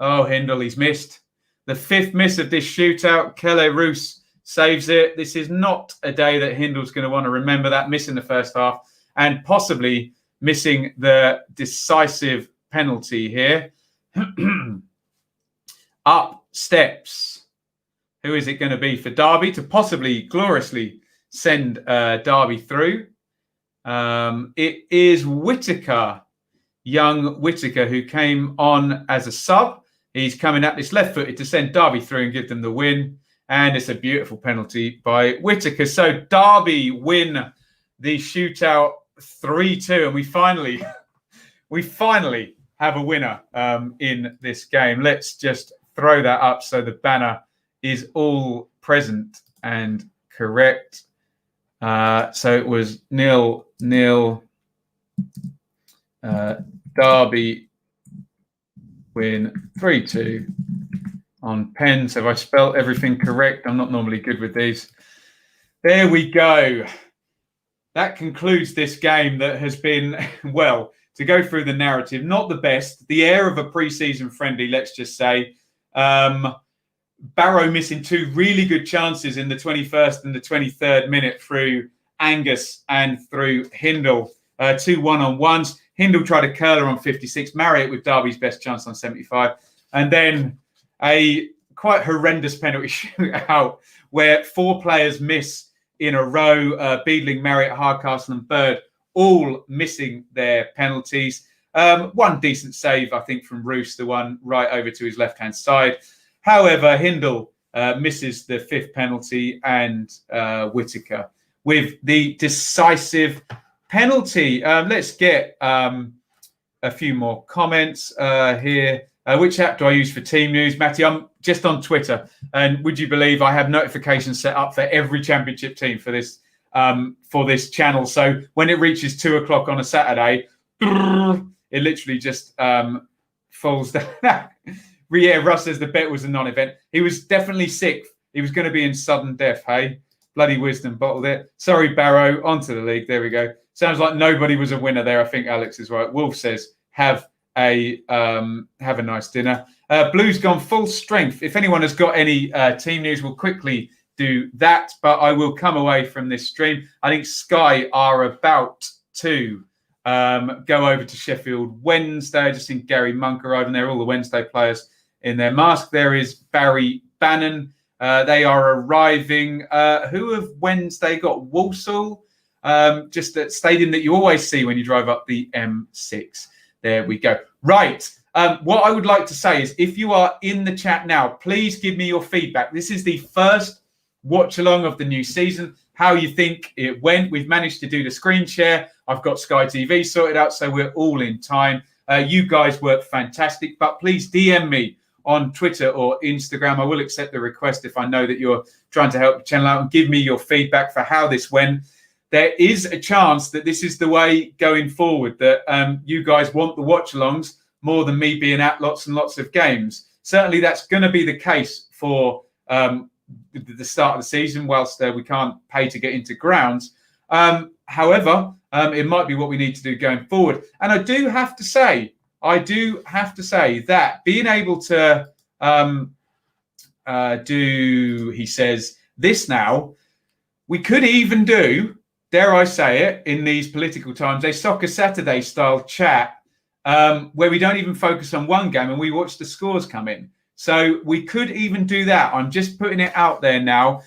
Oh, Hindle, he's missed. The 5th miss of this shootout. Kelle Roos saves it. This is not a day that Hindle's going to want to remember that miss in the first half and possibly missing the decisive penalty here. Up steps. Who is it going to be for Derby to possibly gloriously send Derby through? It is Whittaker, young Whittaker, who came on as a sub. He's coming at this left-footed to send Derby through and give them the win. And it's a beautiful penalty by Whittaker. So Derby win the shootout 3-2. And we finally have a winner in this game. Let's just throw that up so the banner is all present and correct. So it was 0-0. Derby win 3-2 on pen. So if I spelt everything correct, I'm not normally good with these. There we go. That concludes this game that has been, well, to go through the narrative, not the best. The air of a pre-season friendly, let's just say. Barrow missing 2 really good chances in the 21st and the 23rd minute through Angus and through Hindle. 2 one-on-ones. Hindle tried to curler on 56, marry it with Derby's best chance on 75. And then a quite horrendous penalty shootout where 4 players miss in a row. Beadling, Marriott, Hardcastle and Bird all missing their penalties. One decent save, I think, from Ruth, the one right over to his left-hand side. However, Hindle misses the 5th penalty and Whittaker with the decisive penalty. Let's get a few more comments here. Which app do I use for team news? Matty, I'm just on Twitter. And would you believe I have notifications set up for every championship team for this channel. So when it reaches 2 o'clock on a Saturday, it literally just falls down. Yeah, Russ says the bet was a non-event. He was definitely sick. He was going to be in sudden death, hey? Bloody wisdom bottled it. Sorry, Barrow. Onto the league. There we go. Sounds like nobody was a winner there. I think Alex is right. Wolf says, have a nice dinner. Blue's gone full strength. If anyone has got any team news, we'll quickly do that. But I will come away from this stream. I think Sky are about to go over to Sheffield Wednesday. I just seen Gary Monk arriving there. All the Wednesday players in their mask. There is Barry Bannon. They are arriving. Who have Wednesday got? Walsall. Just that stadium that you always see when you drive up the M6. There we go. Right. What I would like to say is if you are in the chat now, please give me your feedback. This is the first watch along of the new season. How you think it went. We've managed to do the screen share. I've got Sky TV sorted out, so we're all in time. You guys work fantastic, but please DM me on Twitter or Instagram. I will accept the request if I know that you're trying to help the channel out and give me your feedback for how this went. There is a chance that this is the way going forward, that you guys want the watch-alongs more than me being at lots and lots of games. Certainly that's going to be the case for the start of the season, whilst we can't pay to get into grounds. However, it might be what we need to do going forward. And I do have to say that being able to do, he says, this now, we could even do, dare I say it, in these political times, a Soccer Saturday style chat where we don't even focus on one game and we watch the scores come in. So we could even do that. I'm just putting it out there now.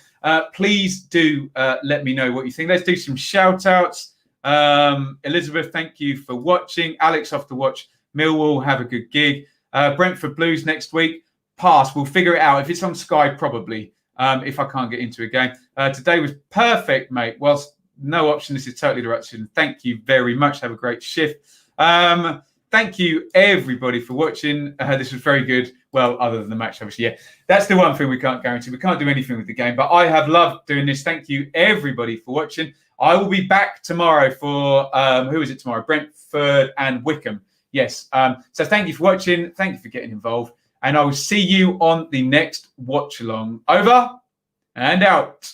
Please do let me know what you think. Let's do some shout outs. Elizabeth, thank you for watching. Alex off to watch Millwall. Have a good gig. Brentford Blues next week. Pass. We'll figure it out. If it's on Sky, probably. If I can't get into a game. Today was perfect, mate. Whilst no option, this is totally direction. Thank you very much. Have a great shift. Thank you, everybody, for watching. This was very good. Well, other than the match, obviously. Yeah, that's the one thing we can't guarantee. We can't do anything with the game, but I have loved doing this. Thank you, everybody, for watching. I will be back tomorrow for, who is it tomorrow? Brentford and Wickham. Yes. So thank you for watching. Thank you for getting involved. And I will see you on the next watch along. Over and out.